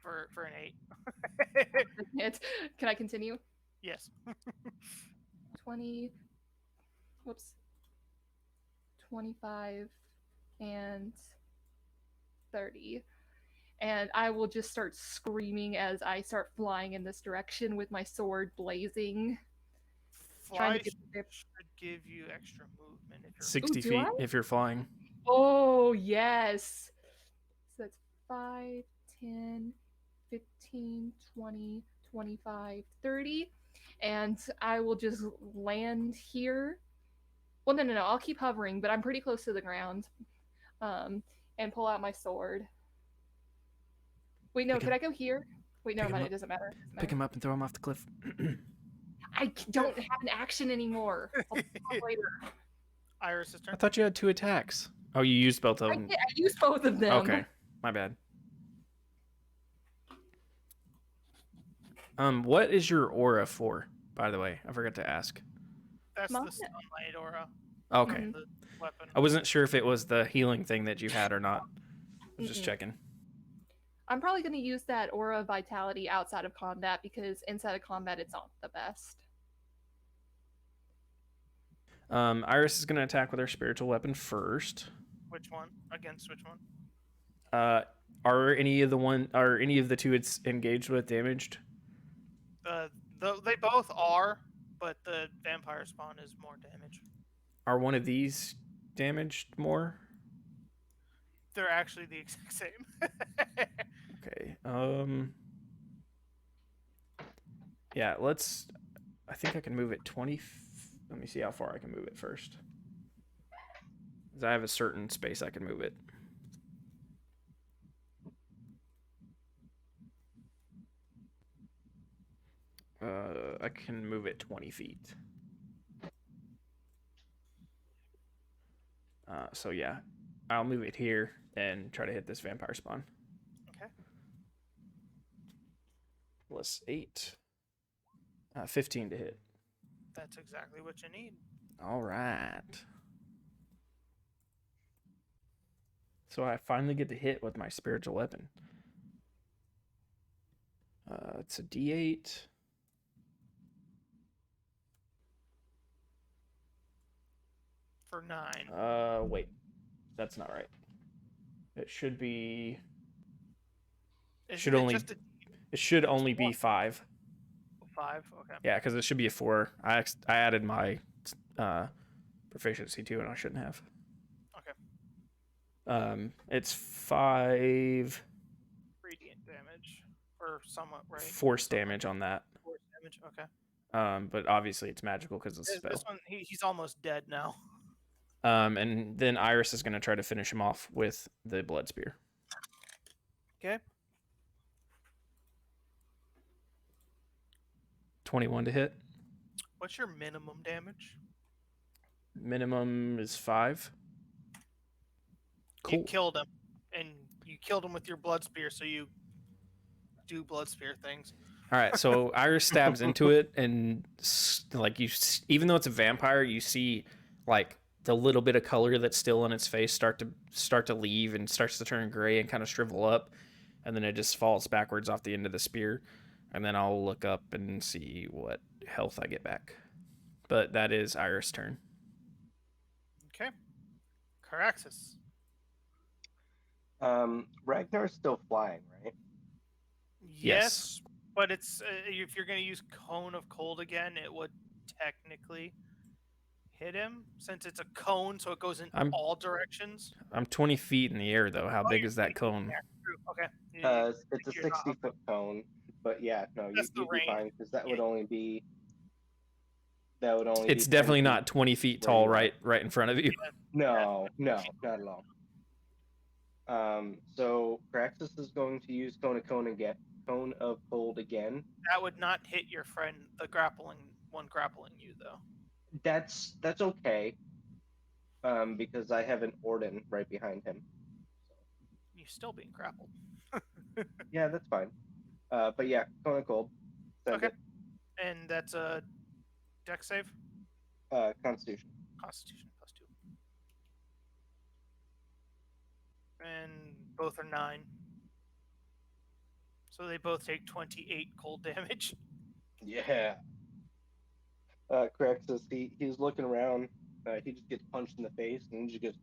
For an 8. Can I continue? Yes. 20. Whoops. 25 and 30. And I will just start screaming as I start flying in this direction with my sword blazing. Fly should give you extra movement. If you're 60 feet if you're flying. Oh, yes. So that's 5, 10, 15, 20, 25, 30. And I will just land here. Well, no. I'll keep hovering, but I'm pretty close to the ground. And pull out my sword. Wait, no, can I go here? Wait, no, it doesn't matter. Pick him up and throw him off the cliff. I don't have an action anymore. I'll talk later. Iris' turn. I thought you had 2 attacks. Oh, you used both of them. I used both of them. Okay, my bad. What is your aura for, by the way? I forgot to ask. That's the sunlight aura. Okay. The weapon. I wasn't sure if it was the healing thing that you had or not. I was just checking. I'm probably going to use that aura of vitality outside of combat because inside of combat it's not the best. Iris is going to attack with her spiritual weapon first. Which one? Against which one? Are any of the two it's engaged with damaged? They both are, but the vampire spawn is more damage. Are one of these damaged more? They're actually the exact same. Okay. Yeah, I think I can move it 20. Let me see how far I can move it first. 'Cause I have a certain space I can move it. I can move it 20 feet. So yeah, I'll move it here and try to hit this vampire spawn. Okay. Plus 8. 15 to hit. That's exactly what you need. All right. So I finally get to hit with my spiritual weapon. It's a D8. For 9. Wait. That's not right. It should be... Isn't should it only... just It should only be 5. 5? Okay. Yeah, because it should be a 4. I added my proficiency too, and I shouldn't have. Okay. It's 5 Radiant damage. Or somewhat, right? force damage on that. Force damage, okay. But obviously it's magical because it's a spell. This one, he's almost dead now. And then Iris is going to try to finish him off with the blood spear. Okay. 21 to hit. What's your minimum damage? Minimum is 5. Cool. You killed him, and you killed him with your blood spear, so you do blood spear things. All right, so Iris stabs into it, and like even though it's a vampire, you see like the little bit of color that's still on its face start to leave and starts to turn gray and kind of shrivel up, and then it just falls backwards off the end of the spear, and then I'll look up and see what health I get back. But that is Iris' turn. Okay. Caraxus. Ragnar's still flying, right? Yes, but it's if you're going to use Cone of Cold again, it would technically hit him since it's a cone, so it goes in all directions. I'm 20 feet in the air, though. How big is that cone? Okay. It's a 60-foot cone, but yeah, no, you'd be fine because that would only be. It's definitely not 20 feet tall, right in front of you. No, not at all. So Caraxus is going to use Cone of Cold again. That would not hit your friend, the grappling you, though. That's okay. Because I have an Orden right behind him. You're still being grappled. Yeah, that's fine. But yeah, Cone of Cold. Okay. And that's a dex save? Constitution. Constitution +2. And both are 9. So they both take 28 cold damage. Yeah. Caraxus, he's looking around. He just gets punched in the face, and he just goes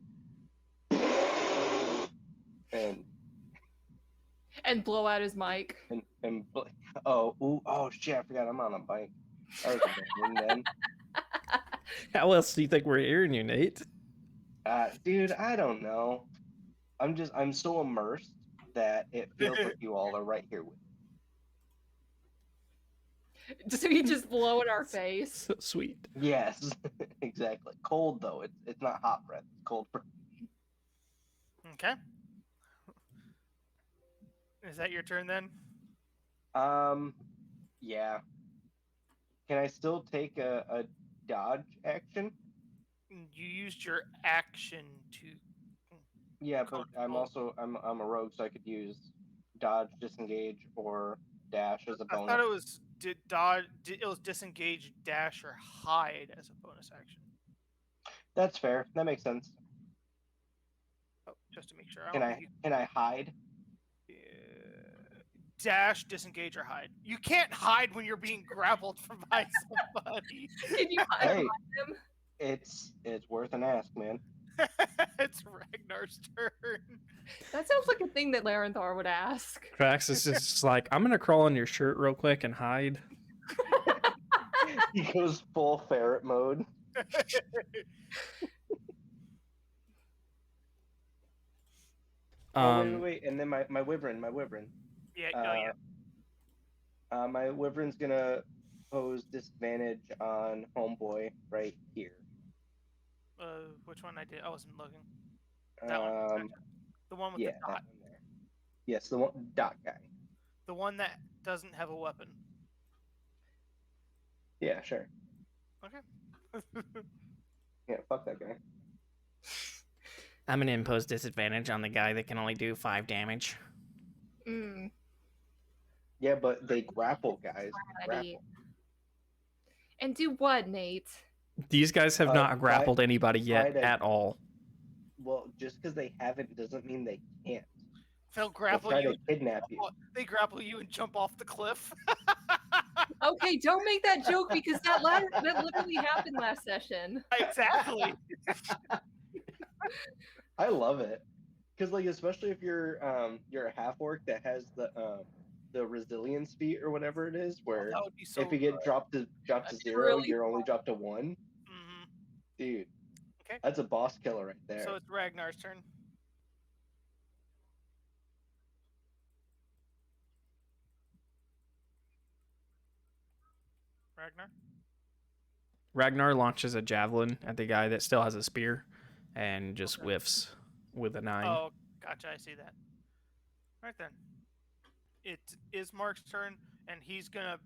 and blow out his mic. Oh shit! I forgot I'm on a bike. That was a bad one, then. How else do you think we're hearing you, Nate? Dude, I don't know. I'm so immersed that it feels like you all are right here with me. So you just blow in our face. So sweet. Yes, exactly. Cold though. It's not hot breath. It's cold breath. Okay. Is that your turn then? Yeah. Can I still take a dodge action? You used your action to. Yeah, but I'm a rogue, so I could use dodge, disengage, or dash as a bonus. I thought it was it was disengage, dash, or hide as a bonus action. That's fair. That makes sense. Oh, just to make sure. Can I hide? Dash, disengage, or hide. You can't hide when you're being grappled from by somebody. Can you hide behind him? It's worth an ask, man. It's Ragnar's turn. That sounds like a thing that Larenthar would ask. Krax is just like, I'm gonna crawl on your shirt real quick and hide. He goes full ferret mode. Wait. And then my wyvern. Yeah, no, yeah. My wyvern's gonna pose disadvantage on homeboy right here. Which one I did? I wasn't looking. That one. The one with Yeah, the dot. that one there. Yes, the one dot guy. The one that doesn't have a weapon. Yeah, sure. Okay. Yeah, fuck that guy. I'm gonna impose disadvantage on the guy that can only do 5 damage. Mm. Yeah, but they grapple, guys. Alrighty. And do what, Nate? These guys have not grappled anybody yet try to- at all. Well, just because they haven't doesn't mean they can't. They'll They'll grapple try you. to kidnap you. They grapple you and jump off the cliff. Okay, don't make that joke because that literally happened last session. Exactly. I love it, because like especially if you're a half orc that has the resilience feat or whatever it is, where That would be so if you get dropped to That's 0, really you're only dropped to 1. Mhm. Dude, Okay. that's a boss killer right there. So it's Ragnar's turn. Ragnar? Ragnar launches a javelin at the guy that still has a spear and just whiffs with a 9. Oh, gotcha. I see that. Right then. It is Mark's turn, and he's going to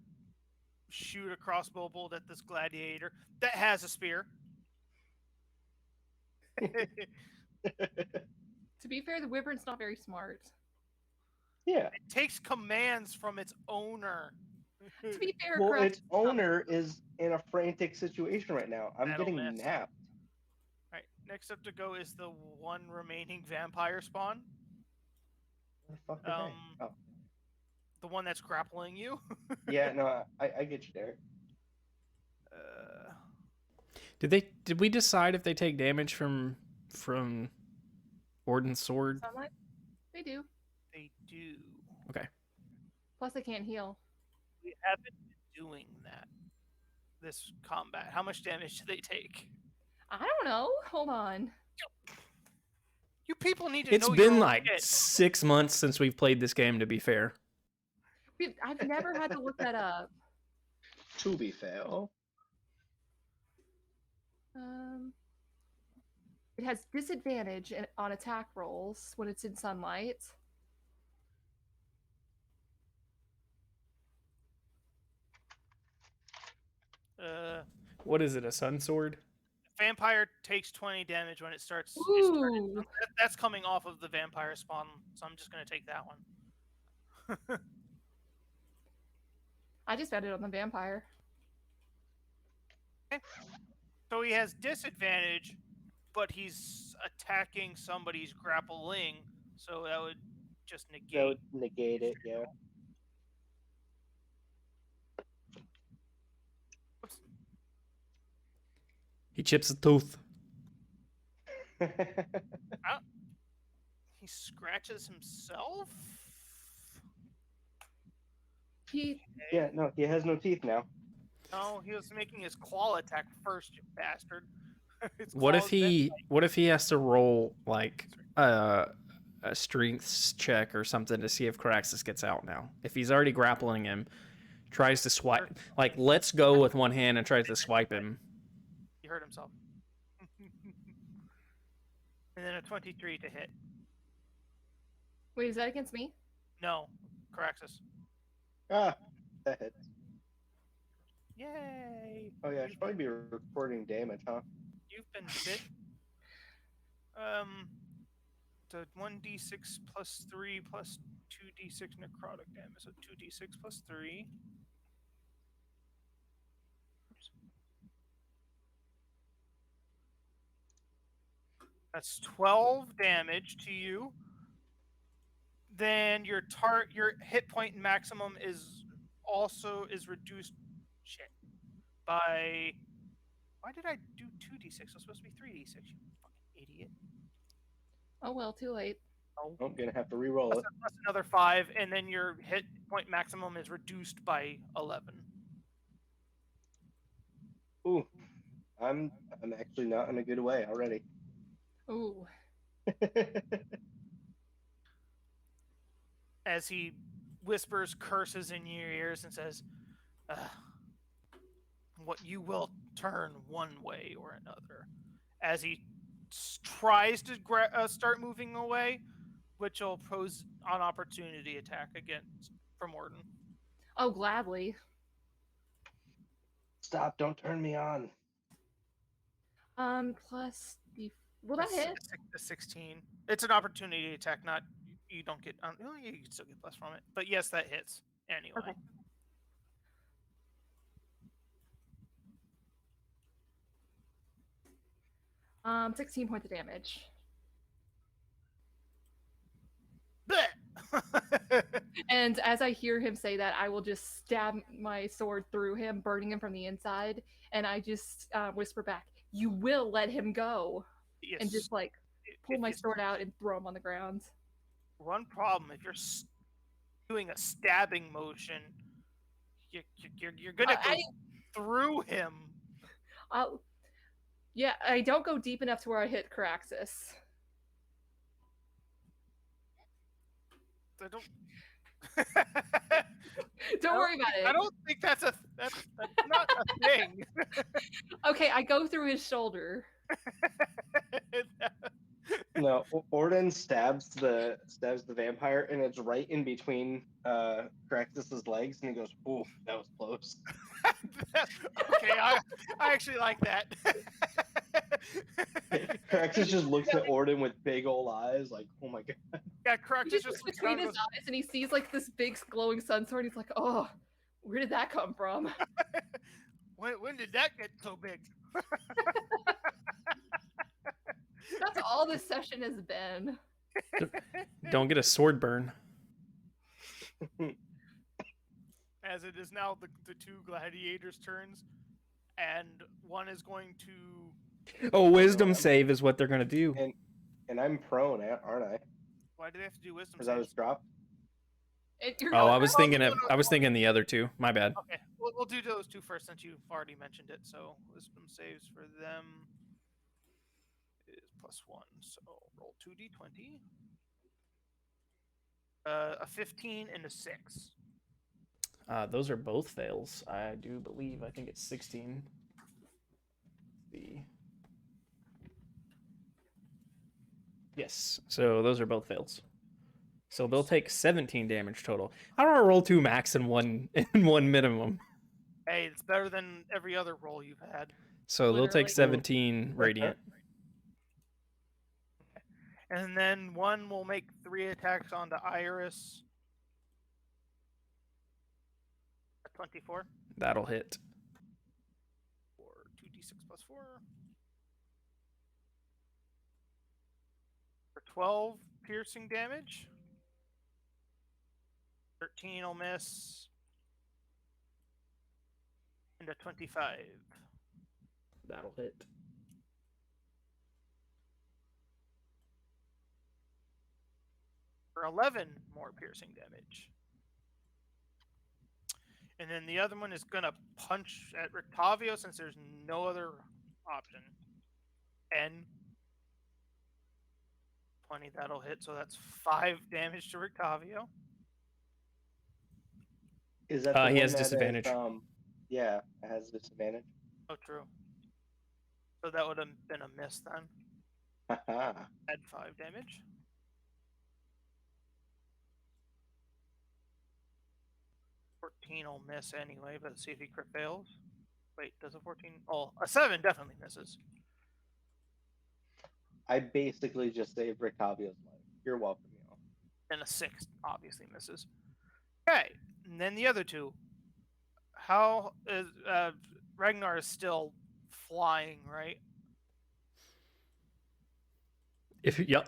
shoot a crossbow bolt at this gladiator that has a spear. To be fair, the wyvern's not very smart. Yeah. It takes commands from its owner. To be fair, Well, Krax its owner is in a frantic situation right now. I'm That'll getting miss. napped. Right. Next up to go is the one remaining vampire spawn. Where the fuck are they? Oh. The one that's grappling you. Yeah, no, I get you, Derek. Did we decide if they take damage from Orden's sword? Sunlight? They do. They do. Okay. Plus, they can't heal. We haven't been doing that this combat. How much damage do they take? I don't know. Hold on. You people need to It's know your been own like shit. 6 months since we've played this game, to be fair. I've never had to look that up. To be fair. It has disadvantage on attack rolls when it's in sunlight. What is it, a sun sword? Vampire takes 20 damage when it starts. Ooh. That's coming off of the vampire spawn, so I'm just going to take that one. I just found it on the vampire. So he has disadvantage, but he's attacking somebody's grappling, so that would just negate. That would negate it, yeah. He chips a tooth. He scratches himself? Yeah, no, he has no teeth now. No, he was making his claw attack first, you bastard. His What if claws he has to roll like a strength check or something to see if Caraxus gets out now? If he's already grappling him, tries to swipe, like let's go with one hand and tries to swipe him. He hurt himself. And then a 23 to hit. Wait, is that against me? No, Caraxus. Ah, that hits. Yay! Oh yeah, I should probably be recording damage, huh? You've been bit. The 1d6 plus 3 plus 2d6 necrotic damage. So 2d6 plus 3. Oops. That's 12 damage to you. Then your hit point maximum is reduced by. Why did I do 2d6? It's supposed to be 3d6. You fucking Idiot. Oh well, too late. Oh, I'm gonna have to re-roll plus, it. plus another 5, and then your hit point maximum is reduced by 11. Ooh, I'm actually not in a good way already. Ooh. As he whispers curses in your ears and says, what you will turn one way or another. As he tries to start moving away, which will pose an opportunity attack against from Morden. Oh, gladly. Stop! Don't turn me on. Plus the will that hit? A 16. It's an opportunity attack, not you don't get. Oh, you can still get plus from it, but yes, that hits anyway. Okay. 16 points of damage. And as I hear him say that, I will just stab my sword through him, burning him from the inside. And I just whisper back, "You will let him go," Yes. and just like pull my sword out and throw him on the ground. One problem: if you're doing a stabbing motion, you're gonna go through him. Yeah, I don't go deep enough to where I hit Caraxus. I don't. Don't worry about it. I don't think that's not a thing. Okay, I go through his shoulder. No, Orden stabs the vampire, and it's right in between Caraxus's legs, and he goes, "Ooh, that was close." Okay, I actually like that. Caraxus just looks at Orden with big old eyes, like, "Oh my god." Yeah, correct. He just looks between his eyes, and he sees like this big glowing sun sword. He's like, "Oh, where did that come from?" When did that get so big? That's all this session has been. Don't get a sword burn. As it is now the two gladiators' turns, and one is going to. Oh, wisdom save is what they're gonna do. And I'm prone, aren't I? Why do they have to do wisdom Because I was saves? dropped. Oh, I was thinking the other two. My bad. Okay, we'll do those two first since you've already mentioned it. So wisdom saves for them is +1. So roll 2d20. A 15 and a 6. Those are both fails. I do believe. I think it's 16. Yes. So those are both fails. So they'll take 17 damage total. I don't want to roll 2 max and one minimum. Hey, it's better than every other roll you've had. So they'll take 17 radiant. And then one will make 3 attacks onto Iris. 24. That'll hit. Or 2d6 + 4. For 12 piercing damage. 13 will miss. And a 25. That'll hit. For 11 more piercing damage. And then the other one is going to punch at Richtavio since there's no other option. 10. 20, that'll hit. So that's 5 damage to Richtavio. Is that the he one has that disadvantage. Yeah, it has disadvantage. Oh, true. So that would have been a miss then. Haha. Add 5 damage. Will miss anyway, but see if he crit fails. Wait, does a 14? Oh, a 7 definitely misses. I basically just saved Richtavio's life. You're welcome, y'all. And a 6 obviously misses. Okay, and then the other two. How is Ragnar is still flying, right?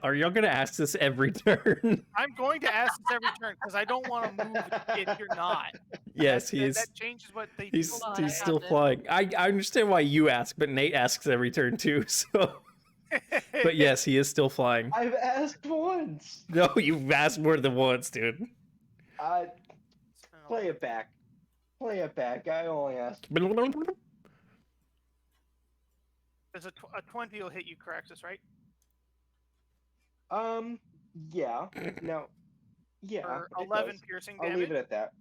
Are y'all gonna ask this every turn? I'm going to ask this every turn because I don't want to move if you're not. Yes, he is. That changes what they He's do. still flying. I understand why you ask, but Nate asks every turn too. So But yes, he is still flying. I've asked once. No, you've asked more than once, dude. Play it back. Play it back. I only asked. There's a 20 will hit you, Caraxus, right? Yeah. No. Yeah. For it 11 does. piercing I'll damage. leave it at that.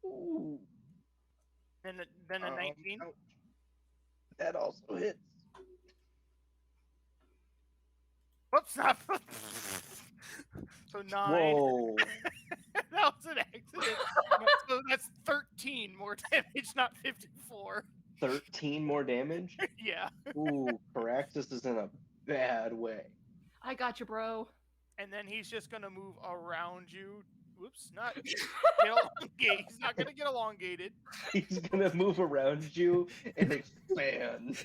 Ooh. Then a 19. Ouch. That also hits. Whoops, not. So 9. Whoa. That was an accident. So that's 13 more damage, not 54. 13 more damage? Yeah. Ooh, Caraxus is in a bad way. I got you, bro. And then he's just gonna move around you. Whoops, not get elongated. He's not gonna get elongated. He's gonna move around you and expand.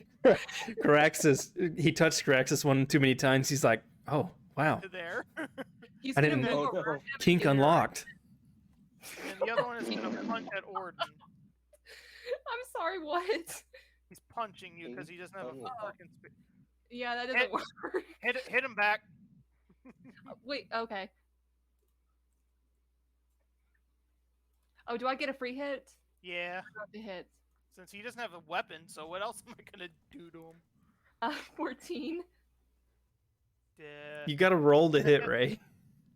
Caraxus, he touched Caraxus one too many times. He's like, oh, wow. To there. He's I gonna didn't- move Oh, no. over him Kink again. unlocked. And the other one is gonna punch at Orden. I'm sorry, what? He's punching you because he doesn't have a fucking spear. Yeah, that doesn't work. Hit him back. Wait, okay. Oh, do I get a free hit? Yeah. I got the hit. Since he doesn't have a weapon, so what else am I gonna do to him? 14. You gotta roll to hit, Ray.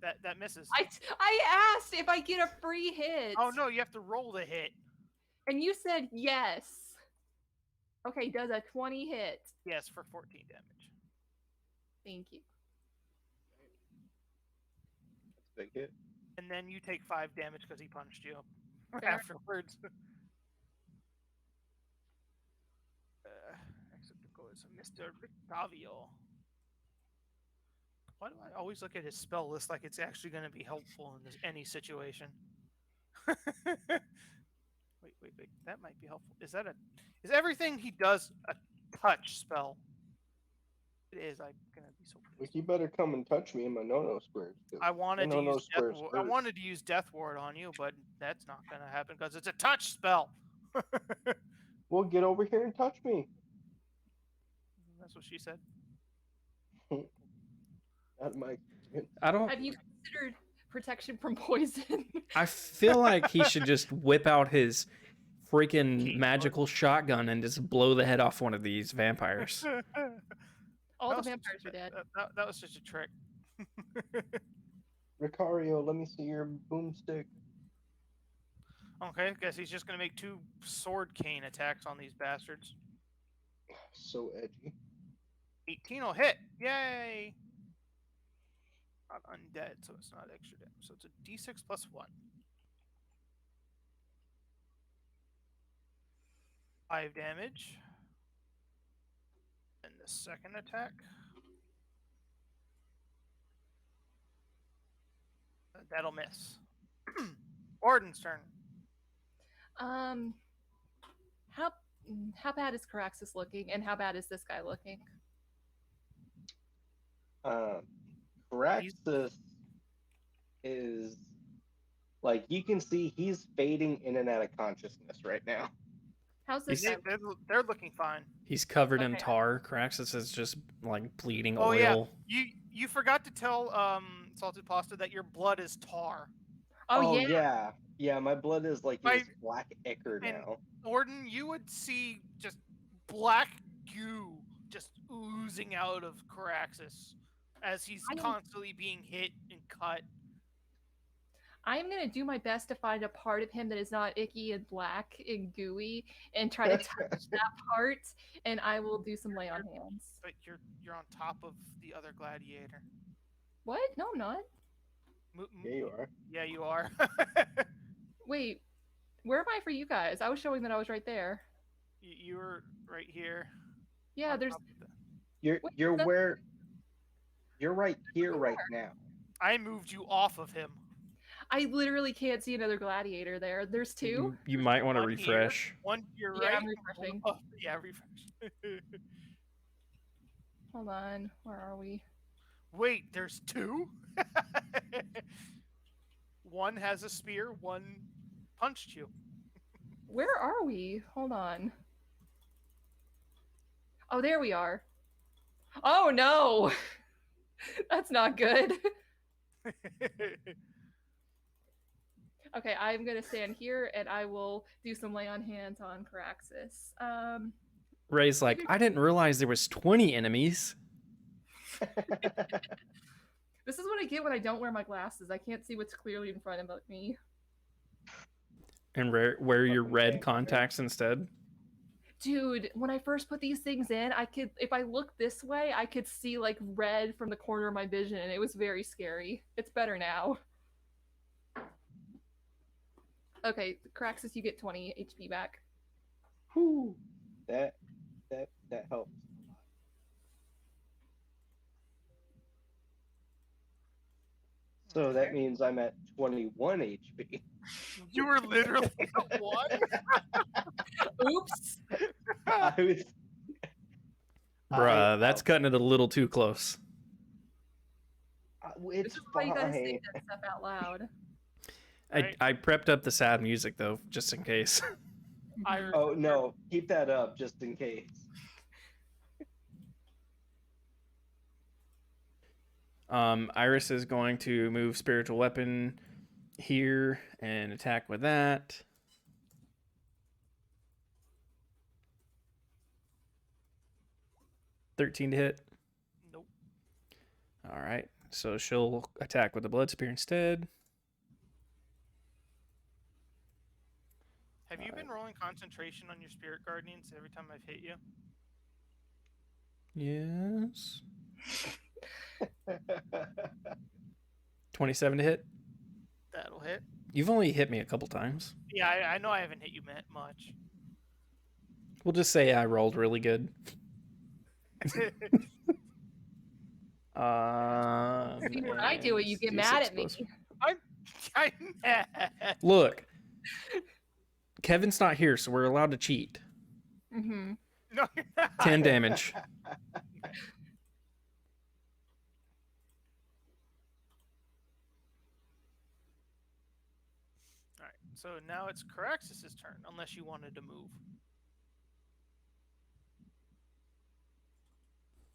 That misses. I asked if I get a free hit. Oh no, you have to roll the hit. And you said yes. Okay, does a 20 hit? Yes, for 14 damage. Thank you. Big hit. And then you take 5 damage because he punched you Okay. afterwards. Next up to go is Mr. Richtavio. Why do I always look at his spell list like it's actually going to be helpful in any situation? Wait. That might be helpful. Is everything he does a touch spell? It is. I'm gonna be so. Like, you better come and touch me in my no-no squares. 'Cause I wanted my to no-no use squares I hurt. wanted to use Death Ward on you, but that's not gonna happen because it's a touch spell. Well, get over here and touch me. That's what she said. Not my experience. I don't. Have you considered protection from poison? I feel like he should just whip out his freaking Key magical shotgun and just blow the head off one of these vampires. All That the was vampires are dead. That was just a trick. Ricario, let me see your boomstick. Okay, guess he's just gonna make 2 sword cane attacks on these bastards. So edgy. 18 will hit. Yay! Not undead, so it's not extra damage. So it's a d6 plus 1. 5 damage. And the second attack. That'll miss. Orden's turn. How bad is Caraxus looking, and how bad is this guy looking? Caraxus is like, you can see he's fading in and out of consciousness right now. How's this They, guy? they're looking fine. He's covered in Okay. tar. Caraxus is just like bleeding Oh, oil. yeah. You forgot to tell Salted Pasta that your blood is tar. Oh, yeah. Yeah, my blood is like My- this black ichor and- now. Orden, you would see just black goo just oozing out of Caraxus as he's I don't- constantly being hit and cut. I'm gonna do my best to find a part of him that is not icky and black and gooey, and try to touch that part, and I will do some lay on hands. But you're on top of the other gladiator. What? No, I'm not. Yeah, you are. Yeah, you are. Wait, where am I for you guys? I was showing that I was right there. You were right here. Yeah, on there's. top of the- You're Wait, you're that's- where you're right here right now. I moved you off of him. I literally can't see another gladiator there. There's two. You might want to One here. refresh. One to your Yeah, right. I'm refreshing. Oh, yeah, refresh. Hold on. Where are we? Wait, there's 2? One has a spear, one punched you. Where are we? Hold on. Oh, there we are. Oh no! That's not good. Okay, I'm gonna stand here and I will do some lay on hands on Caraxis. Ray's like, I didn't realize there was 20 enemies. This is what I get when I don't wear my glasses. I can't see what's clearly in front of me. And wear your Fucking red man. contacts instead. Dude, when I first put these things in, I could, if I look this way, I could see like red from the corner of my vision, and it was very scary. It's better now. Okay, Caraxis, you get 20 HP back. Whew. That helps. So that means I'm at 21 HP. You were literally at 1? Oops. I was. Bruh, that's cutting it a little too close. This It's is why you gotta say fine. that stuff out loud. Right. I prepped up the sad music though, just in case. Iris, Oh no, keep that up just in case. Iris is going to move spiritual weapon here and attack with that. $13 to hit. Nope. All right, so she'll attack with the blood spear instead. Have you been rolling concentration on your spirit guardians every time I've hit you? Yes. 27 to hit. That'll hit. You've only hit me a couple times. Yeah, I know I haven't hit you much. We'll just say I rolled really good. See, when I do it, you get mad at me. I'm mad. Look, Kevin's not here, so we're allowed to cheat. Mm-hmm. No, you're not. 10 damage. Alright, so now it's Caraxis' turn, unless you wanted to move.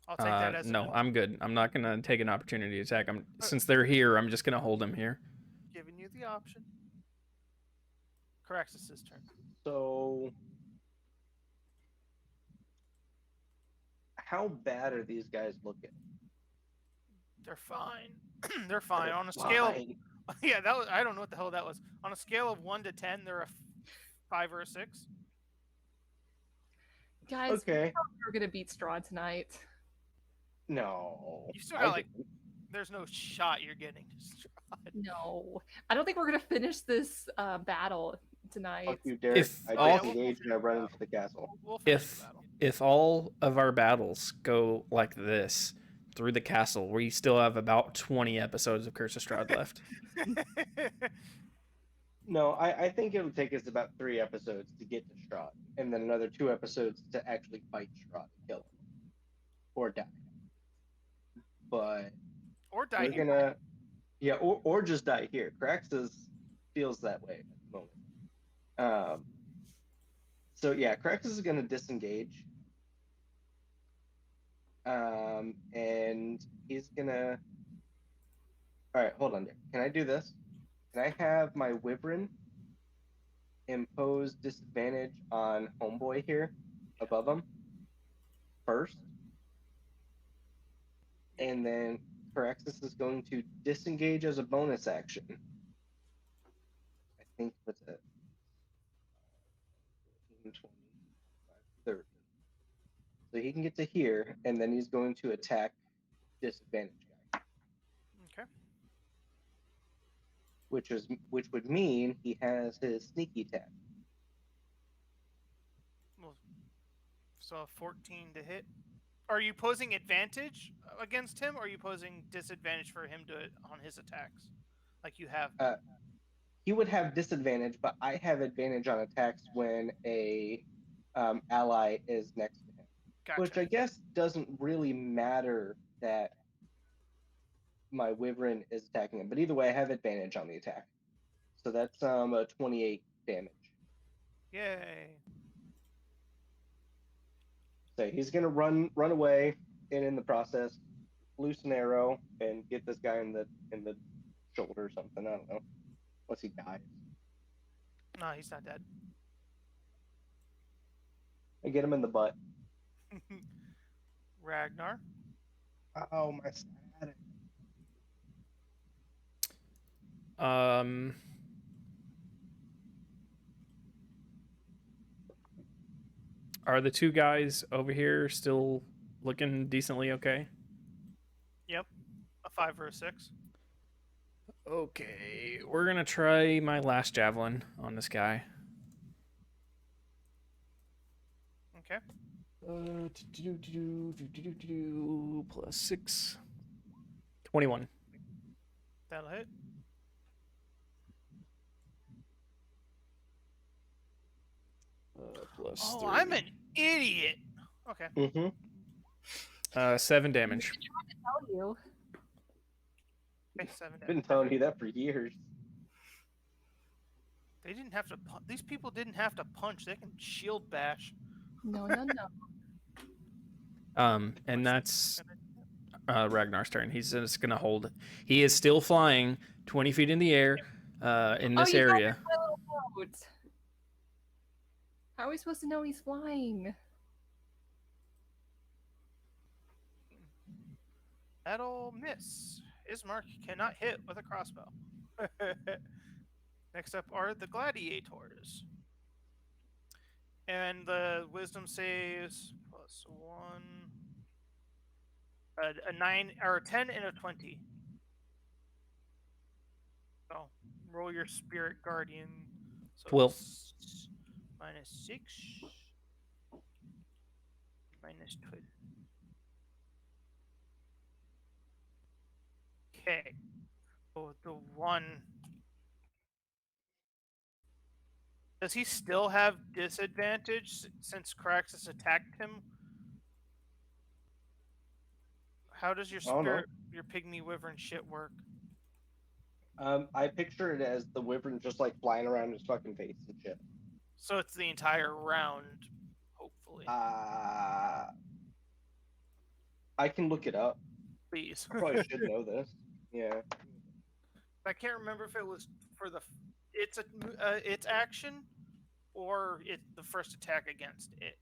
I'll take that as No, a I'm good. I'm not gonna take an opportunity attack. Since they're here, I'm just gonna hold them here. giving you the option. Caraxis' turn. So, how bad are these guys looking? They're fine. They're fine. On a scale of Fine. yeah, that was, I don't know what the hell that was. On a scale of 1 to 10, they're a 5 or a 6. Guys, Okay. we're gonna beat Strahd tonight. No. You still got like, there's no shot you're getting to Strahd. No, I don't think we're gonna finish this battle tonight. Fuck you, Derek. If I all- disengage and I run into the castle. We'll finish the If battle. if all of our battles go like this through the castle, we still have about 20 episodes of Curse of Strahd left. No, I think it'll take us about 3 episodes to get to Strahd, and then another 2 episodes to actually fight Strahd and kill him. Or die. But Or die we're here. gonna... Yeah, or just die here. Caraxis feels that way at the moment. So yeah, Caraxis is gonna disengage. And he's gonna... Alright, hold on there. Can I do this? Can I have my Wyvern impose disadvantage on Homeboy here above him first? And then Caraxis is going to disengage as a bonus action. I think what's it? 15, 20, 30. So he can get to here, and then he's going to attack disadvantage guy. Okay. Which would mean he has his sneaky attack. Well, so 14 to hit. Are you posing advantage against him, or are you posing disadvantage for him to on his attacks? Like you have. He would have disadvantage, but I have advantage on attacks when a ally is next to him. Gotcha. Which I guess doesn't really matter that my Wyvern is attacking him. But either way, I have advantage on the attack. So that's a 28 damage. Yay. So he's gonna run away, and in the process, loose an arrow and get this guy in the shoulder or something. I don't know. Unless he dies. No, he's not dead. I get him in the butt. Ragnar. Oh, my static. Are the two guys over here still looking decently okay? Yep. A 5 or a 6. Okay, we're gonna try my last javelin on this guy. Okay. Plus 6. 21. That'll hit. Plus Oh, 3. I'm an idiot. Okay. Mm-hmm. 7 damage. Tell you. Okay, 7 I've damage. been telling you that for years. They didn't have to. These people didn't have to punch. They can shield bash. No, no, no. And that's Ragnar's turn. He's just gonna hold. He is still flying 20 feet in the air in this you got area. my little boat. How are we supposed to know he's flying? That'll miss. Ismark cannot hit with a crossbow. Next up are the gladiators. And the wisdom saves plus 1. A 9 or a 10 and a 20. So roll your spirit guardian. So 12. Minus 6. Minus 12. Okay. So the one. Does he still have disadvantage since Caraxus attacked him? How does your I don't know. spirit, your pygmy wyvern shit work? I picture it as the wyvern just like flying around his fucking face and shit. So it's the entire round, hopefully. I can look it up. Please. I probably should know this. Yeah. I can't remember if it was for its action or the first attack against it.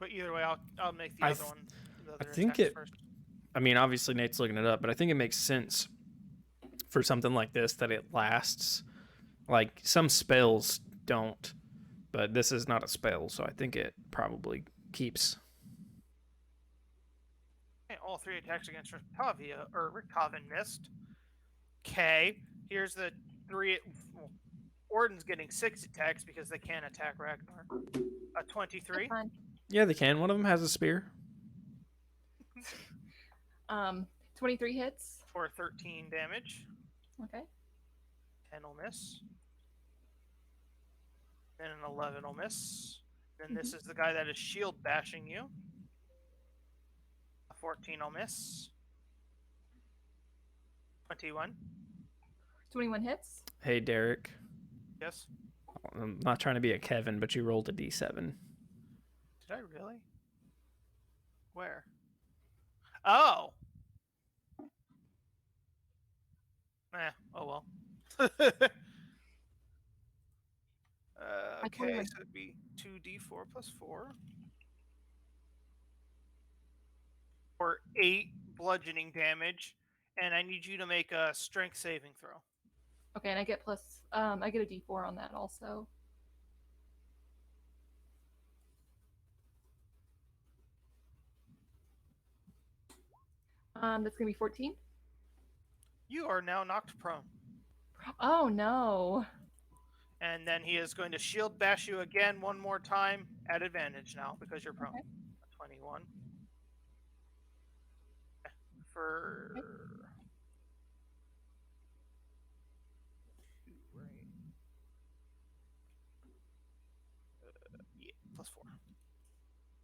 But either way, I'll make the other one. The other think attacks first. I mean, obviously Nate's looking it up, but I think it makes sense for something like this that it lasts. Like some spells don't, but this is not a spell, so I think it probably keeps. Okay, all 3 attacks against Richtavio or Richtavio missed. Okay, here's the 3. Well, Orden's getting 6 attacks because they can't attack Ragnar. A 23. Fine. Yeah, they can. One of them has a spear. 23 hits. For 13 damage. Okay. 10 will miss. Then an 11 will miss. Then this is the guy that is shield bashing you. A 14 will miss. 21. 21 hits. Hey, Derek. Yes. I'm not trying to be a Kevin, but you rolled a D7. Did I really? Where? Oh. Oh well. Okay, so it'd be 2d4 plus 4. For 8 bludgeoning damage, and I need you to make a strength saving throw. Okay, and I get I get a D4 on that also. That's gonna be 14. You are now knocked prone. Oh no. And then he is going to shield bash you again one more time at advantage now because you're prone. Okay. 21. For... +4.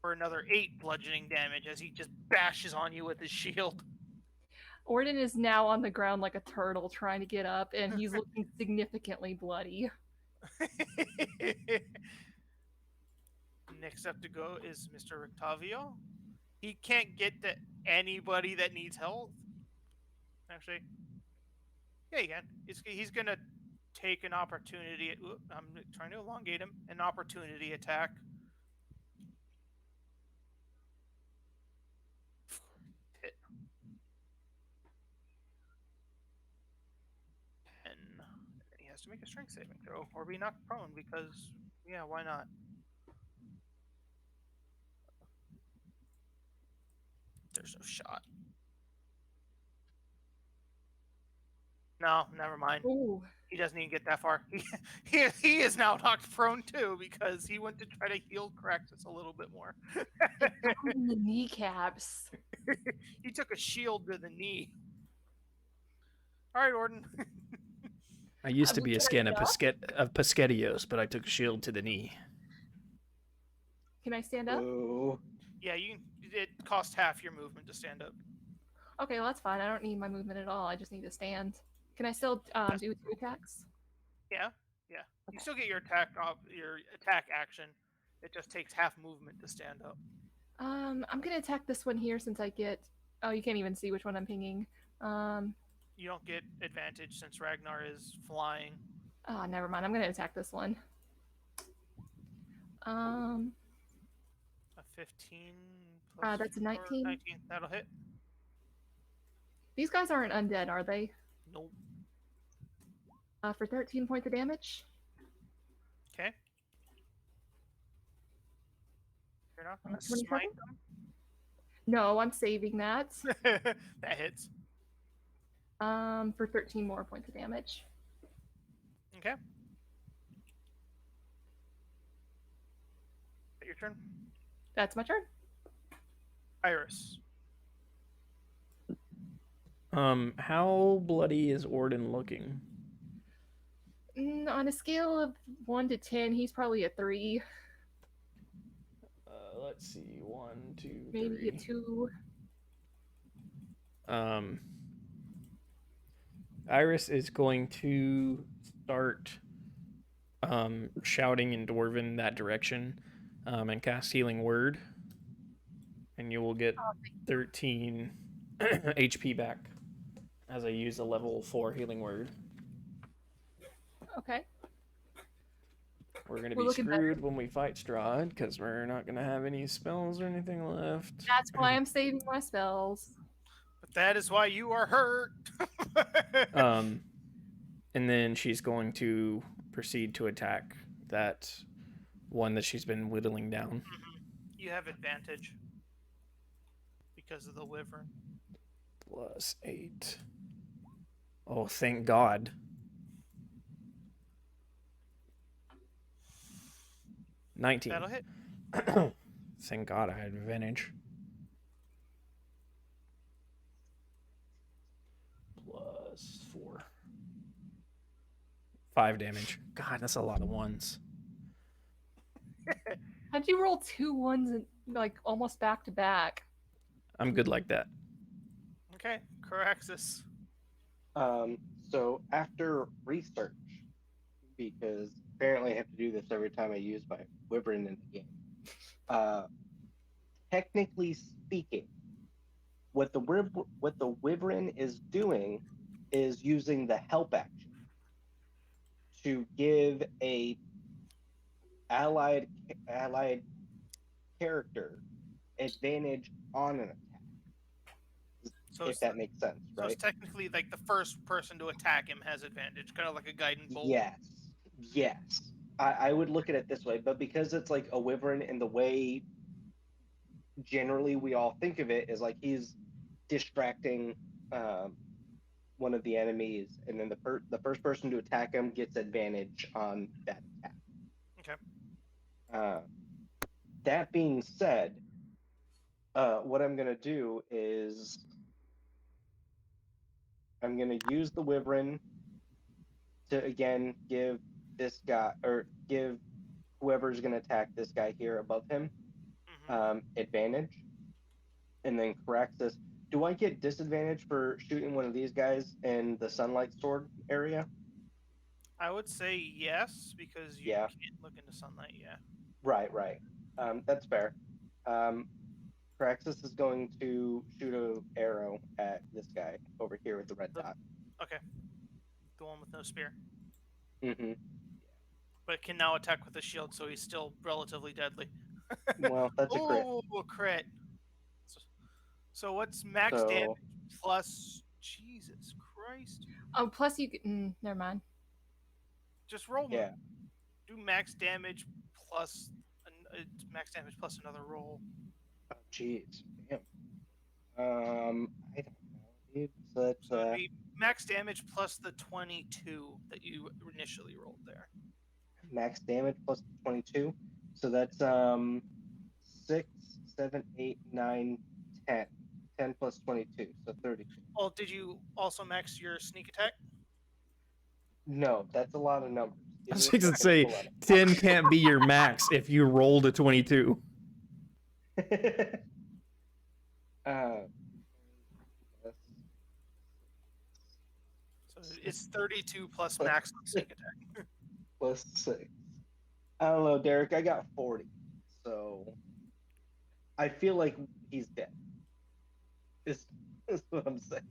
For another 8 bludgeoning damage as he just bashes on you with his shield. Orden is now on the ground like a turtle trying to get up, and he's looking significantly bloody. Next up to go is Mr. Richtavio. He can't get to anybody that needs health. Actually, yeah, he can. He's gonna take an opportunity. I'm trying to elongate him. An opportunity attack. Hit. And he has to make a strength saving throw or be knocked prone because, yeah, why not? There's no shot. No, never mind. Ooh. He doesn't even get that far. He is now knocked prone too because he went to try to heal Caraxus a little bit more. In the kneecaps. He took a shield to the knee. All right, Orden. I used to be a Can I skin get of Pesquetios, but I took a shield to the knee. Can I stand up? Ooh. Yeah, you. It costs half your movement to stand up. Okay, well that's fine. I don't need my movement at all. I just need to stand. Can I still do 2 attacks? Yeah. You still get your attack action. It just takes half movement to stand up. I'm gonna attack this one here since I get. Oh, you can't even see which one I'm pinging. You don't get advantage since Ragnar is flying. Oh, never mind. I'm gonna attack this one. A 15 plus That's a 4, 19. 19. That'll hit. These guys aren't undead, are they? Nope. For 13 points of damage. Okay. You're not gonna 27? smite No, I'm saving that. them. That hits. For 13 more points of damage. Okay. Your turn. That's my turn. Iris. How bloody is Orden looking? On a scale of 1 to 10, he's probably a 3. Let's see, 1, 2, Maybe a 2. Iris is going to start shouting in Dwarven that direction and cast Healing Word. And you will get 13 HP back as I use a level 4 Healing Word. Okay. We're going to We're be looking screwed better. when we fight Strahd because we're not going to have any spells or anything left. That's why I'm saving my spells. But that is why you are hurt. And then she's going to proceed to attack that one that she's been whittling down. You have advantage because of the wyvern. +8. Oh, thank God. 19. That'll hit. Thank God I had advantage. +4. 5 damage. God, that's a lot of ones. How'd you roll 2 ones and like almost back to back? I'm good like that. Okay, Caraxus. So after research, because apparently I have to do this every time I use my wyvern in the game. Technically speaking, what the wyvern is doing is using the help action to give a allied character advantage on an attack. So if it's, that makes sense, so right? it's technically like the first person to attack him has advantage, kind of like a guiding bolt. Yes. I would look at it this way, but because it's like a wyvern in the way generally we all think of it is like he's distracting one of the enemies, and then the first person to attack him gets advantage on that attack. Okay. That being said, what I'm going to do is I'm going to use the wyvern to again give this guy, or give whoever's going to attack this guy here above him, advantage. And then Caraxus, do I get disadvantage for shooting one of these guys in the sunlight sword area? I would say yes, because you Yeah. can't look into sunlight. Yeah. Right. That's fair. Caraxus is going to shoot an arrow at this guy over here with the red dot. Okay. The one with no spear. Mm-hmm. But can now attack with a shield, so he's still relatively deadly. Well, that's a crit. Oh, a crit. So what's max damage plus? Jesus Christ. Oh, plus you can. Never mind. Just roll. Yeah. Do max damage plus max damage plus another roll. Oh, jeez. Damn. I don't know, dude. So that's So it'd be max damage plus the 22 that you initially rolled there. max damage plus 22. So that's 6, 7, 8, 9, 10. 10 plus 22, so 32. Well, did you also max your sneak attack? No, that's a lot of numbers. I was going to say 10 can't be your max if you rolled a 22. So it's 32 plus max sneak attack. Plus 6. I don't know, Derek. I got 40. So I feel like he's dead. Is what I'm saying.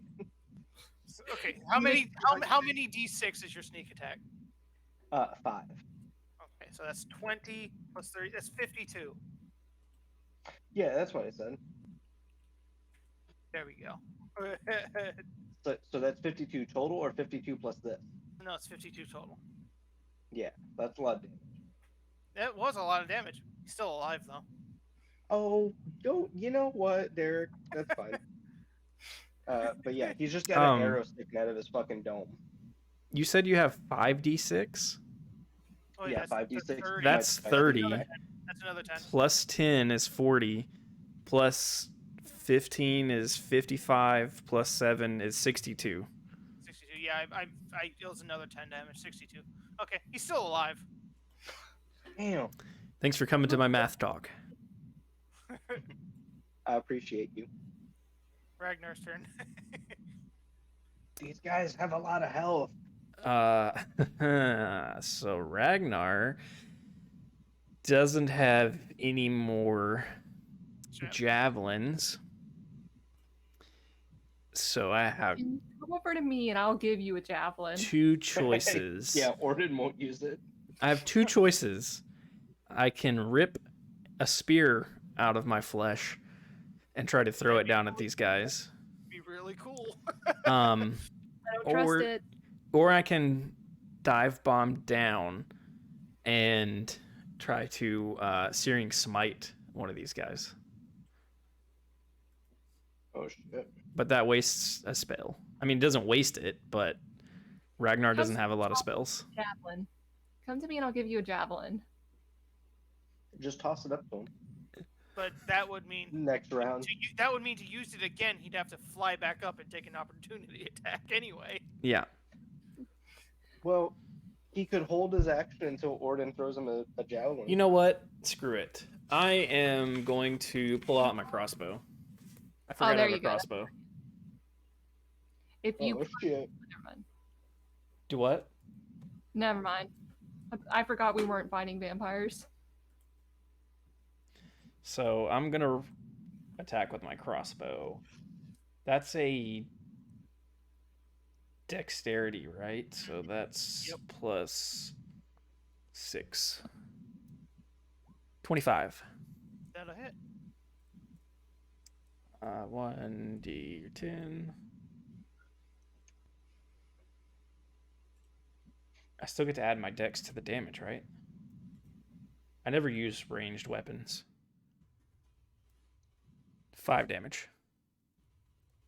Okay, how many d6 is your sneak attack? 5. Okay, so that's 20 plus 30. That's 52. Yeah, that's what I said. There we go. So that's 52 total, or 52 plus this? No, it's 52 total. Yeah, that's a lot of damage. It was a lot of damage. He's still alive though. Oh, you know what, Derek? That's fine. But yeah, he's just got an arrow sticking out of his fucking dome. You said you have 5d6? Oh, yeah, 5d6. That's 30. That's another 10. Plus 10 is 40. Plus 15 is 55. Plus 7 is 62. 62. Yeah, I it was another 10 damage. 62. Okay, he's still alive. Damn. Thanks for coming to my math talk. I appreciate you. Ragnar's turn. These guys have a lot of health. So Ragnar doesn't have any more javelins. So I have Come over to me and I'll give you a javelin. 2 choices. Yeah, Orden won't use it. I have 2 choices. I can rip a spear out of my flesh and try to throw it down at these guys. Be really cool. I don't trust it. Or I can dive bomb down and try to Searing Smite one of these guys. Oh shit. But that wastes a spell. I mean, it doesn't waste it, but Ragnar doesn't have a lot of spells. Javelin. Come to me and I'll give you a javelin. Just toss it up to him. But that would mean Next round. that would mean to use it again, he'd have to fly back up and take an opportunity attack anyway. Yeah. Well, he could hold his action until Orden throws him a javelin. You know what? Screw it. I am going to pull out my crossbow. I forgot there I have a you go. crossbow. If you Oh shit. never mind. Do what? Never mind. I forgot we weren't fighting vampires. So I'm going to attack with my crossbow. That's a dexterity, right? So that's plus 6. 25. That'll hit. 1d10. I still get to add my dex to the damage, right? I never use ranged weapons. 5 damage.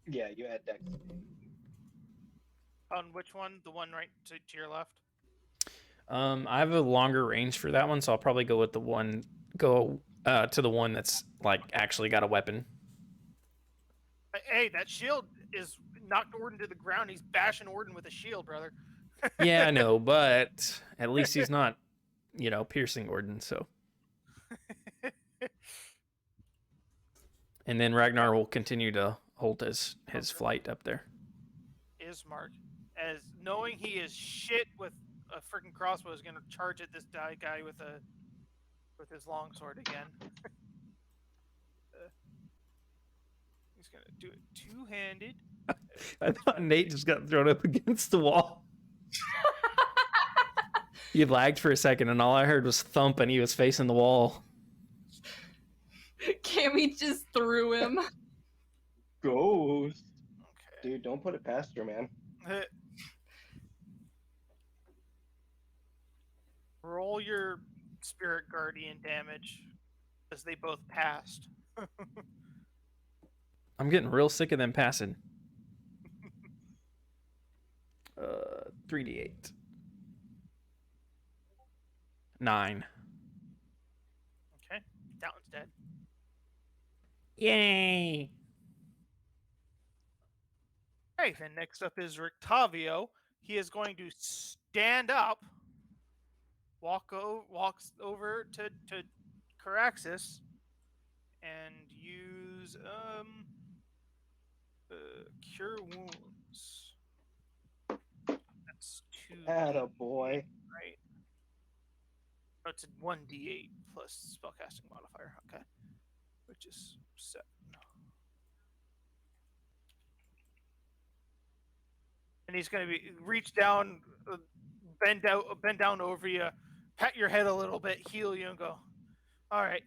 Yeah, you add dex. On which one? The one right to your left? I have a longer range for that one, so I'll probably go with the one to the one that's like actually got a weapon. Hey, that shield is knocked Orden to the ground. He's bashing Orden with a shield, brother. Yeah, I know, but at least he's not piercing Orden. So, and then Ragnar will continue to hold his flight up there. Ismark, as knowing he is shit with a freaking crossbow, is going to charge at this guy with his longsword again. He's going to do it two-handed. I thought Nate just got thrown up against the wall. He lagged for a second, and all I heard was thump, and he was facing the wall. Cammy just threw him. Ghost. Okay. Dude, don't put it past her, man. Roll your spirit guardian damage, as they both passed. I'm getting real sick of them passing. 3d8. 9. Okay, that one's dead. Yay! Okay, then next up is Richtavio. He is going to stand up, walks over to Caraxis, and use cure wounds. That's 2. Attaboy. Right. Oh, it's a 1d8 plus spellcasting modifier. Okay, which is 7. And he's going to reach down, bend down over you, pat your head a little bit, heal you, and go, all right,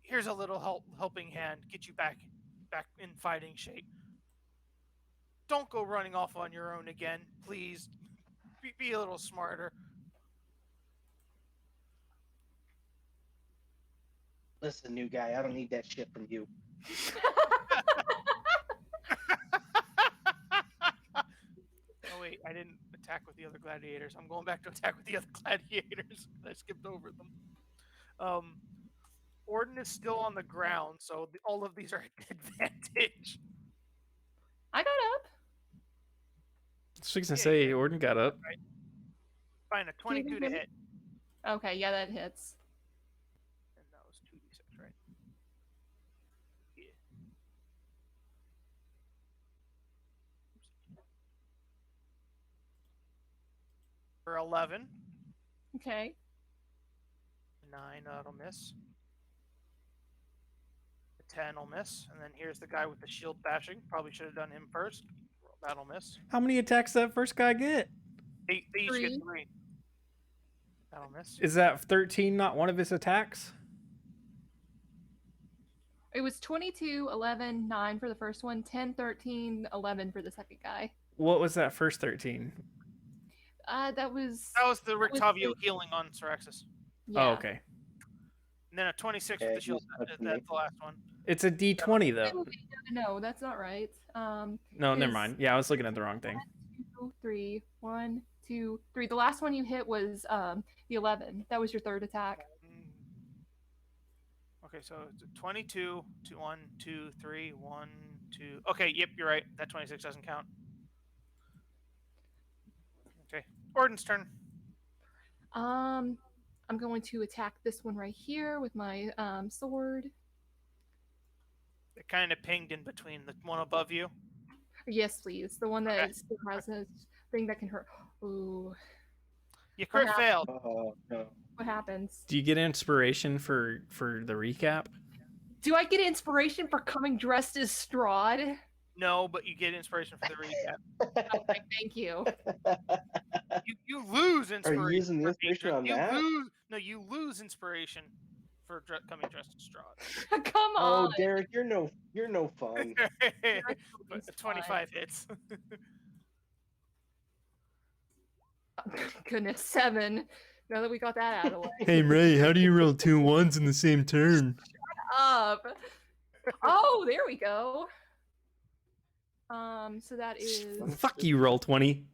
here's a little helping hand, get you back in fighting shape. Don't go running off on your own again, please. Be a little smarter. Listen, new guy, I don't need that shit from you. Oh wait, I didn't attack with the other gladiators. I'm going back to attack with the other gladiators. I skipped over them. Orden is still on the ground, so all of these are at advantage. I got up. So I was gonna say, yeah. Orden got up. Right. Fine, a 22 to hit. Okay, yeah, that hits. And that was 2d6, right? Yeah. For 11. Okay. 9, that'll miss. A 10 will miss. And then here's the guy with the shield bashing. Probably should have done him first. That'll miss. How many attacks that first guy get? They each get 3. 3. That'll miss. Is that 13 not one of his attacks? It was 22, 11, 9 for the first one, 10, 13, 11 for the second guy. What was that first 13? That was the Richtavio healing on Caraxis. yeah. Oh, okay. And then a 26 with the shield. That's the last one. It's a D20 though. No, that's not right. No, never mind. Yeah, I was looking at the wrong thing. 2, 3, 1, 2, 3. The last one you hit was the 11. That was your third attack. Okay, so it's a 22, 1, 2, 3, 1, 2. Okay, yep, you're right. That 26 doesn't count. Okay, Orden's turn. I'm going to attack this one right here with my sword. It kind of pinged in between the one above you. Yes, please. The one that still has a thing that can hurt. Ooh. You crit failed. Oh, no. What happens? Do you get inspiration for the recap? Do I get inspiration for coming dressed as Strahd? No, but you get inspiration for the recap. Okay, thank you. You lose inspiration. Are you using the inspiration on that? You lose inspiration for coming dressed as Strahd. Come Oh, on. Derek, you're no fun. But 25 hits. Goodness, 7. Now that we got that out of the way. Hey Ray, how do you roll 2 1s in the same turn? Up. Oh, there we go. So that is Fuck you, roll 20.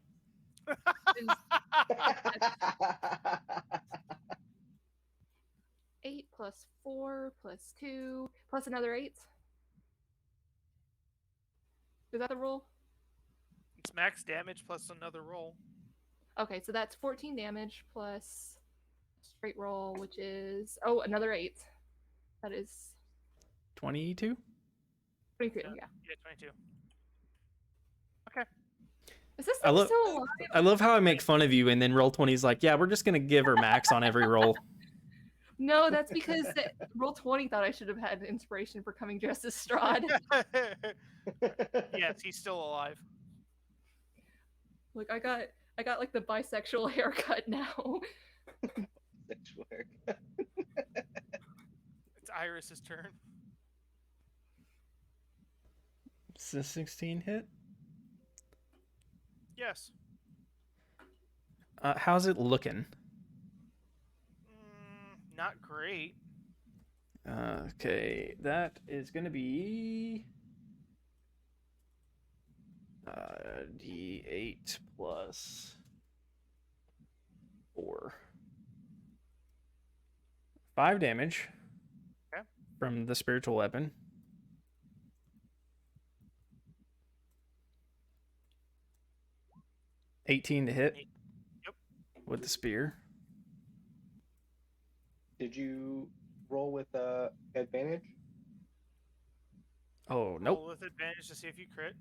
8 plus 4 plus 2 plus another 8. Is that the roll? It's max damage plus another roll. Okay, so that's 14 damage plus Straight roll, which is another 8. That is 22. 23. Yeah. Yeah. Yeah, 22. Okay. Is this I thing love still alive? I love how I make fun of you, and then roll 20 is like, yeah, we're just gonna give her max on every roll. No, that's because roll 20 thought I should have had inspiration for coming dressed as Strahd. Yes, he's still alive. Like I got like the bisexual haircut now. Sexual haircut. It's Iris's turn. Is this 16 hit? Yes. How's it looking? Not great. Okay, that is gonna be D8 plus 4. 5 damage. Okay. From the spiritual weapon. $18 to hit. Yep. With the spear. Did you roll with advantage? Oh, nope. Roll with advantage to see if you crit.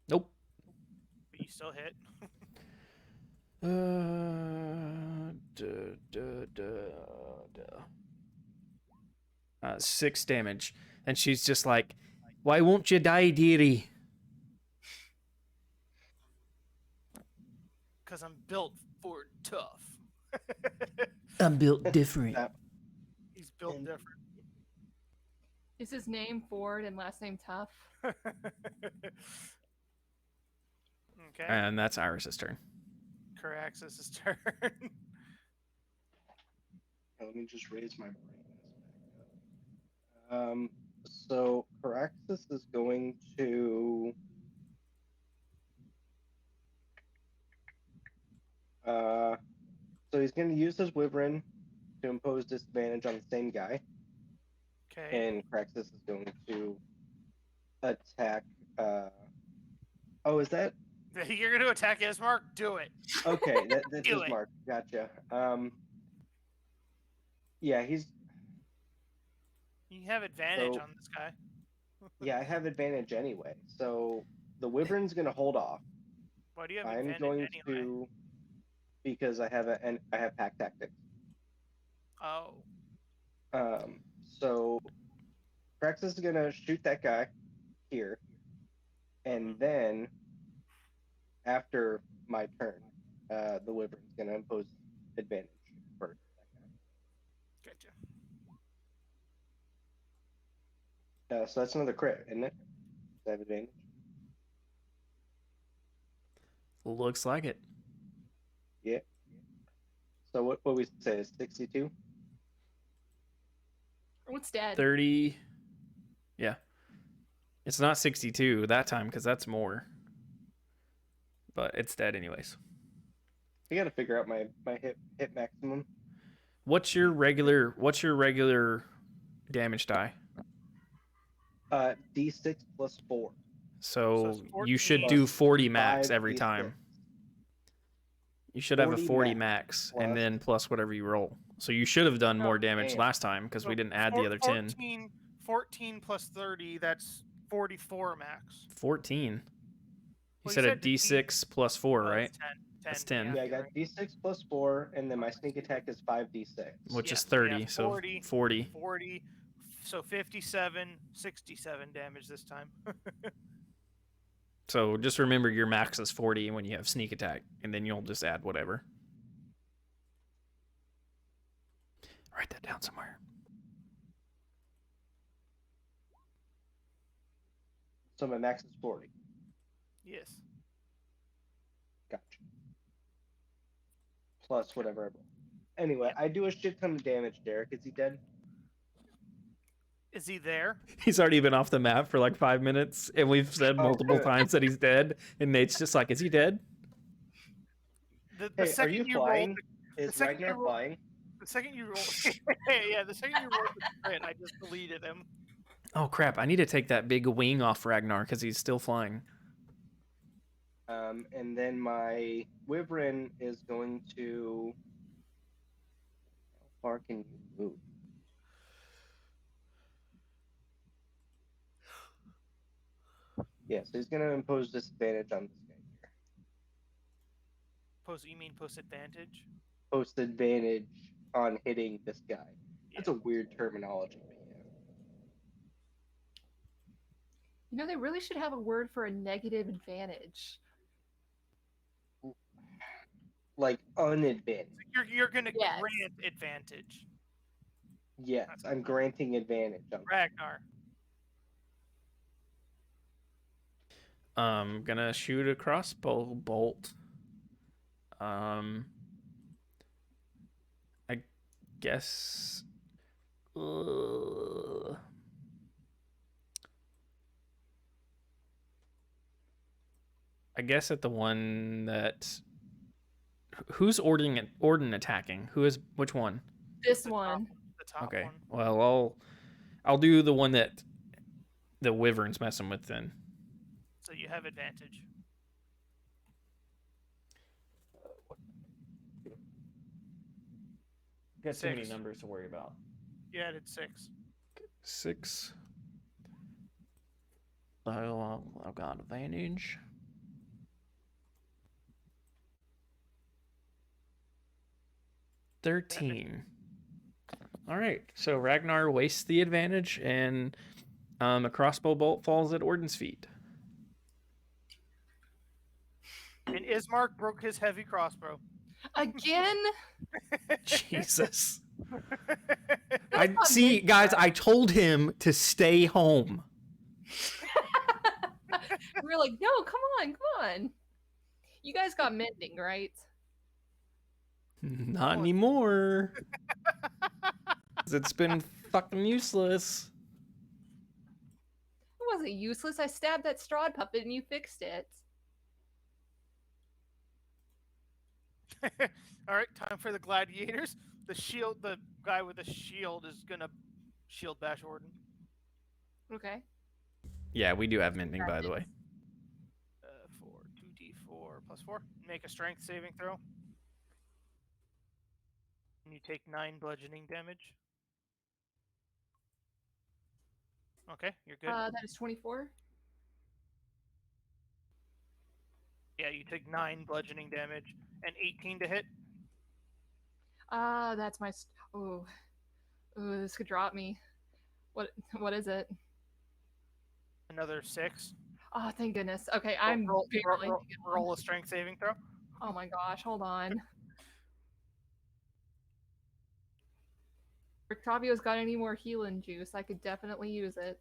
Nope. But you still hit. 6 damage. And she's just like, why won't you die, dearie? Because I'm built for tough. I'm built different. He's built And- different. Is his name Ford and last name Tough? Okay. And that's Iris's turn. Caraxis' turn. Let me just raise my brightness back up. So Caraxis is going to so he's going to use his wyvern to impose disadvantage on the same guy, Okay. and Caraxis is going to attack. Oh, is that You're going to attack Ismark? Do it. okay? That's Do his it. mark. Gotcha. Yeah, You have advantage So- on this guy. I have advantage anyway. So the wyvern's going to hold off. Why do you have I'm advantage going anyway? to because I have pack tactics. Oh. So Praxis is gonna shoot that guy here, and then after my turn, the wyvern's gonna impose advantage for that Gotcha. guy. So that's another crit, isn't it? Does that have advantage? Looks like it. Yeah. So what we say is 62. What's dead? 30. Yeah. It's not 62 that time because that's more. But it's dead anyways. I gotta figure out my hit maximum. What's your regular damage die? D6 plus 4. So it's you should 14 do 40 max 5 every D6. time. You should have a 40 40 max max plus- and then plus whatever you roll. So you should have done more damage damn. last time because we So didn't add the other 10. 14 plus 30, that's 44 max. 14. You Well, said a the D6 plus 4, Oh, right? it's 10. That's 10. Yeah, I got D6 plus 4, and then my sneak attack is 5d6. Which Yeah, is so you 30. have So 40. 40. 40. So 57, 67 damage this time. So just remember your max is 40 when you have sneak attack, and then you'll just add whatever. Write that down somewhere. So my max is 40. Yes. Gotcha. Plus whatever I roll. Anyway, I do a shit ton of damage, Derek. Is he dead? Is he there? He's already been off the map for like 5 minutes, and we've said Oh, multiple good. times that he's dead, and Nate's just like, is he dead? The Hey, are second you you flying? roll, Is second you Ragnar roll- flying? the second you roll, yeah, the second you roll the crit, I just deleted him. Oh crap, I need to take that big wing off Ragnar because he's still flying. And then my wyvern is going to. How far can you move? Yeah, so he's going to impose disadvantage on this guy here. You mean post advantage? Post advantage on hitting this guy. That's a weird terminology, but yeah. You know, they really should have a word for a negative advantage. Like unadvantage. You're gonna Yes. grant advantage. Yes, I'm granting advantage on Ragnar. I'm gonna shoot a crossbow bolt. I guess. I guess at the one that. Who's Orden attacking? Which one? This one. The top Okay. one. Well, I'll do the one that the wyvern's messing with then. So you have advantage. Got too many 6. numbers to worry about. You added 6. 6. So I've got advantage. $13. All right. So Ragnar wastes the advantage, and a crossbow bolt falls at Orden's feet. And Ismark broke his heavy crossbow. Again? Jesus. See, guys, I told him to stay home. We're like, no, come on. You guys got mending, right? Not anymore. It's been fucking useless. It wasn't useless. I stabbed that Strahd puppet and you fixed it. All right, time for the gladiators. The guy with the shield is gonna shield bash Orden. Okay. Yeah, we do have mending, by the way. 2d4 plus 4. Make a strength saving throw. And you take 9 bludgeoning damage. Okay, you're good. That is 24. Yeah, you take 9 bludgeoning damage and 18 to hit. That's my. Ooh, this could drop me. What is it? Another 6. Oh, thank goodness. Okay, I'm roll a strength saving throw. Oh my gosh, hold on. Richtavio's got any more healing juice? I could definitely use it.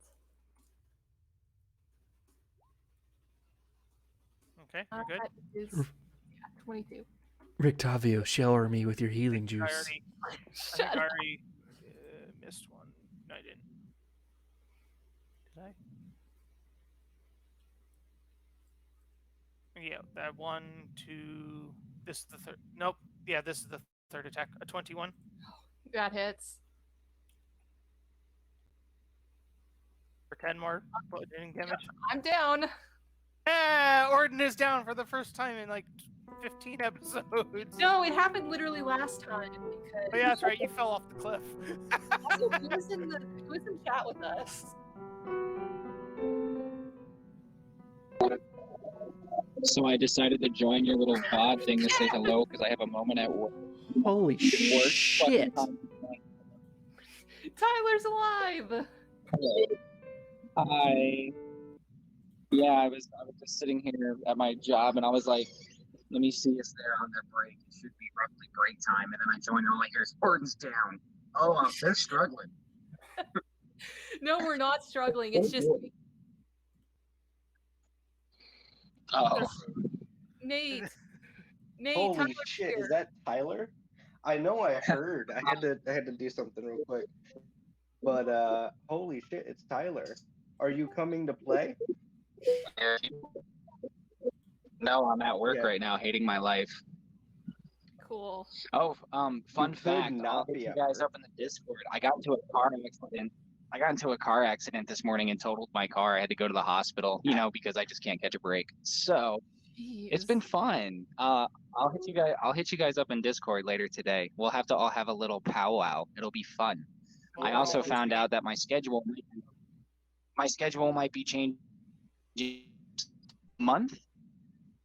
Okay, you're good. That is 22. Richtavio, shower me with your healing juice. I think I already missed one. No, I didn't. Did I? Yeah, that 1, 2. This is the third. Nope. Yeah, this is the third attack. A 21. That hits. For 10 more bludgeoning damage. I'm down. Yeah, Orden is down for the first time in like 15 episodes. No, it happened literally last time because. Oh, yeah, that's right. You fell off the cliff. Also, he was in chat with us. So I decided to join your little pod thing to say hello because I have a moment at work. Holy shit! Tyler's alive. Hello. Hi. Yeah, I was just sitting here at my job and I was like, let me see if they're on their break. It should be roughly break time. And then I joined and all I hear is Orden's down. Oh, they're struggling. No, we're not struggling. It's just Oh. Nate. Holy Tyler's shit! here. Is that Tyler? I know I heard. I had to do something real quick. But holy shit! It's Tyler. Are you coming to play? No, I'm at work right now, hating my life. Cool. Oh, fun fact, not I'll be hit you at guys work. up in the Discord. I got into a car accident this morning and totaled my car. I had to go to the hospital, because I just can't catch a break. So It's been fun. I'll hit you guys up in Discord later today. We'll have to all have a little powwow. It'll be fun. I also found out that my schedule might be changing month,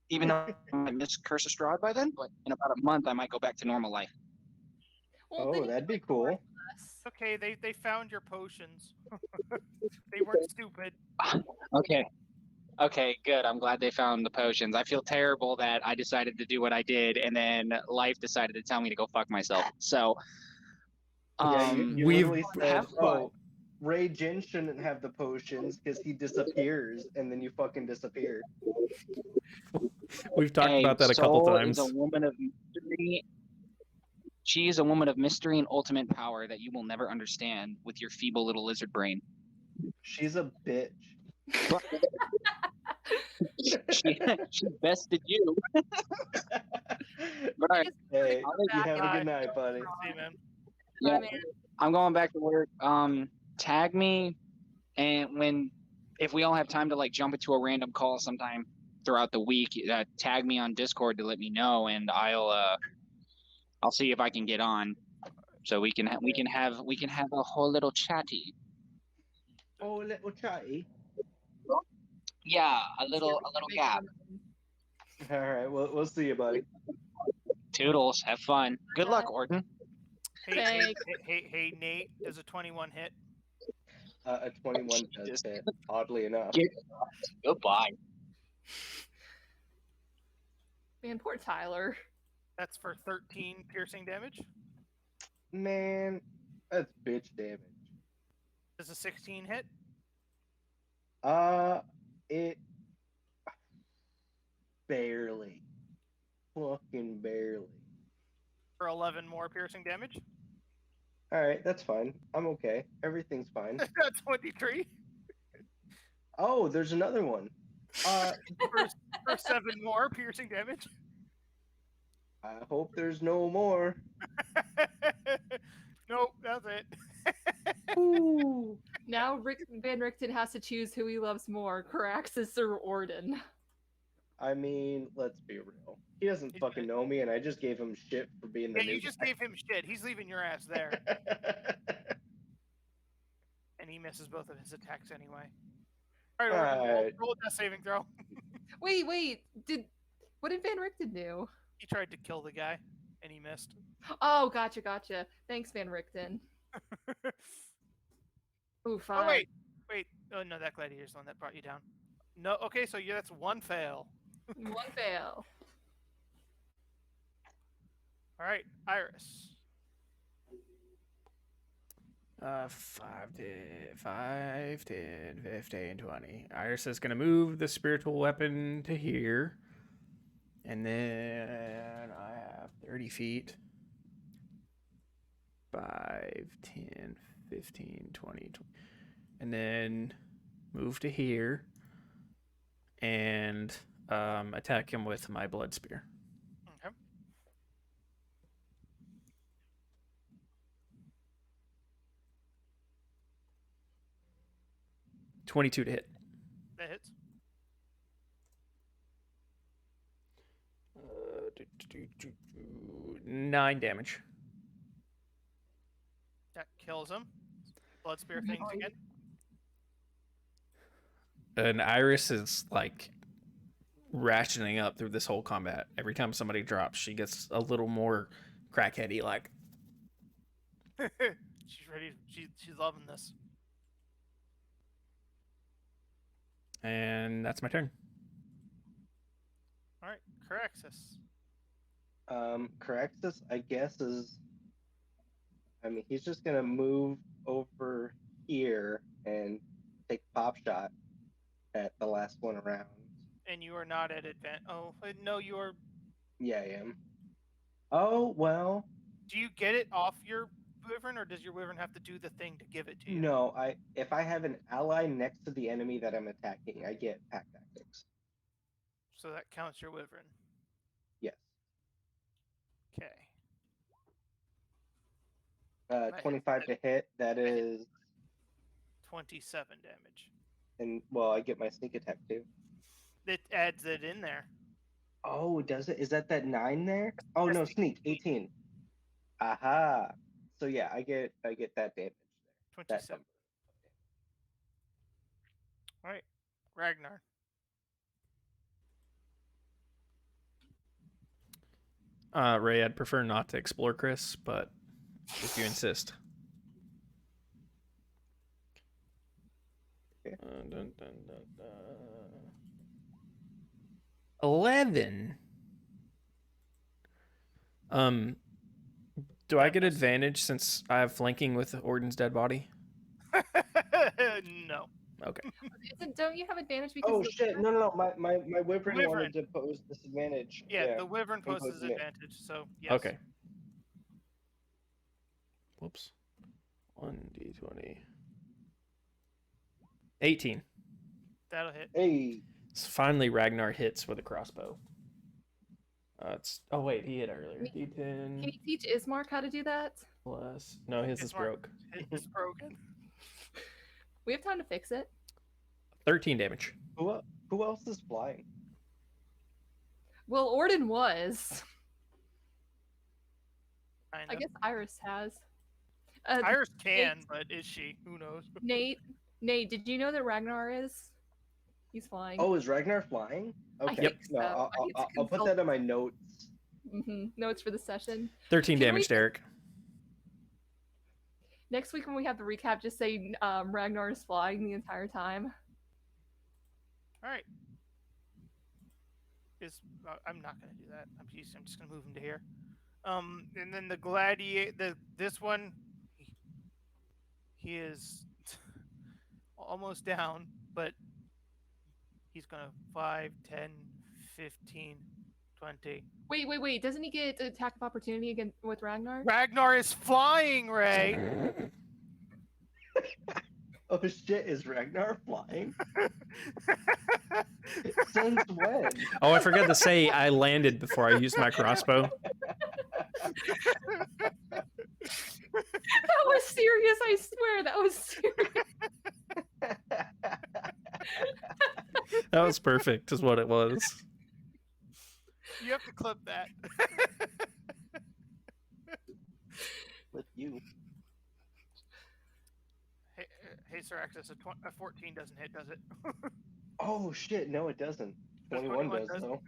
even though I might miss Curse of Strahd by then. But in about a month, I might go back to normal life. Well, Oh, then you that'd be can record cool. us. Okay, they found your potions. They weren't stupid. Okay, good. I'm glad they found the potions. I feel terrible that I decided to do what I did, and then life decided to tell me to go fuck myself. So, Yeah, you we've- literally said, have fun. "Oh, Raejin shouldn't have the potions because he disappears," and then you fucking disappear. We've talked Hey, about that a couple Soul times. is a woman of mystery. She is a woman of mystery and ultimate power that you will never understand with your feeble little lizard brain. She's a bitch. She bested you. But all right, Hey, Come you back have a and- good night, buddy. See you, man. yeah, man. I'm going back to work. Tag me, and if we all have time to like jump into a random call sometime throughout the week, tag me on Discord to let me know, and I'll see if I can get on, so we can have a whole little chatty. Oh, little chatty. Yeah, a little gap. All right, we'll see you, buddy. Toodles, have fun. Good luck, Orton. Hey, Nate, does a 21 hit? A 21 does Jesus. hit, oddly enough. Goodbye. Man, poor Tyler. That's for 13 piercing damage. Man, that's bitch damage. Does a 16 hit? It barely, fucking barely. For 11 more piercing damage? All right, that's fine. I'm okay. Everything's fine. 23. Oh, there's another one. For 7 more piercing damage. I hope there's no more. Nope, that's it. Ooh. Now Van Richten has to choose who he loves more, Caraxes or Orden. I mean, let's be real. He doesn't fucking know me, and I just gave him shit for being the Yeah, new you just guy. gave him shit. He's leaving your ass there. And he misses both of his attacks anyway. All right, Alright. roll a death saving throw. Wait, what did Van Richten do? He tried to kill the guy, and he missed. Oh, gotcha. Thanks, Van Richten. Ooh, fine. Oh, wait. Oh, no, that gladiator's the one that brought you down. No, okay, so that's one fail. One fail. All right, Iris. 5, 10, 15, 20. Iris is going to move the spiritual weapon to here. And then I have 30 feet. 5, 10, 15, 20. And then move to here. And attack him with my blood spear. Okay. $22 to hit. That hits. 9 damage. That kills him. Blood spear things again. And Iris is like rationing up through this whole combat. Every time somebody drops, she gets a little more crackheady. Like, She's ready. She's loving this. and that's my turn. All right, Caraxes. Caraxes, I guess, he's just gonna move over here and take a pop shot at the last one around. And you are not at advantage. Oh, no, you are. Yeah, I am. Oh, well, Do you get it off your wyvern, or does your wyvern have to do the thing to give it to you? no, if I have an ally next to the enemy that I'm attacking, I get pack tactics. So that counts your wyvern. Yes. Okay. 25 to hit, that is, 27 damage. and well, I get my sneak attack too. It adds it in there. Oh, does it? Is that 9 there? Oh That's no, the sneak 18. Aha. So yeah, I get that damage there. That 27. All right, Ragnar. Ray, I'd prefer not to explore Chris, but if you insist. Okay. 11. Do I get advantage since I have flanking with Orden's dead body? No. Okay. Don't you have advantage because? Oh of the shit! wyvern? No. My wyvern Wyvern. wanted to pose disadvantage. Yeah, the wyvern poses impose advantage. advantage, so yes. Okay. Whoops. 1d20. 18. That'll hit. Hey. So finally, Ragnar hits with a crossbow. Oh wait, he hit earlier. D10 Can you teach Ismark how to do that? plus. No, his is Ismark. broke. It's broken. We have time to fix it. 13 damage. Who else is flying? Well, Orden was. Kinda. I guess Iris has. Iris can, Nate- but is she? Who knows? Nate, did you know that Ragnar is? He's flying. Oh, is Ragnar flying? I Okay. think No, so. I need to I'll put consult- that in my notes. Notes for the session. 13 Can damage, we- Derek. Next week when we have the recap, just say Ragnar is flying the entire time. All right. I'm not gonna do that. I'm just gonna move him to here. And then the gladiator. This one, he is almost down, but he's gonna 5, 10, 15, 20. Wait. Doesn't he get attack of opportunity again with Ragnar? Ragnar is flying, Ray. Oh shit! Is Ragnar flying? Since when? Oh, I forgot to say I landed before I used my crossbow. That was serious, I swear. That was serious. That was perfect, is what it was. You have to clip that. With you. Hey, Sir Access, a 14 doesn't hit, does it? Oh shit! No, it doesn't. Does 21 21 does does? though.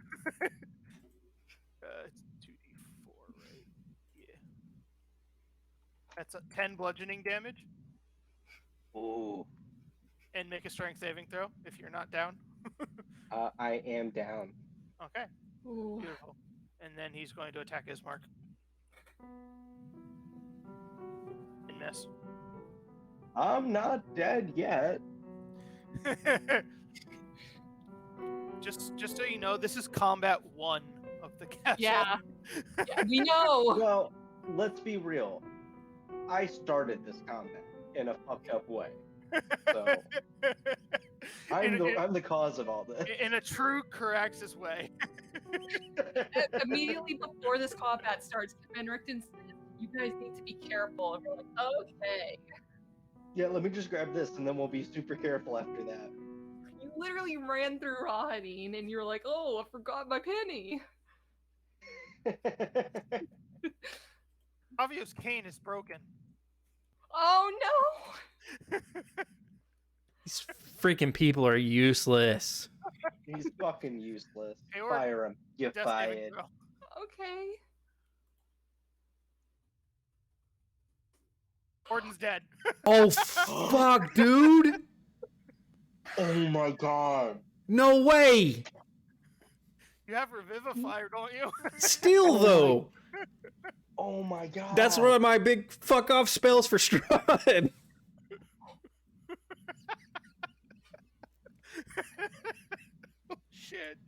It's 2d4, right? Yeah. That's a 10 bludgeoning damage. Ooh. And make a strength saving throw if you're not down. I am down. Okay, Ooh. beautiful. And then he's going to attack Ismark. And miss. I'm not dead yet. just so you know, this is combat 1 of the castle. Yeah. We know. Well, let's be real. I started this combat in a fucked up way. So I'm the cause of all this. In a true Caraxes way. Immediately before this combat starts, Van Richten says, "You guys need to be careful." And we're like, "Okay." Yeah, let me just grab this and then we'll be super careful after that. You literally ran through Raejin and you're like, "Oh, I forgot my penny." Tavio's cane is broken. Oh no! These freaking people are useless. He's fucking useless. Hey, or- Fire him. You're Death saving fired. throw. Okay. Orden's dead. Oh, fuck, dude. Oh my god. No way. You have Revivifier, don't you? Still, though. Oh my god. That's one of my big fuck off spells for Strahd. Shit.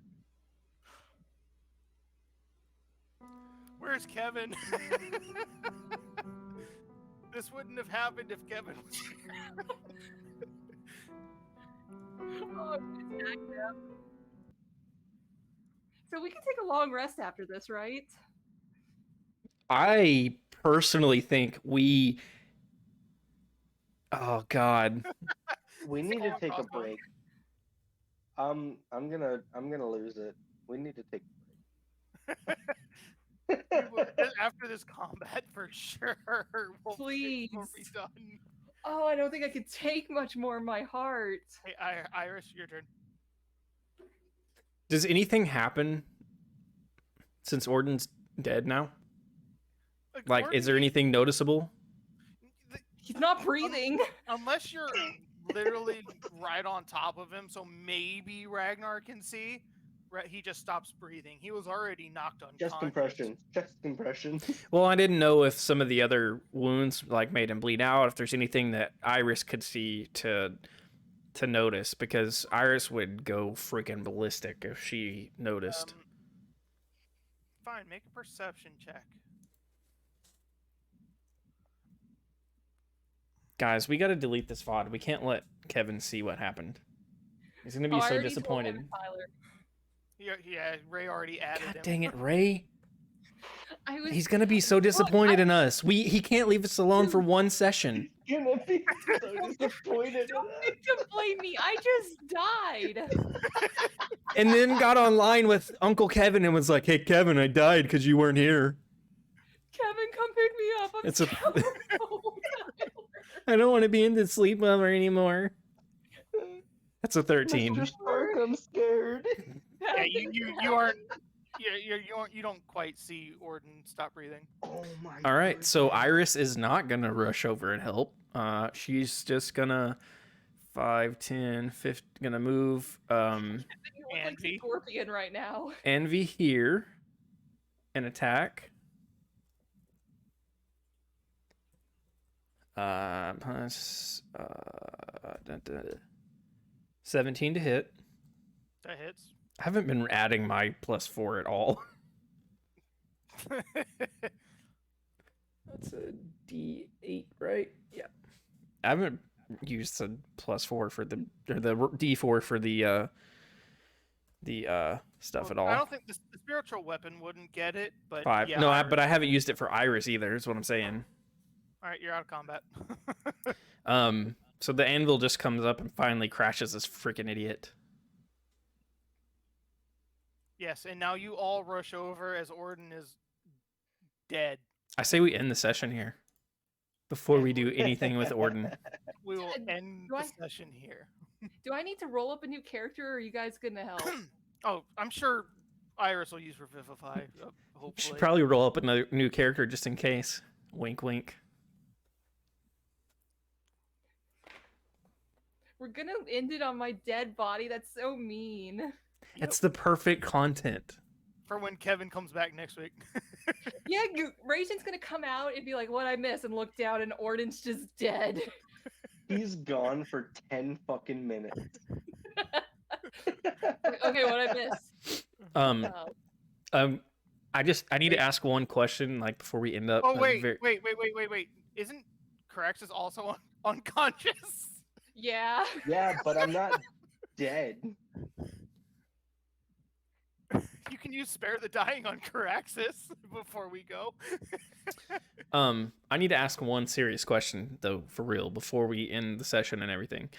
Where's Kevin? This wouldn't have happened if Kevin was here. Oh, it's back now. So we can take a long rest after this, right? I personally think we. Oh God. We need to take a Crossbow. break. I'm gonna lose it. We need to take a break. After this combat, for sure, we'll Please. be done. Oh, I don't think I could take much more of my heart. Hey, Iris, your turn. Does anything happen since Orden's dead now? Like, is there anything noticeable? He's not breathing. Unless you're literally right on top of him, so maybe Ragnar can see. He just stops breathing. He was already knocked unconscious. Just compression. Well, I didn't know if some of the other wounds like made him bleed out. If there's anything that Iris could see to notice, because Iris would go freaking ballistic if she noticed. Fine, make a perception check. Guys, we got to delete this VOD. We can't let Kevin see what happened. He's gonna be so disappointed. Yeah, Ray already added him. God dang it, Ray! He's gonna be so Look, disappointed in us. He can't leave us alone for one session. He's gonna be so disappointed. Don't need to blame me. I just died. And then got online with Uncle Kevin and was like, "Hey, Kevin, I died because you weren't here." Kevin, come pick me up. It's I don't want to be in the sleepover anymore. That's a 13. Mr. Stark, I'm scared. Yeah, you aren't. You don't quite see Orden stop breathing. Oh my. All right, so Iris is not gonna rush over and help. She's just gonna 5, 10, 15, gonna move. You look like Scorpion right now. Envy here, and attack. Plus 17 to hit. That hits. I haven't been adding my +4 at all. That's a D8, right? Yeah. I haven't used the +4 for the D4 for the stuff at all. I don't think the spiritual weapon wouldn't get it, but 5. Yeah, No, but I haven't used it for Iris either. Is what I'm saying. All right, you're out of combat. So the anvil just comes up and finally crashes this freaking idiot. Yes, and now you all rush over as Orden is dead. I say we end the session here before we do anything with Orden. We will end the session here. Do I need to roll up a new character, or are you guys gonna help? Oh, I'm sure Iris will use Revivify. Hopefully. Should probably roll up another new character just in case. Wink, wink. We're gonna end it on my dead body. That's so mean. It's the perfect content. For when Kevin comes back next week. Yeah, Raejin's gonna come out and be like, "What I miss?" and look down, and Orden's just dead. He's gone for 10 fucking minutes. Okay, what I miss? I need to ask one question, like before we end up. Oh wait. Isn't Caraxus also unconscious? Yeah. Yeah, but I'm not dead. You can use Spare the Dying on Caraxus before we go. I need to ask one serious question though, for real, before we end the session and everything.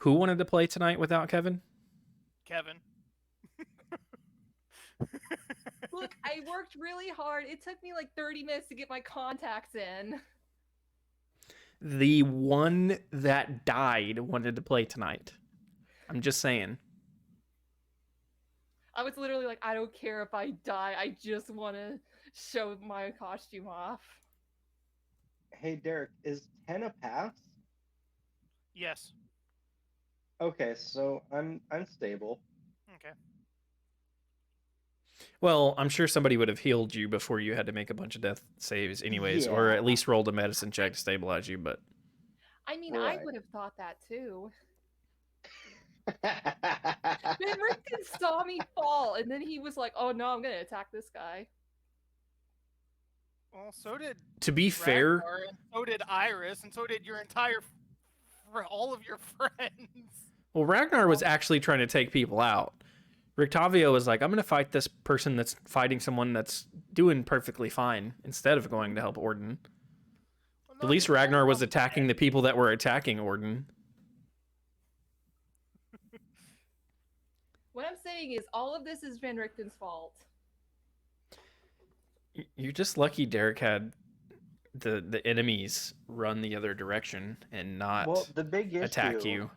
Who wanted to play tonight without Kevin? Kevin. Look, I worked really hard. It took me like 30 minutes to get my contacts in. The one that died wanted to play tonight. I'm just saying. I was literally like, I don't care if I die. I just want to show my costume off. Hey, Derek, is 10 a pass? Yes. Okay, so I'm stable. Okay. Well, I'm sure somebody would have healed you before you had to make a bunch of death saves anyways, or at least rolled a medicine check to stabilize you, but... I mean, Right. I would have thought that too. Then Richten saw me fall, and then he was like, oh no, I'm going to attack this guy. Well, so did To be fair... Ragnar, and so did Iris, and so did your entire... all of your friends. Well, Ragnar was actually trying to take people out. Richtavio was like, I'm going to fight this person that's fighting someone that's doing perfectly fine instead of going to help Orden. Well, At least no, Ragnar was attacking the people that were attacking Orden. What I'm saying is, all of this is Van Richten's fault. You're just lucky Derek had the enemies run the other direction and not Well, the big issue. attack you.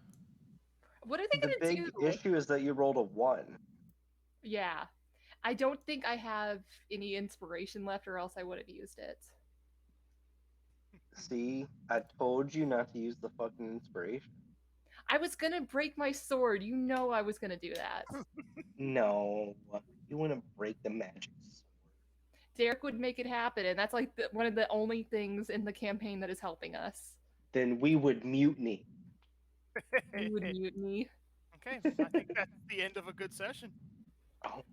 What are they The gonna big do? issue is that you rolled a 1. Yeah. I don't think I have any inspiration left, or else I would have used it. See, I told you not to use the fucking inspiration. I was gonna break my sword. You know I was gonna do that. No, you want to break the magic sword. Derek would make it happen, and that's like one of the only things in the campaign that is helping us. Then we would mutiny. You would mute me. Okay, I think that's the end of a good session. Oh,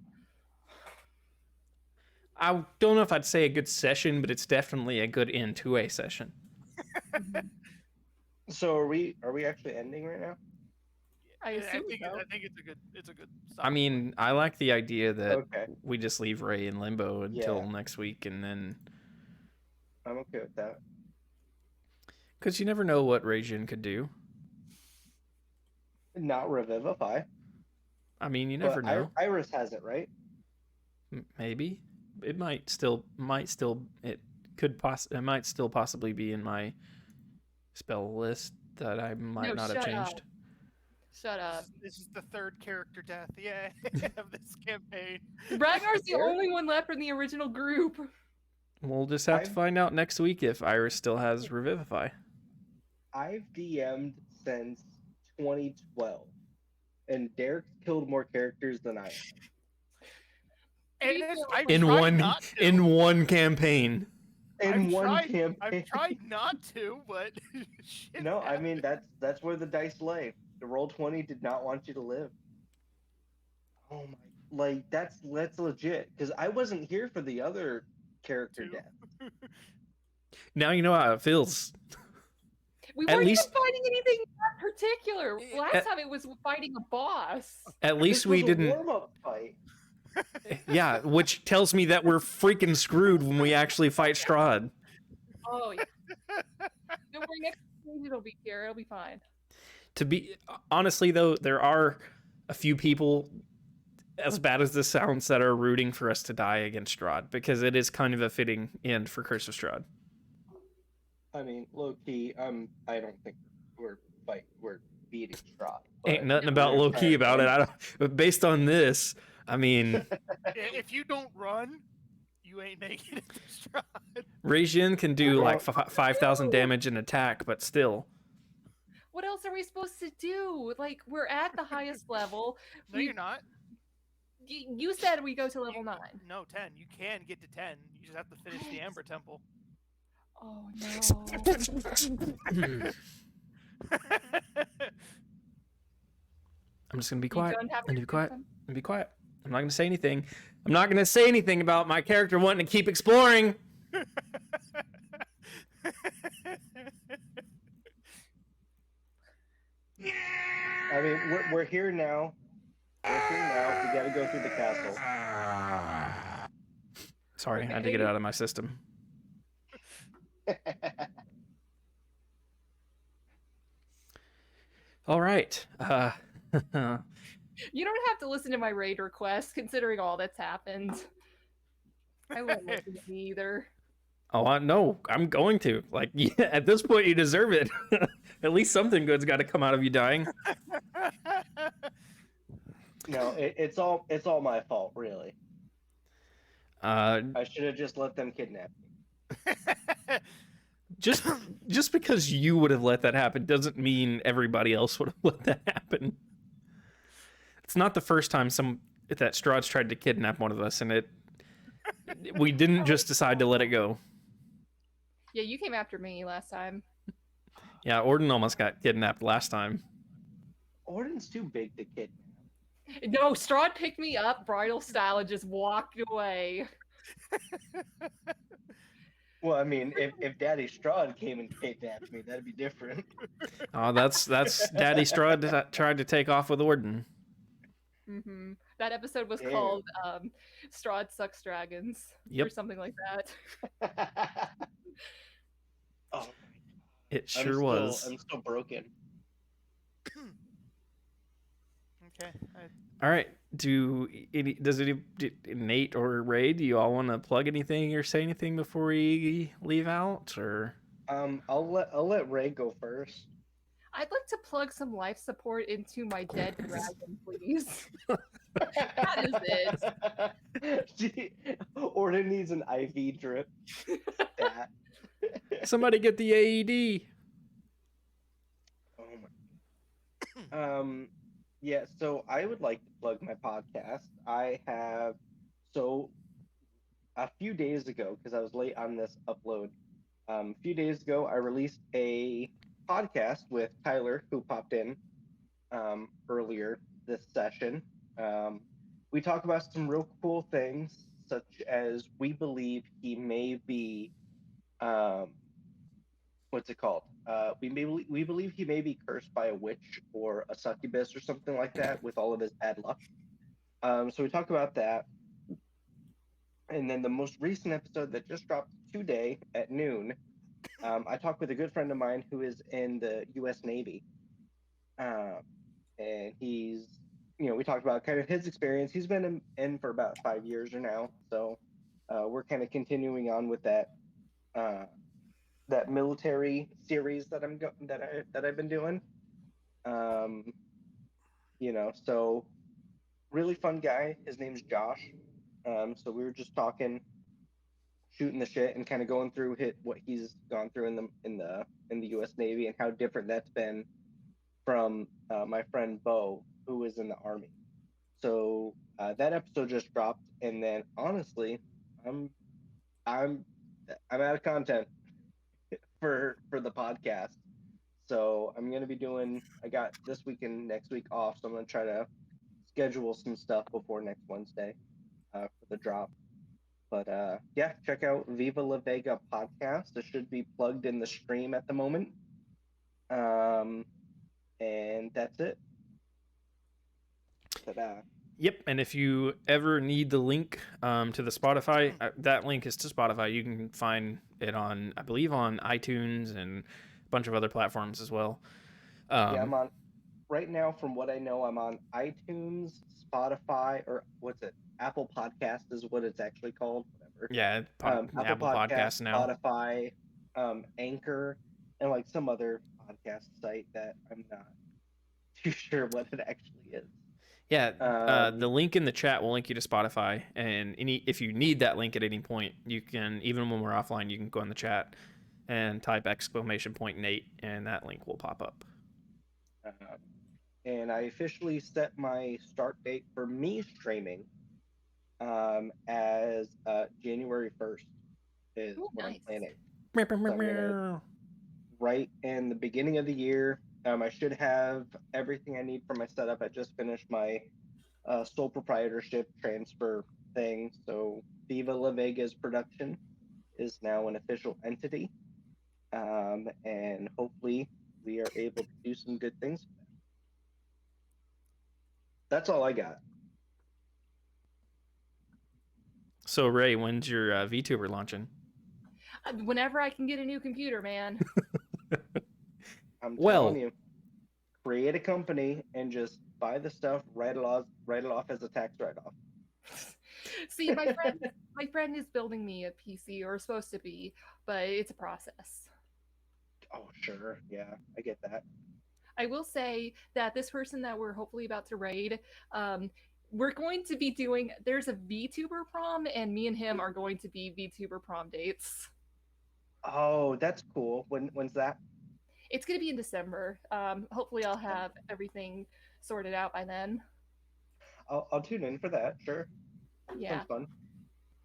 I don't know if I'd say a good session, but it's definitely a good end to a session. so are we actually ending right now? I assume think so. I think it's a good. I mean, I like the idea that Okay, we just leave Ray in limbo until next week, and then I'm okay with that. because you never know what Raejin could do. Not revivify. I mean, you never But know. Iris has it, right? Maybe it might still possibly be in my spell list that I might not have shut changed. up. Shut up. This is the third character death, of this campaign. Ragnar's the Derek? only one left from the original group. We'll just have to find out next week if Iris still has Revivify. I've DM'd since 2012, and Derek's killed more characters than I have. And I've In tried one not to. in one campaign. In one I've campaign. tried not to, but shit No, I mean happens. that's where the dice lay. The roll 20 did not want you to live. Oh my, like that's legit. Because I wasn't here for the other character Two. death. Now you know how it feels. We At weren't least- even fighting anything in particular. Last At- time it was fighting a boss. At least This we was a didn't. warm-up fight. Yeah, which tells me that we're freaking screwed when we actually fight Strahd. Oh yeah. Don't worry, next time it'll be here. It'll be fine. To be honestly though, there are a few people, as bad as this sounds, that are rooting for us to die against Strahd because it is kind of a fitting end for Curse of Strahd. I mean, low key, I don't think we're beating Strahd. Ain't but nothing about we're low key about it. But based on this, I mean, If you don't run, you ain't making it to Strahd. Raejin can do like 5,000 damage in attack, but still. What else are we supposed to do? Like, we're at the highest level. No, you're not. You said we go to level 9. No, 10. You can get to 10. You just have to finish the Amber Temple. Oh no. I'm just gonna be You quiet. done having I'm gonna a be good quiet. time? I'm gonna be quiet. I'm not gonna say anything. I'm not gonna say anything about my character wanting to keep exploring. I mean, we're here now. We're here now. We got to go through the castle. Sorry, I had to get it out of my system. All right. You don't have to listen to my raid request, considering all that's happened. I won't listen to me either. Oh, no, I'm going to. Like, yeah, at this point, you deserve it. At least something good's got to come out of you dying. No, it's all my fault, really. I should have just let them kidnap me. Just because you would have let that happen doesn't mean everybody else would have let that happen. It's not the first time that Strahd's tried to kidnap one of us, and we didn't just decide to let it go. Yeah, you came after me last time. Yeah, Orden almost got kidnapped last time. Orden's too big to kidnap. No, Strahd picked me up bridal style and just walked away. Well, I mean, if Daddy Strahd came and kidnapped me, that'd be different. Oh, that's Daddy Strahd that tried to take off with Orden. Mm-hmm. That episode was Ew. called Strahd Sucks Dragons, Yep. or something like that. Oh, It sure was. I'm still broken. Okay. All right. Does Nate or Ray? Do you all want to plug anything or say anything before we leave out? Or I'll let Ray go first. I'd like to plug some life support into my dead dragon, please. That is it. Orda needs an IV drip. Stat. somebody get the AED. Oh my. Yeah. So I would like to plug my podcast. I have a few days ago, because I was late on this upload. A few days ago, I released a podcast with Tyler, who popped in earlier this session. We talk about some real cool things, such as we believe he may be, what's it called? We believe he may be cursed by a witch or a succubus or something like that with all of his bad luck. So we talk about that. And then the most recent episode that just dropped today at noon, I talked with a good friend of mine who is in the U.S. Navy. And he's, we talked about kind of his experience. He's been in for about 5 years or now. So we're kind of continuing on with that that military series that I've been doing. So really fun guy. His name's Josh. So we were just talking, shooting the shit, and kind of going through what he's gone through in the U.S. Navy and how different that's been from my friend Bo, who was in the Army. So that episode just dropped, and then honestly, I'm out of content for the podcast. So I'm gonna be doing. I got this week and next week off, so I'm gonna try to schedule some stuff before next Wednesday for the drop. But yeah, check out Viva La Vega podcast. It should be plugged in the stream at the moment. And that's it. Ta-da. Yep, and if you ever need the link to the Spotify, that link is to Spotify. You can find it on, I believe, on iTunes and a bunch of other platforms as well. Yeah, I'm on. Right now, from what I know, I'm on iTunes, Spotify, or what's it? Apple Podcast is what it's actually called. Whatever. Yeah, Apple Podcasts now. Spotify, Anchor, and like some other podcast site that I'm not too sure what it actually is. Yeah, the link in the chat will link you to Spotify, and if you need that link at any point, you can, even when we're offline, you can go in the chat and type !Nate, and that link will pop up. And I officially set my start date for me streaming as January 1st is what nice. I'm planning. So right in the beginning of the year. I should have everything I need for my setup. I just finished my sole proprietorship transfer thing. So Viva La Vega's production is now an official entity. And hopefully we are able to do some good things. That's all I got. So Ray, when's your VTuber launching? Whenever I can get a new computer, man. I'm telling you, create a company and just buy the stuff, write it off as a tax write-off. See, my friend is building me a PC, or supposed to be, but it's a process. Oh, sure. Yeah, I get that. I will say that this person that we're hopefully about to raid, we're going to be doing, there's a VTuber prom, and me and him are going to be VTuber prom dates. Oh, that's cool. When's that? It's going to be in December. Hopefully I'll have everything sorted out by then. I'll tune in for that, sure. Yeah. Sounds fun.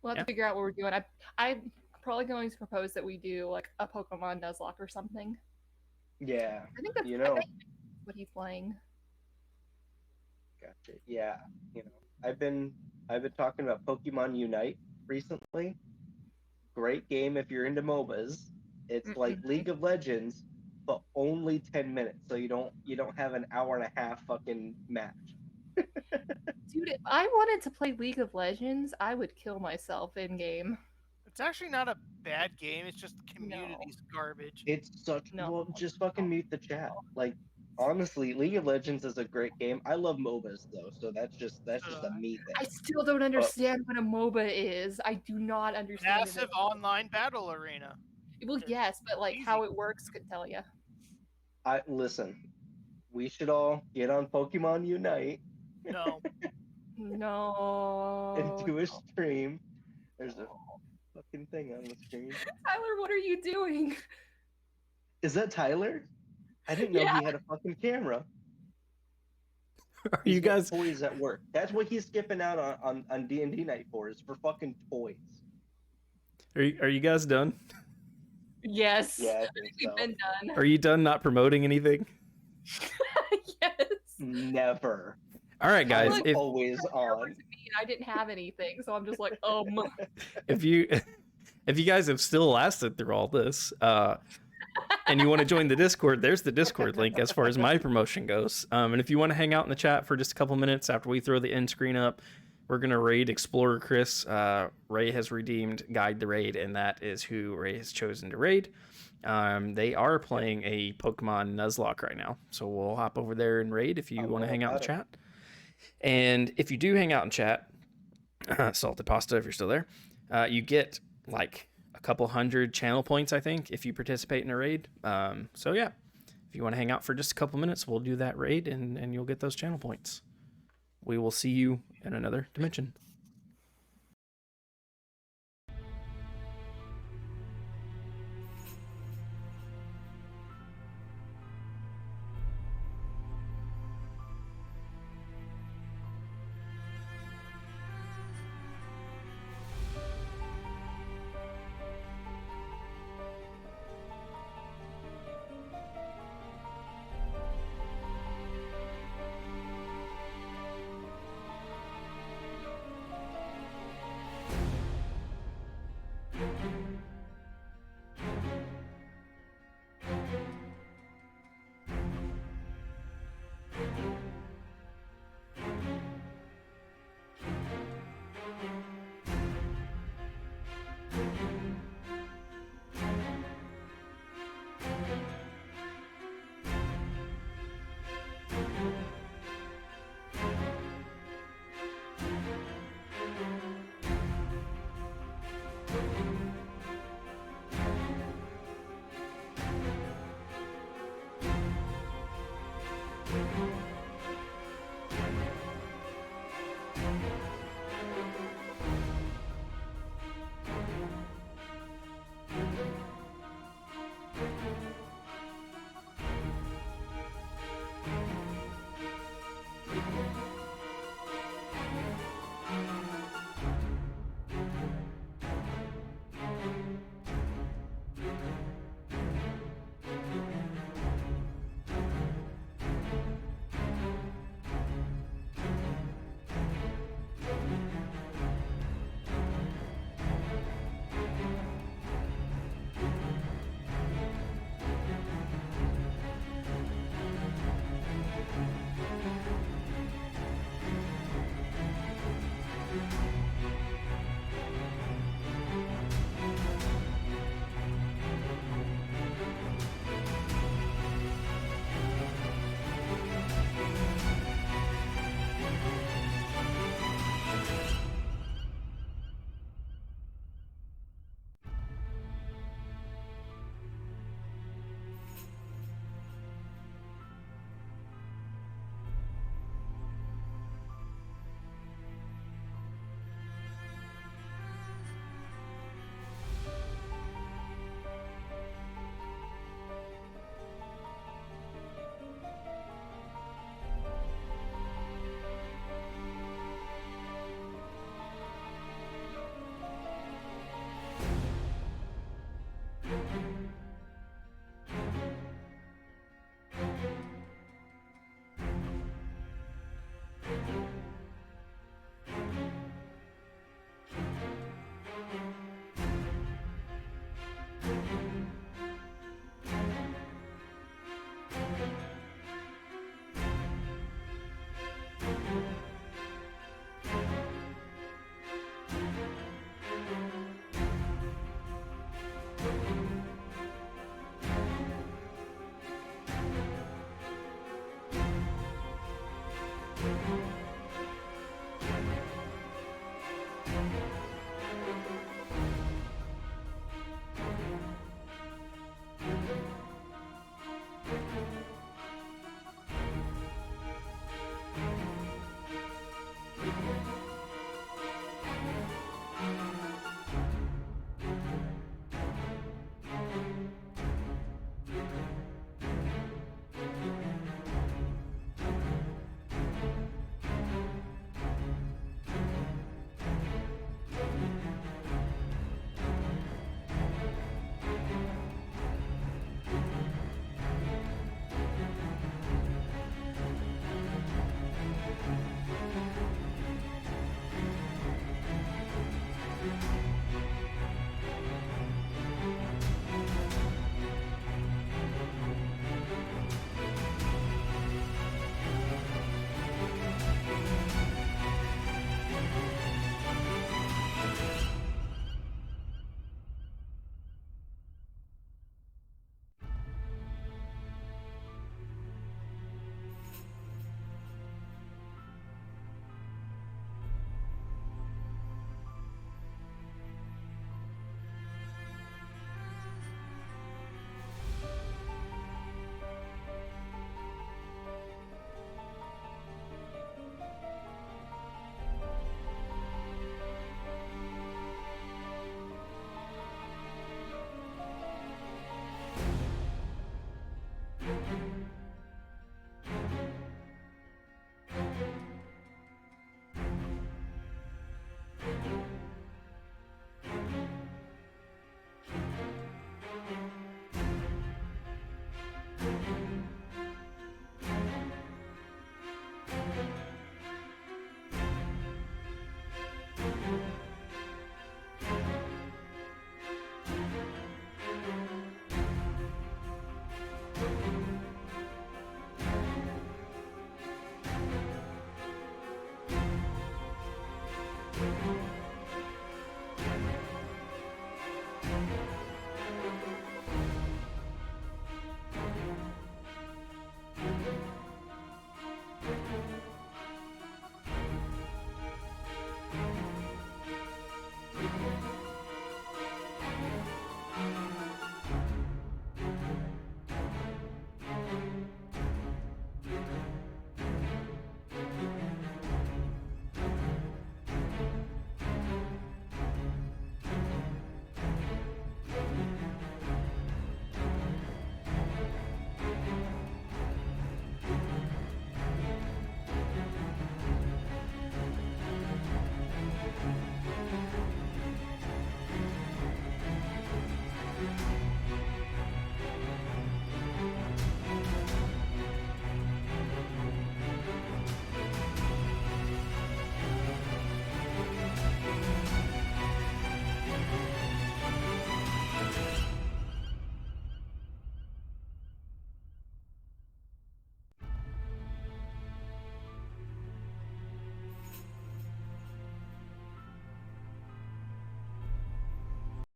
We'll have to figure out what we're doing. I'm probably going to propose that we do like a Pokemon Nuzlocke or something. Yeah. I think that's what he's playing. Gotcha. Yeah. I've been talking about Pokemon Unite recently. Great game if you're into MOBAs. It's like League of Legends, but only 10 minutes, so you don't have an hour and a half fucking match. Dude, if I wanted to play League of Legends, I would kill myself in game. It's actually not a bad game. It's just the community's garbage. It's such well, just fucking mute the chat. Like Honestly, League of Legends is a great game. I love MOBAs though, so that's just a me thing. I still don't understand what a MOBA is. I do not understand Massive it. online battle arena. Well, yes, but like Easy. how it works could tell you. I listen. We should all get on Pokemon Unite No. No. and do a stream. There's a fucking thing on the screen. Tyler, what are you doing? Is that Tyler? I didn't know Yeah. he had a fucking camera. Are He's you got guys? toys at work? That's what he's skipping out on D&D night for, is for fucking toys. Are you guys done? Yes. Yeah, I I think think we've so. been done. Are you done not promoting anything? Yes. Never. All right, guys. I'm If always on. And I didn't have anything, so I'm just like, if you guys have still lasted through all this, and you want to join the Discord, there's the Discord link as far as my promotion goes. And if you want to hang out in the chat for just a couple minutes after we throw the end screen up, we're gonna raid Explorer Chris. Ray has redeemed Guide the Raid, and that is who Ray has chosen to raid. They are playing a Pokemon Nuzlocke right now, so we'll hop over there and raid if you want to hang out in the chat. And if you do hang out in chat, Salted Pasta, if you're still there, you get like a couple hundred channel points, I think, if you participate in a raid. So yeah, if you want to hang out for just a couple minutes, we'll do that raid, and you'll get those channel points. We will see you in another dimension.